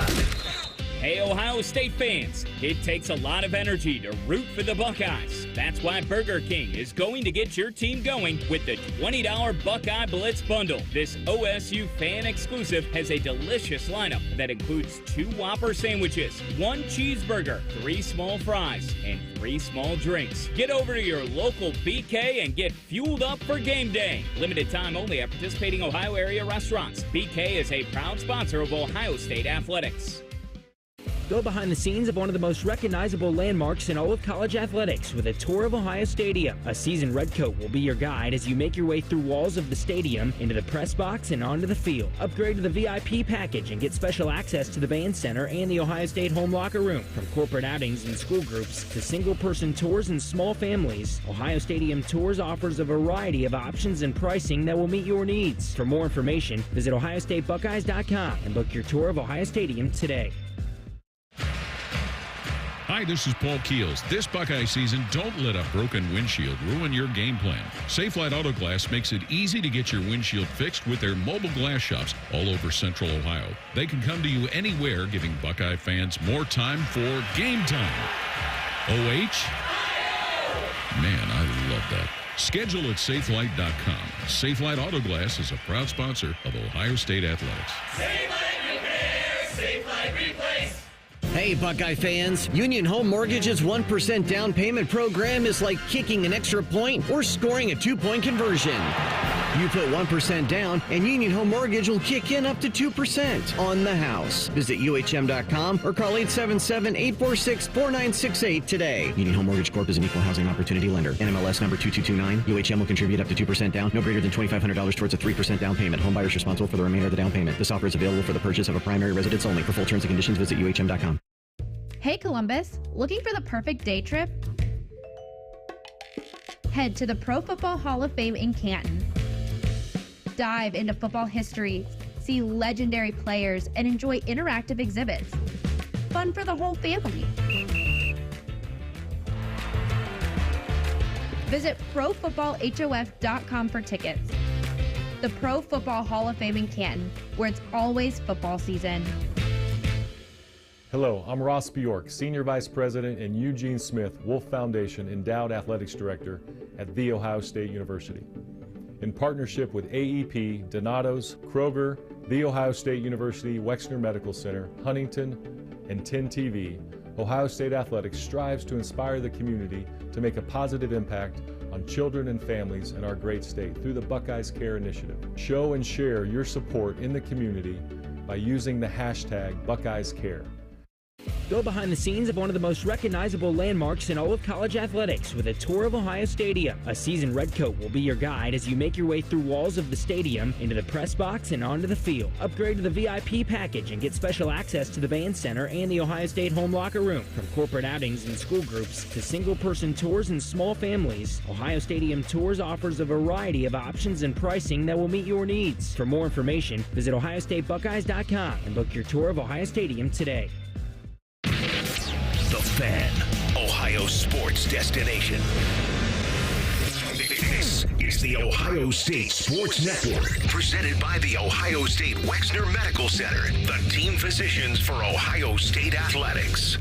Speaker 12: Hey, Ohio State fans, it takes a lot of energy to root for the Buckeyes. That's why Burger King is going to get your team going with the $20 Buckeye Blitz Bundle. This OSU fan exclusive has a delicious lineup that includes 2 Whopper sandwiches, 1 cheeseburger, 3 small fries, and 3 small drinks. Get over to your local BK and get fueled up for game day. Limited time only at participating Ohio area restaurants. BK is a proud sponsor of Ohio State athletics.
Speaker 15: Go behind the scenes of one of the most recognizable landmarks in all of college athletics with a tour of Ohio Stadium. A seasoned redcoat will be your guide as you make your way through walls of the stadium, into the press box, and onto the field. Upgrade to the VIP package and get special access to the band center and the Ohio State home locker room. From corporate outings and school groups to single-person tours and small families, Ohio Stadium Tours offers a variety of options and pricing that will meet your needs. For more information, visit OhioStateBuckeyes.com and book your tour of Ohio Stadium today.
Speaker 4: Hi, this is Paul Keels. This Buckeye season, don't let a broken windshield ruin your game plan. Safelite Auto Glass makes it easy to get your windshield fixed with their mobile glass shops all over Central Ohio. They can come to you anywhere, giving Buckeye fans more time for game time. OH? Man, I love that. Schedule at safelite.com. Safelite Auto Glass is a proud sponsor of Ohio State Athletics.
Speaker 6: Safelite Repair, Safelite Replace.
Speaker 11: Hey, Buckeye fans, Union Home Mortgage's 1% down payment program is like kicking an extra point or scoring a 2-point conversion. You put 1% down, and Union Home Mortgage will kick in up to 2% on the house. Visit UHM.com or call 877-846-4968 today. Union Home Mortgage Corp is an equal housing opportunity lender. NMLS number 2229. UHM will contribute up to 2% down, no greater than $2,500 towards a 3% down payment. Home buyers responsible for the remainder of the down payment. This offer is available for the purchase of a primary residence only. For full terms and conditions, visit UHM.com.
Speaker 20: Hey Columbus, looking for the perfect day trip? Head to the Pro Football Hall of Fame in Canton. Dive into football history, see legendary players, and enjoy interactive exhibits. Fun for the whole family. Visit ProFootballHOF.com for tickets. the Pro Football Hall of Fame in Canton, where it's always football season.
Speaker 14: Hello, I'm Ross Bjork, Senior Vice President and Eugene Smith Wolf Foundation Endowed Athletics Director at The Ohio State University. In partnership with AEP, Donato's, Kroger, The Ohio State University Wexner Medical Center, Huntington, and 10 TV, Ohio State Athletics strives to inspire the community to make a positive impact on children and families in our great state through the Buckeyes Care Initiative. Show and share your support in the community by using the hashtag #BuckeyesCare.
Speaker 15: Go behind the scenes of one of the most recognizable landmarks in all of college athletics with a tour of Ohio Stadium. A seasoned redcoat will be your guide as you make your way through walls of the stadium, into the press box, and onto the field. Upgrade to the VIP package and get special access to the band center and the Ohio State home locker room. From corporate outings and school groups to single-person tours and small families, Ohio Stadium Tours offers a variety of options and pricing that will meet your needs. For more information, visit ohiostatebuckeyes.com and book your tour of Ohio Stadium today.
Speaker 1: The Fan, Ohio sports destination. This is the Ohio State Sports Network, presented by the Ohio State Wexner Medical Center, the team physicians for Ohio State athletics.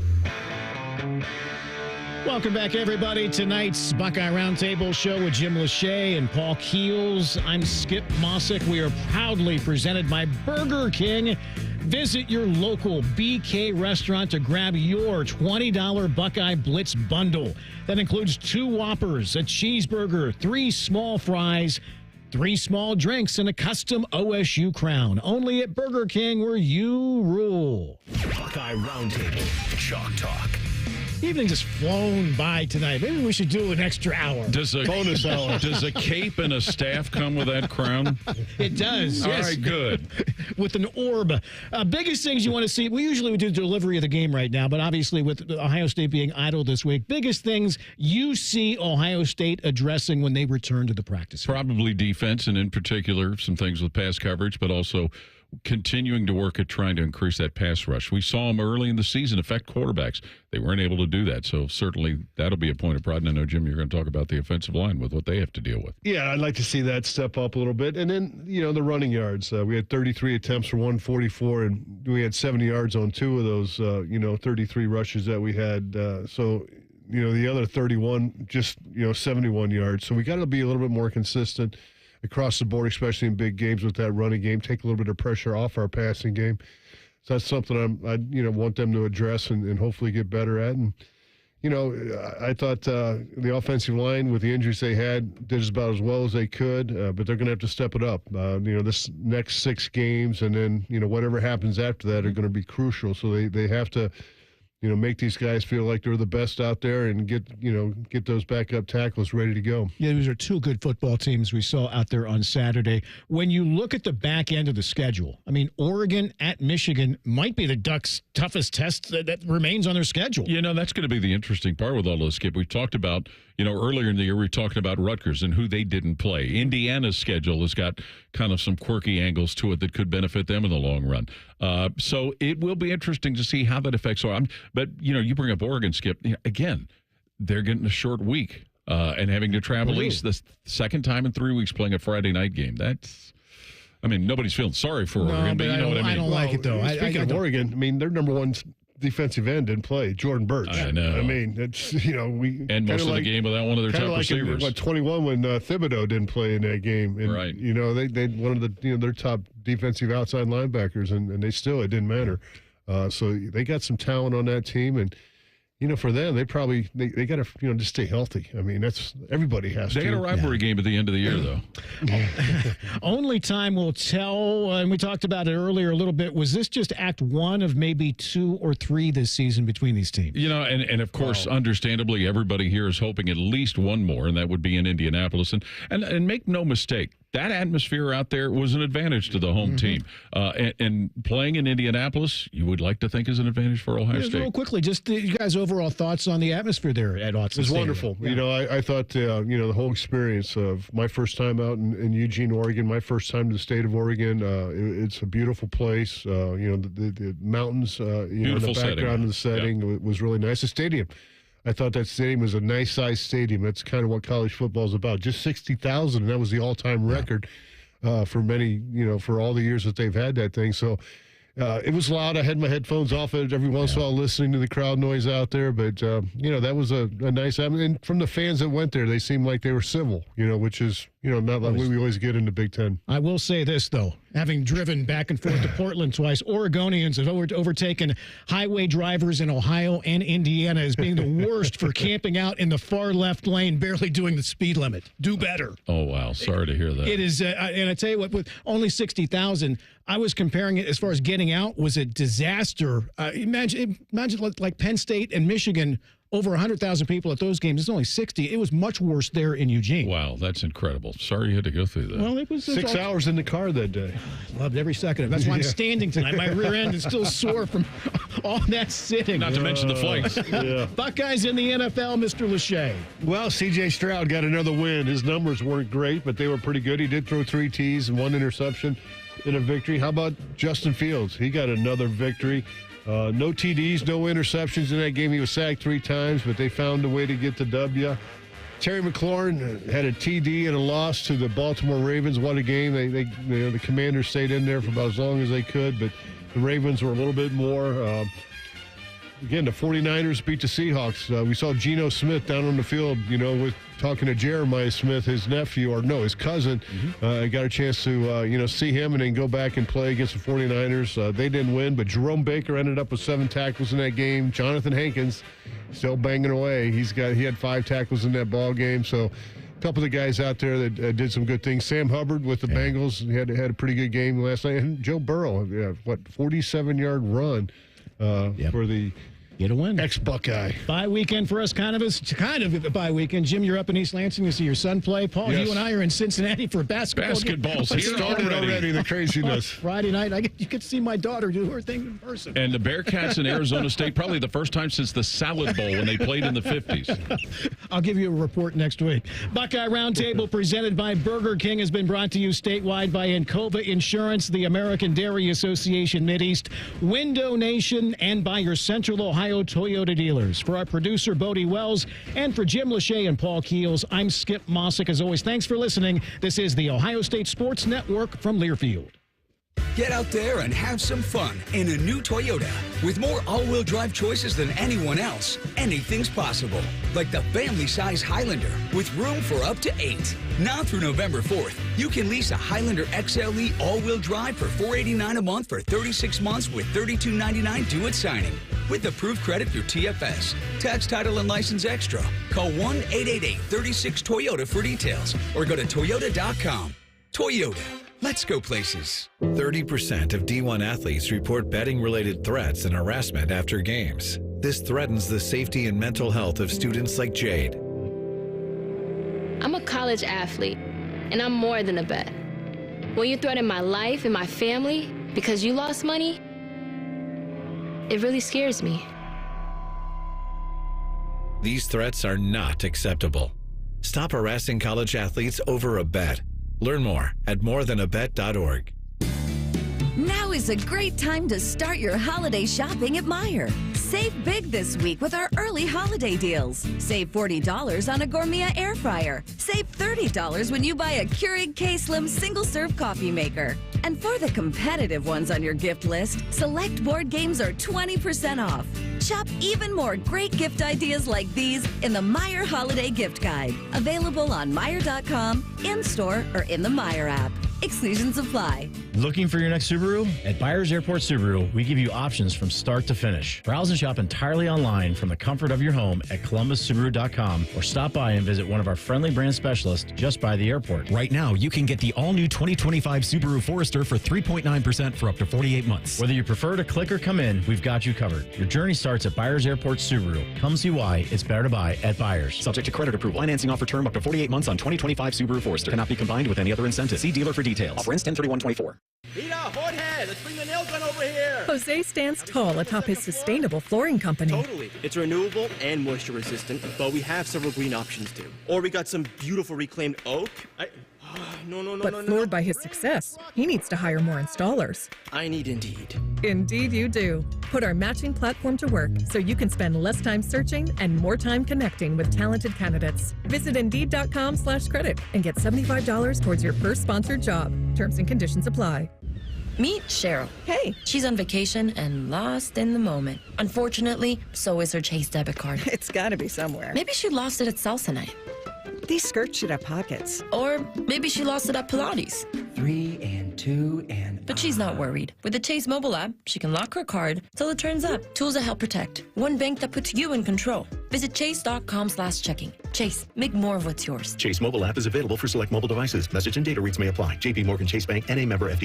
Speaker 2: Welcome back, everybody. Tonight's Buckeye Roundtable show with Jim Lachey and Paul Keels. I'm Skip Mosic. We are proudly presented by Burger King. Visit your local BK restaurant to grab your $20 Buckeye Blitz bundle. That includes 2 Whoppers, a cheeseburger, 3 small fries, 3 small drinks, and a custom OSU crown. Only at Burger King, where you rule.
Speaker 1: Buckeye Roundtable, Chalk Talk.
Speaker 2: Evening just flown by tonight. Maybe we should do an extra hour.
Speaker 4: Bonus hour. Does a cape and a staff come with that crown?
Speaker 2: It does.
Speaker 4: All
Speaker 2: yes.
Speaker 4: right, good.
Speaker 2: With an orb. Biggest things you want to see. We usually do delivery of the game right now, but obviously with Ohio State being idle this week, biggest things you see Ohio State addressing when they return to the practice field.
Speaker 4: Probably defense, and in particular, some things with pass coverage, but also continuing to work at trying to increase that pass rush. We saw them early in the season affect quarterbacks. They weren't able to do that, so certainly that'll be a point of pride. And I know, Jim, you're going to talk about the offensive line with what they have to deal with.
Speaker 3: Yeah, I'd like to see that step up a little bit. And then, the running yards. We had 33 attempts for 144, and we had 70 yards on 2 of those, 33 rushes that we had. So, the other 31, just, 71 yards. So we got to be a little bit more consistent across the board, especially in big games with that running game, take a little bit of pressure off our passing game. So that's something I want them to address and hopefully get better at. And, I thought the offensive line with the injuries they had did about as well as they could, but they're going to have to step it up. This next 6 games and then, whatever happens after that are going to be crucial. So they have to, make these guys feel like they're the best out there and get those backup tackles ready to go.
Speaker 2: Yeah, those are 2 good football teams we saw out there on Saturday. When you look at the back end of the schedule, Oregon at Michigan might be the Ducks' toughest test that remains on their schedule.
Speaker 4: That's going to be the interesting part with all this, Skip. We've talked about, earlier in the year, we talked about Rutgers and who they didn't play. Indiana's schedule has got kind of some quirky angles to it that could benefit them in the long run. So it will be interesting to see how that affects Oregon. But, you bring up Oregon, Skip. Again, they're getting a short week and having to travel east the second time in 3 weeks playing a Friday night game. That's, nobody's feeling sorry for Oregon, but you know what I mean.
Speaker 2: I don't like it, though.
Speaker 3: Speaking of Oregon, their number 1 defensive end didn't play, Jordan Birch.
Speaker 4: I know.
Speaker 3: It's, we...
Speaker 4: And most of the game without one of their top receivers.
Speaker 3: In, 21 when Thibodeau didn't play in that game. And,
Speaker 4: right.
Speaker 3: They one of the, their top defensive outside linebackers, and it didn't matter. So they got some talent on that team, and for them, they got to just stay healthy. That's everybody has to.
Speaker 4: They got a rivalry game at the end of the year, though.
Speaker 2: Only time will tell. And we talked about it earlier a little bit. Was this just Act 1 of maybe 2 or 3 this season between these teams?
Speaker 4: And of course, understandably, everybody here is hoping at least one more, and that would be in Indianapolis. And make no mistake, that atmosphere out there was an advantage to the home team. And playing in Indianapolis, you would like to think is an advantage for Ohio State.
Speaker 2: Real quickly, just you guys' overall thoughts on the atmosphere there at Autzen.
Speaker 3: It was wonderful. Yeah. I thought, the whole experience of my first time out in Eugene, Oregon, my first time to the state of Oregon, it's a beautiful place. The mountains,
Speaker 4: beautiful
Speaker 3: the background of the setting was really nice. The stadium. I thought that stadium was a nice-sized stadium. That's kind of what college football is about. Just 60,000, and that was the all-time record. for many, for all the years that they've had that thing. So it was loud. I had my headphones off every once in a while listening to the crowd noise out there. But, that was a nice, and from the fans that went there, they seemed like they were civil, which is, not like we always get in the Big Ten.
Speaker 2: I will say this, though. Having driven back and forth to Portland twice, Oregonians have overtaken highway drivers in Ohio and Indiana as being the worst for camping out in the far left lane, barely doing the speed limit. Do better.
Speaker 4: Oh, wow. Sorry to hear that.
Speaker 2: It is, and I tell you what, with only 60,000, I was comparing it as far as getting out was a disaster. Imagine like Penn State and Michigan, over 100,000 people at those games. It's only 60. It was much worse there in Eugene.
Speaker 4: Wow, that's incredible. Sorry you had to go through that.
Speaker 2: Well, it was
Speaker 3: 6 hours in the car that day.
Speaker 2: Loved every second of it. That's why I'm standing tonight. My rear end is still sore from all that sitting.
Speaker 4: Not to mention the flights.
Speaker 3: Yeah.
Speaker 2: Buckeyes in the NFL, Mr. Lachey.
Speaker 3: Well, C.J. Stroud got another win. His numbers weren't great, but they were pretty good. He did throw 3 T's and 1 interception in a victory. How about Justin Fields? He got another victory. No TDs, no interceptions in that game. He was sacked 3 times, but they found a way to get the W. Terry McLaurin had a TD and a loss to the Baltimore Ravens. What a game. The Commanders stayed in there for about as long as they could, but the Ravens were a little bit more. Again, the 49ers beat the Seahawks. We saw Geno Smith down on the field, with talking to Jeremiah Smith, his nephew, his cousin. I got a chance to, see him and then go back and play against the 49ers. They didn't win, but Jerome Baker ended up with 7 tackles in that game. Jonathan Hankins still banging away. He had 5 tackles in that ball game. So a couple of the guys out there that did some good things. Sam Hubbard with the Bengals had a pretty good game last night. And Joe Burrow, 47-yard run for the
Speaker 2: get a win.
Speaker 3: Ex-Buckeye.
Speaker 2: Bye weekend for us, kind of a bye weekend. Jim, you're up in East Lansing to see your son play. Paul, you and I are in Cincinnati for basketball.
Speaker 4: Basketball's
Speaker 3: It started already, the craziness.
Speaker 2: Friday night, you get to see my daughter do her thing in person.
Speaker 4: And the Bearcats in Arizona State, probably the first time since the Salad Bowl when they played in the 50s.
Speaker 2: I'll give you a report next week. Buckeye Roundtable presented by Burger King has been brought to you statewide by Encova Insurance, the American Dairy Association Mideast, Window Nation, and by your Central Ohio Toyota dealers. For our producer, Bodie Wells, and for Jim Lachey and Paul Keels, I'm Skip Mosic. As always, thanks for listening. This is the Ohio State Sports Network from Learfield.
Speaker 16: Get out there and have some fun in a new Toyota. With more all-wheel drive choices than anyone else, anything's possible. Like the family-size Highlander with room for up to 8. Now through November 4th, you can lease a Highlander XLE all-wheel drive for $489 a month for 36 months with $32.99 due at signing. With approved credit through TFS. Tax, title, and license extra. Call 1-888-36-TOYOTA for details or go to toyota.com. Toyota. Let's go places.
Speaker 17: 30% of D1 athletes report betting-related threats and harassment after games. This threatens the safety and mental health of students like Jade.
Speaker 21: I'm a college athlete, and I'm more than a bet. When you threaten my life and my family because you lost money, it really scares me.
Speaker 17: These threats are not acceptable. Stop harassing college athletes over a bet. Learn more at morethanabet.org.
Speaker 22: Now is a great time to start your holiday shopping at Meijer. Save big this week with our early holiday deals. Save $40 on a Gourmet air fryer. Save $30 when you buy a Keurig K-Slim single-serve coffee maker. And for the competitive ones on your gift list, select board games are 20% off. Shop even more great gift ideas like these in the Meijer Holiday Gift Guide. Available on Meijer.com, in-store, or in the Meijer app. Exclusions apply.
Speaker 23: Looking for your next Subaru? At Byers Airport Subaru, we give you options from start to finish. Browse and shop entirely online from the comfort of your home at ColumbusSubaru.com or stop by and visit one of our friendly brand specialists just by the airport.
Speaker 24: Right now, you can get the all-new 2025 Subaru Forester for 3.9% for up to 48 months.
Speaker 23: Whether you prefer to click or come in, we've got you covered. Your journey starts at Byers Airport Subaru. Come see why it's better to buy at Byers.
Speaker 24: Subject to credit approval. Financing offer term up to 48 months on 2025 Subaru Forester. Cannot be combined with any other incentive. See dealer for details. Offer ends 10/31/24.
Speaker 25: Rita, Jorge, let's bring the nail gun over here.
Speaker 26: Jose stands tall atop his sustainable flooring company.
Speaker 25: Totally. It's renewable and moisture resistant, but we have several green options too. Or we got some beautiful reclaimed oak.
Speaker 26: But floored by his success, he needs to hire more installers.
Speaker 25: I need Indeed.
Speaker 26: Indeed you do. Put our matching platform to work so you can spend less time searching and more time connecting with talented candidates. Visit Indeed.com/credit and get $75 towards your first sponsored job. Terms and conditions apply.
Speaker 5: Meet Cheryl.
Speaker 26: Hey.
Speaker 5: She's on vacation and lost in the moment. Unfortunately, so is her Chase debit card.
Speaker 26: It's gotta be somewhere.
Speaker 5: Maybe she lost it at salsa night.
Speaker 26: These skirts should have pockets.
Speaker 5: Or maybe she lost it at Pilates.
Speaker 7: 3 and 2 and...
Speaker 5: But she's not worried. With the Chase mobile app, she can lock her card till it turns up. Tools that help protect. One bank that puts you in control. Visit chase.com/checking. Chase, make more of what's yours.
Speaker 24: Chase mobile app is available for select mobile devices. Message and data rates may apply. JP Morgan Chase Bank, N.A. member FDIC.